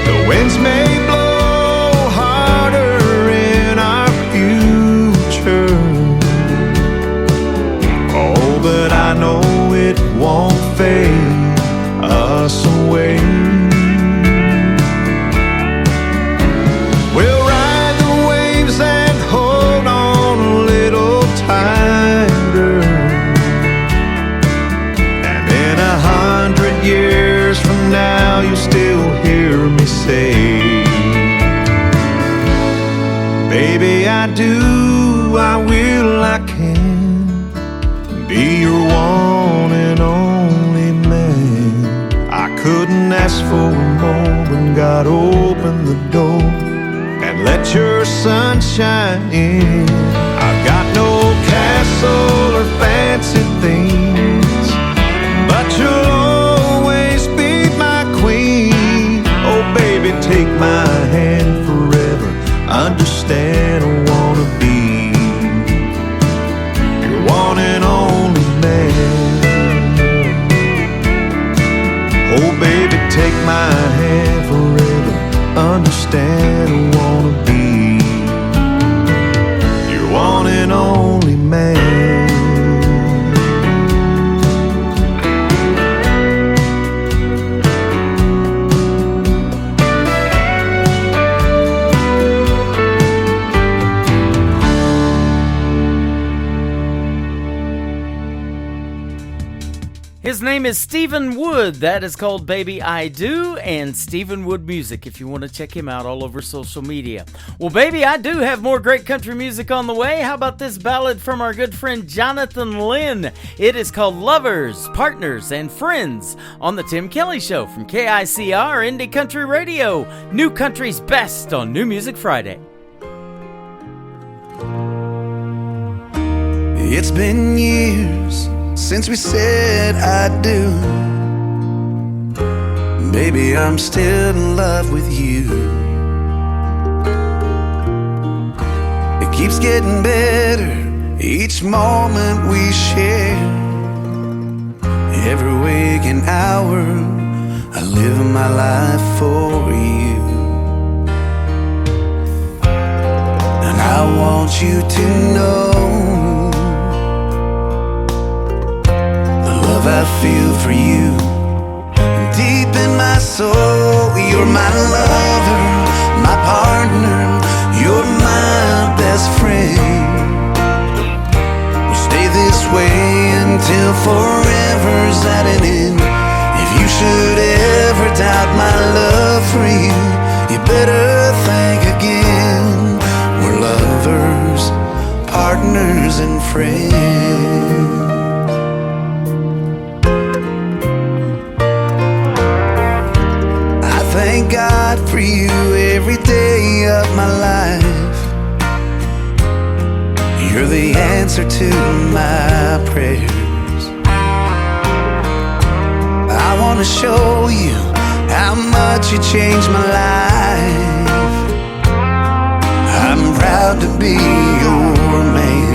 The winds may blow harder in our future, oh, but I know it won't fade us away. Years from now, you still hear me say, baby, I do, I will, I can be your one and only man. I couldn't ask for more when God opened the door and let your sun shine in. I've got no castle or fancy things, but you'll baby, take my hand forever. Understand I wanna be your one and only man. Oh baby, take my hand forever. Understand I wanna be your one and only man. His name is Stephen Wood. That is called Baby I Do, and Stephen Wood Music if you want to check him out all over social media. Well, Baby I Do have more great country music on the way. How about this ballad from our good friend Jonathan Lynn? It is called Lovers, Partners, and Friends on The Tim Kelly Show from KICR Indie Country Radio. New Country's best on New Music Friday. It's been years since we said I do. Baby, I'm still in love with you. It keeps getting better each moment we share. Every waking hour I live my life for you. And I want you to know I feel for you. Deep in my soul, you're my lover, my partner, you're my best friend. We'll stay this way until forever's at an end. If you should ever doubt my love for you, you better think again. We're lovers, partners, and friends. Thank God for you every day of my life. You're the answer to my prayers. I wanna show you how much you changed my life. I'm proud to be your man,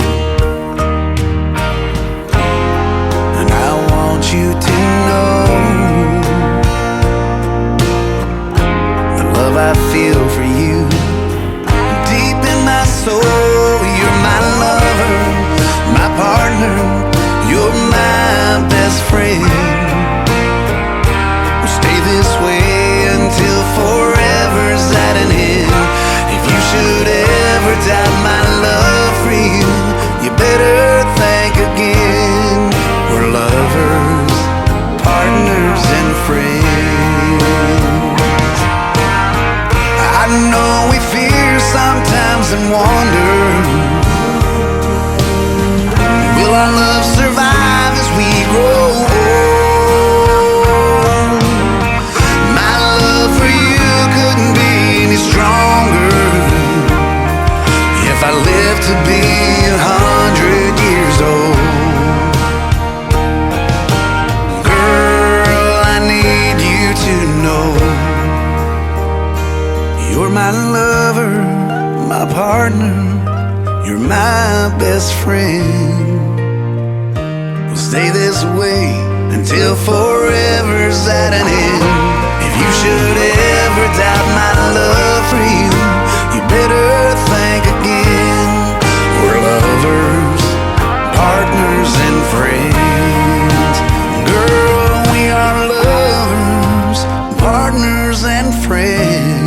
and I want you to know the love I feel for you. Deep in my soul, you're my lover, my partner, you're my best friend. We'll stay this way until forever's at an end. If you should ever doubt my love for you, you better think again. We're lovers, partners, and friends. I know we fear sometimes and wonder, will our love survive as we grow old? My love for you couldn't be any stronger if I live to be 100 years old. Girl, I need you to know you're my lover, my partner, you're my best friend. We'll stay this way until forever's at an end. If you should ever doubt my love for you, you better think again. We're lovers, partners, and friends. Girl, we are lovers, partners, and friends.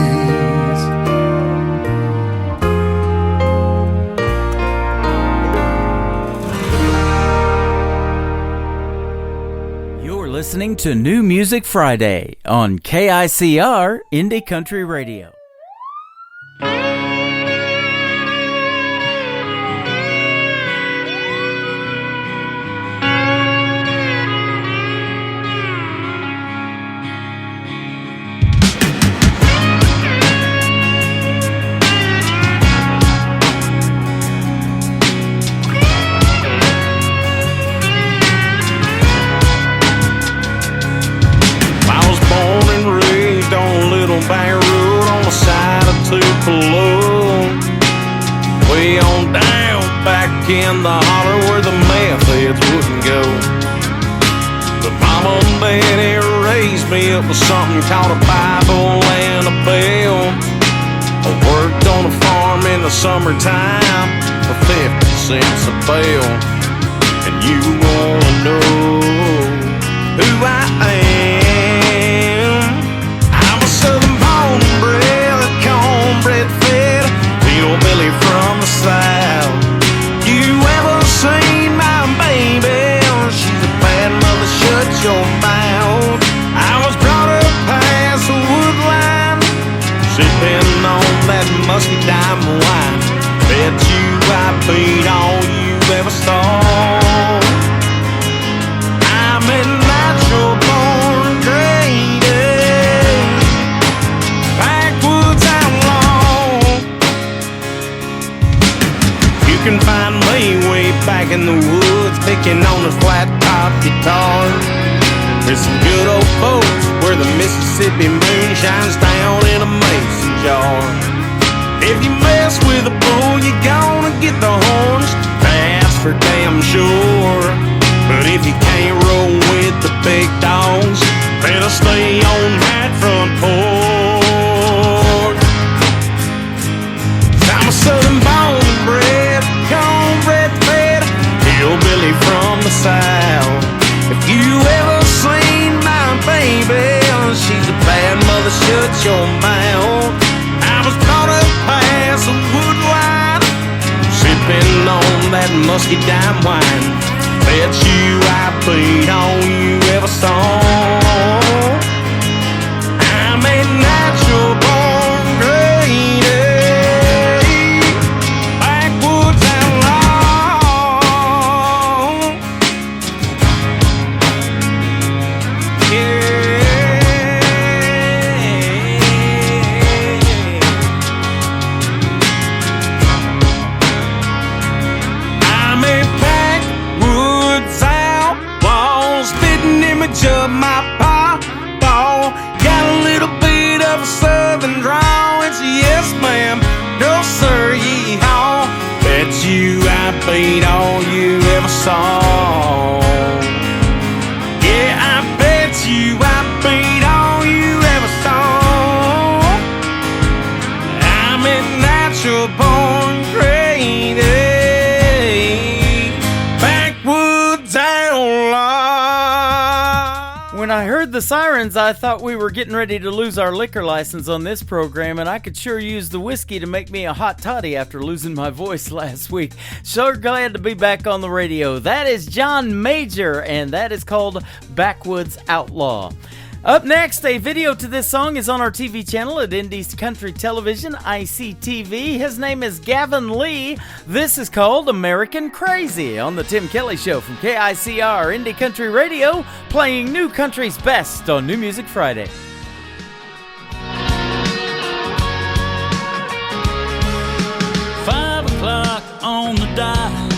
Listening to New Music Friday on KICR Indie Country Radio. Banger road on the side of Tupelo, way on down back in the holler where the meth heads wouldn't go. But Mama and Daddy raised me up with something called a Bible and a bell. I worked on a farm in the summertime for 50 cents a bale. And you wanna know who I am? I'm a Southern born and bred, cornbread fed hillbilly from the South. You ever seen my baby? She's a bad mother, shut your mouth. I was brought up past the woodline, sipping on that musky dime wine. Bet you I beat all you ever saw. I'm a natural born greatest backwoods outlaw. You can find me way back in the woods, picking on a flat top guitar. There's some good old folks where the Mississippi moon shines down in a mason jar. If you mess with a bull, you're gonna get the horns, that's for damn sure. But if you can't roll with the big dogs, better stay on that front porch. I'm a Southern born and bred, cornbread fed hillbilly from the South. If you ever seen my baby, she's a bad mother, shut your mouth. I was brought up past the woodline, sipping on that musky dime wine. Bet you I beat all you ever saw. I'm a natural born greatest backwoods outlaw. Yeah. the sirens, I thought we were getting ready to lose our liquor license on this program, and I could sure use the whiskey to make me a hot toddy after losing my voice last week. Sure glad to be back on the radio. That is John Major, and that is called Backwoods Outlaw. Up next, a video to this song is on our TV channel at Indies Country Television, ICTV. His name is Gavin Lee. This is called American Crazy on The Tim Kelly Show from KICR Indie Country Radio, playing New Country's best on New Music Friday. 5 o'clock on the dime,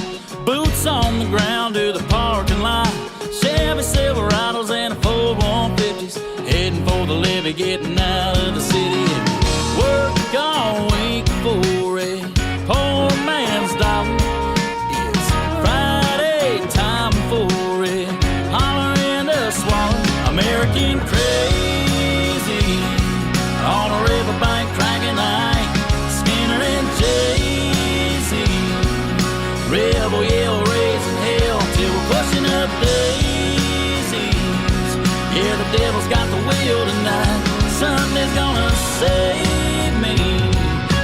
boots on the ground to the parking lot. Chevy Silverados and a Ford 150s, heading for the levee, getting out of the city. Work all week for a poor man's dollar. It's Friday time for a holler and a swallow. American crazy on a riverbank, cranking night. Skinner and Jay-Z, rebel yell, raising hell till we're pushing up daisies. Yeah, the devil's got the wheel tonight. Sunday's gonna save me.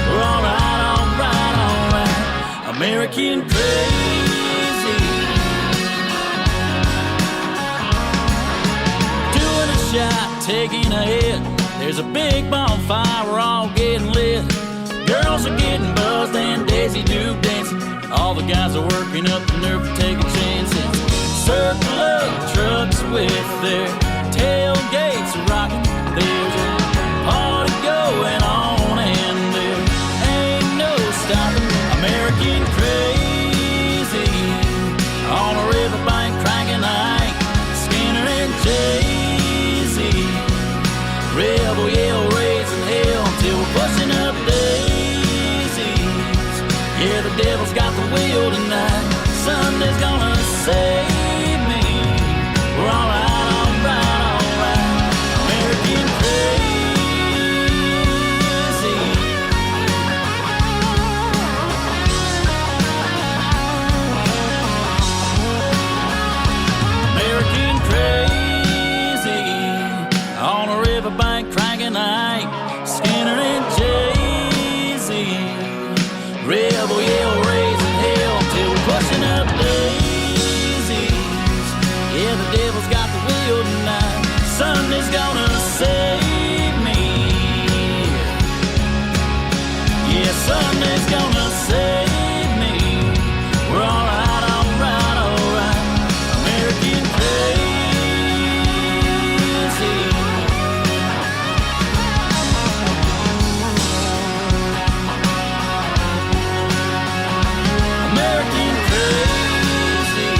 We're alright, alright, alright. American crazy. Doing a shot, taking a hit. There's a big bonfire, we're all getting lit. Girls are getting buzzed and Daisy Duke dancing. All the guys are working up the nerve to take a chance. Circle of trucks with their tailgates rocking. There's a party going on and there ain't no stopping. American crazy on a riverbank, cranking night. Skinner and Jay-Z, rebel yell, raising hell till we're pushing up daisies. Yeah, the devil's got the wheel tonight. Sunday's gonna save me. We're alright, alright, alright. American crazy. American crazy on a riverbank, cranking night. Skinner and Jay-Z, rebel yell, raising hell till we're pushing up daisies. Yeah, the devil's got the wheel tonight. Sunday's gonna save me. Yeah, Sunday's gonna save me. We're alright, alright, alright. American crazy. American crazy.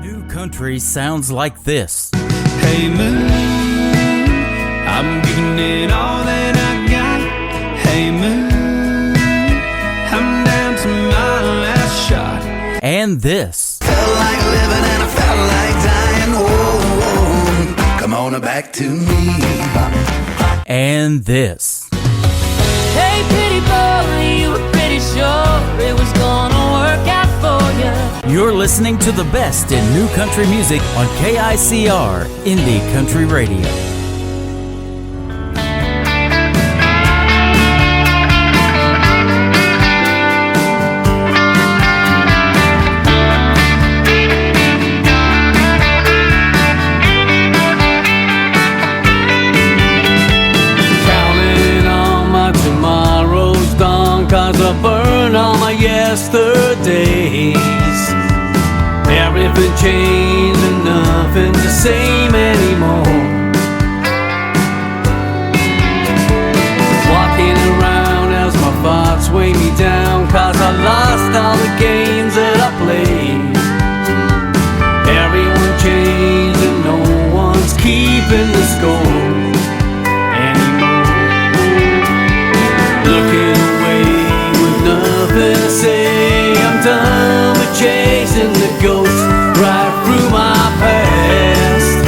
New Country sounds like this. Hey moon, I'm giving it all that I got. Hey moon, I'm down to my last shot. And this. Felt like living and I felt like dying. Oh, come on back to me. And this. Hey, pretty boy, you were pretty sure it was gonna work out for you. You're listening to the best in new country music on KICR Indie Country Radio. Counting on my tomorrow's dawn, 'cause I burn all my yesterdays. Everything changed and nothing's the same anymore. Walking around as my thoughts weigh me down, 'cause I lost all the games that I played. Everyone changed and no one's keeping the score anymore. Looking away with nothing to say, I'm done with chasing the ghosts right through my past.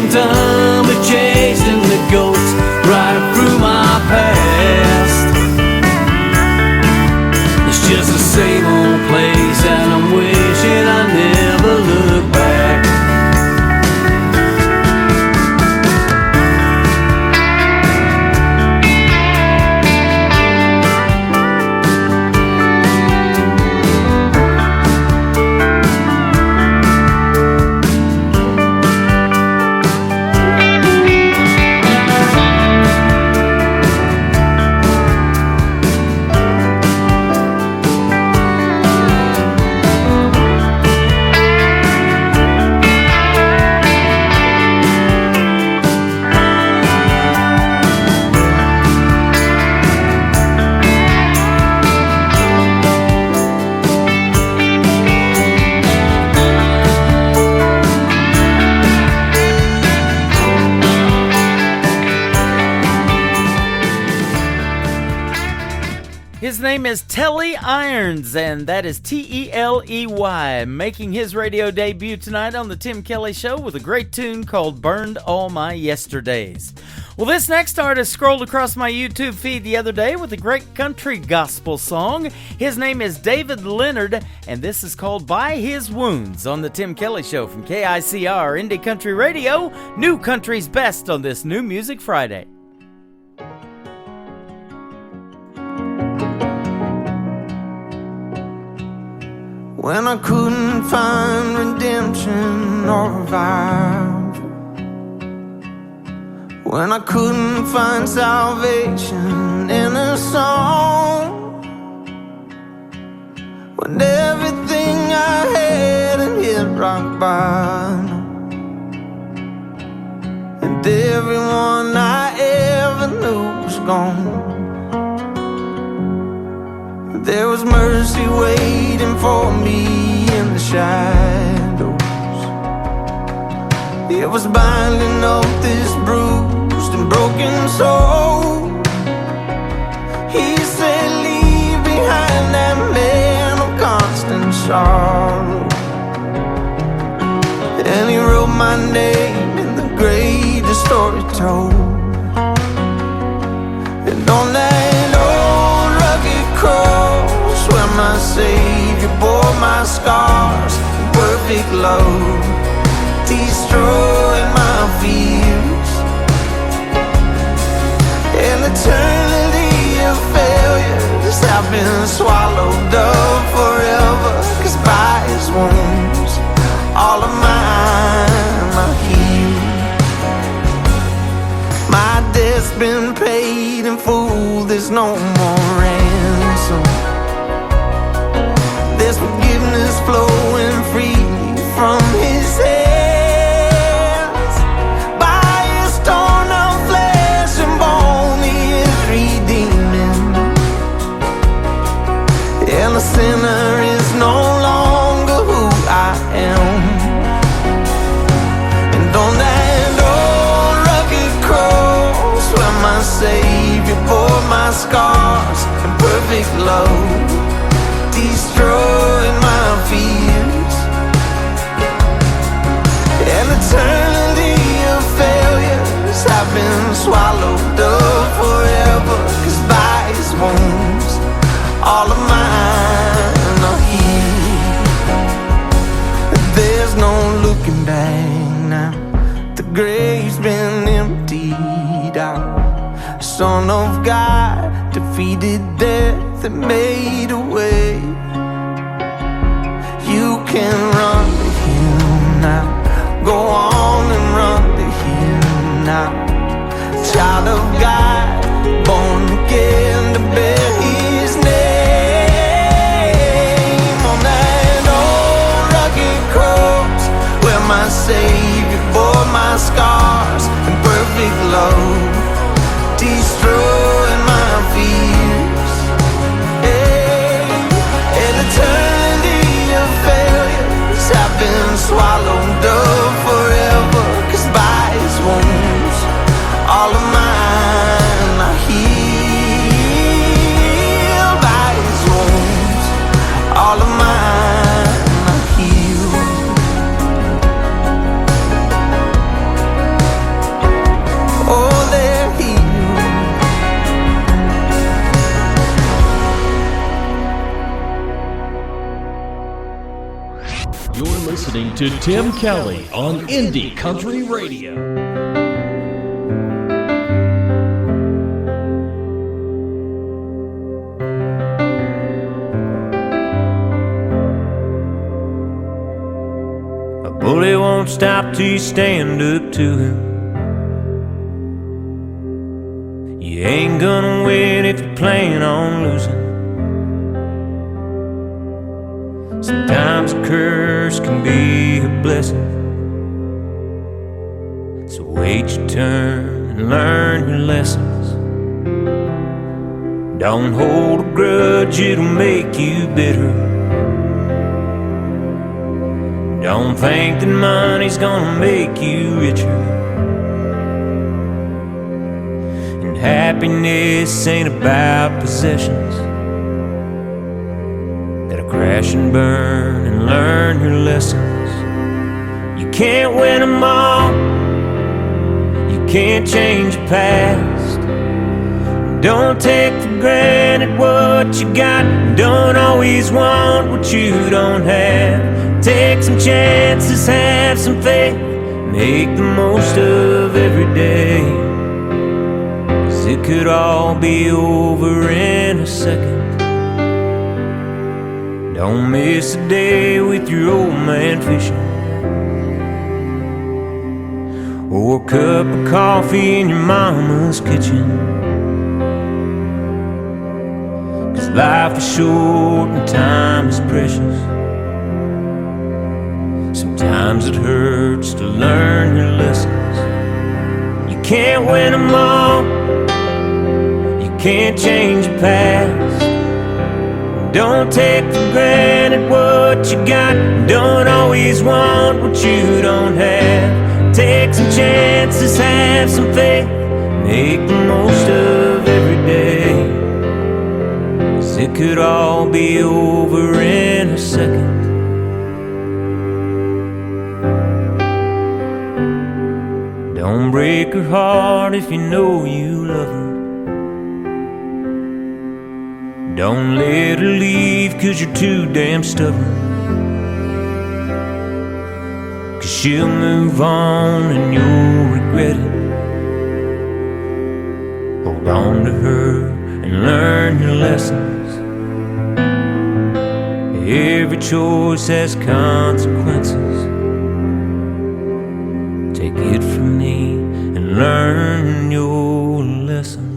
I'm done with chasing the ghosts right through my past. It's just the same old place, and I'm wishing I never look back. His name is Telly Irons, and that is T-E-L-E-Y, making his radio debut tonight on the Tim Kelly Show with a great tune called Burned All My Yesterdays. Well, this next artist scrolled across my YouTube feed the other day with a great country gospel song. His name is David Leonard, and this is called By His Wounds on the Tim Kelly Show from KICR Indie Country Radio, New Country's Best on this New Music Friday. When I couldn't find redemption or revival, when I couldn't find salvation in a song, when everything I had had hit rock bottom, and everyone I ever knew was gone, there was mercy waiting for me in the shadows. It was binding up this bruised and broken soul. He said, leave behind that man of constant sorrow. And he wrote my name in the greatest story told. And on that old rugged cross where my Savior bore my scars in perfect love, destroying my fears. An eternity of failures have been swallowed up forever, 'cause by His wounds all of mine are healed. My debt's been paid in full, there's no more ransom. There's forgiveness flowing freely from His hands. By His torn out flesh and bone He is redeeming, and the sinner is no longer who I am. And on that old rugged cross where my Savior bore my scars in perfect love, destroying my fears. An eternity of failures have been swallowed up forever, 'cause by His wounds all of mine are healed. There's no looking back now, the grave's been emptied out. Son of God defeated death and made a way. You can run to Him now, go on and run to Him now. Child of God, born again to bear His name. On that old rugged cross where my Savior bore my scars in perfect love, destroying my fears. An eternity of failures have been swallowed up forever, 'cause by His wounds all of mine are healed. By His wounds all of mine are healed. to Tim Kelly on Indie Country Radio. A bully won't stop till you stand up to him. You ain't gonna win if you plan on losing. Sometimes a curse can be a blessing. So wait your turn and learn your lessons. Don't hold a grudge, it'll make you bitter. Don't think that money's gonna make you richer. And happiness ain't about possessions. Crash and burn and learn your lessons. You can't win them all. You can't change your past. Don't take for granted what you got. Don't always want what you don't have. Take some chances, have some faith. Make the most of every day. 'Cause it could all be over in a second. Don't miss a day with your old man fishing, or a cup of coffee in your mama's kitchen. 'Cause life is short and time is precious. Sometimes it hurts to learn your lessons. You can't win them all. You can't change your past. Don't take for granted what you got. Don't always want what you don't have. Take some chances, have some faith. Make the most of every day. 'Cause it could all be over in a second. Don't break her heart if you know you love her. Don't let her leave 'cause you're too damn stubborn. 'Cause she'll move on and you'll regret it. Hold on to her and learn your lessons. Every choice has consequences. Take it from me and learn your lessons.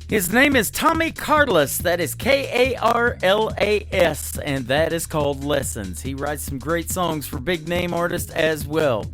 His name is Tommy Karlas. That is Karlas, and that is called Lessons. He writes some great songs for big name artists as well.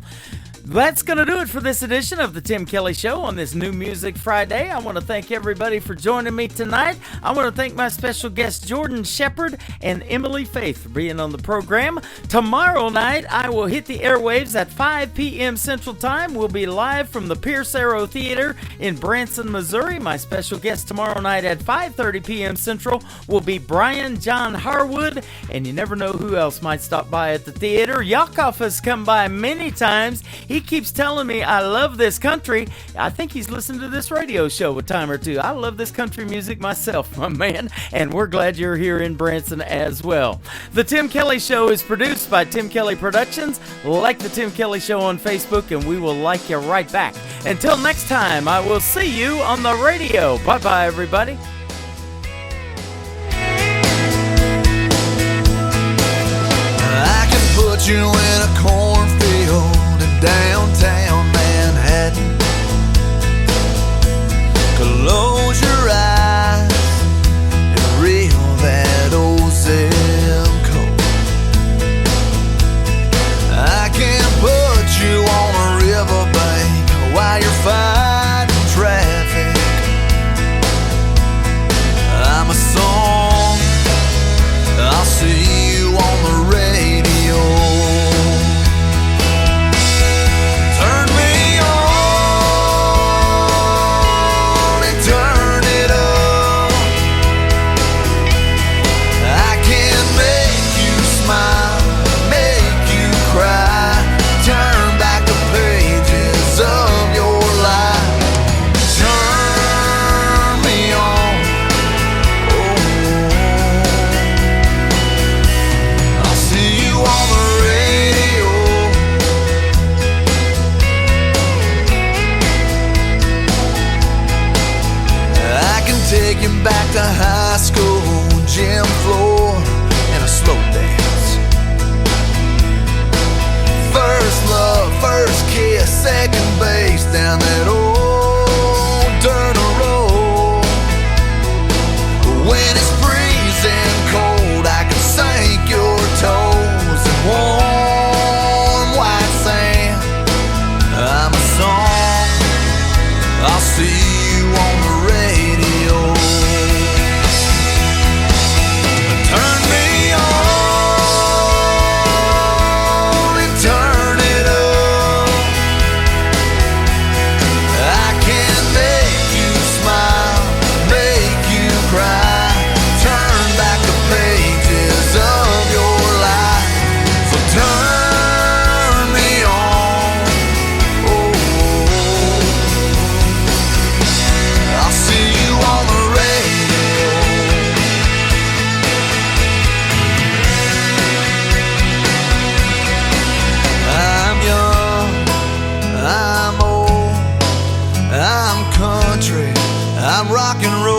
That's going to do it for this edition of the Tim Kelly Show on this New Music Friday. I want to thank everybody for joining me tonight. I want to thank my special guests Jordan Shepard and Emily Faith for being on the program. Tomorrow night, I will hit the airwaves at 5 p.m. Central Time. We'll be live from the Pierce Arrow Theater in Branson, Missouri. My special guest tomorrow night at 5:30 p.m. Central will be Brian John Harwood, and you never know who else might stop by at the theater. Yakov has come by many times. He keeps telling me I love this country. I think he's listened to this radio show a time or two. I love this country music myself, my man, and we're glad you're here in Branson as well. The Tim Kelly Show is produced by Tim Kelly Productions. Like the Tim Kelly Show on Facebook, and we will like you right back. Until next time, I will see you on the radio. Bye-bye, everybody. I can put you in a cornfield in downtown Manhattan. Close your eyes and reel that old zip code. I can put you on a riverbank while you're fighting traffic. I'm a song, I'll see you on the radio. to high school gym floor and a slow dance. First love, first kiss, second base down that old dirt road. When it's freezing cold, I can sink your toes in warm white sand. I'm a song, I'll see you on the radio. Turn me on and turn it up. I can make you smile, make you cry, turn back the pages of your life. So turn me on. I'll see you on the radio. I'm young, I'm old, I'm country, I'm rock and roll.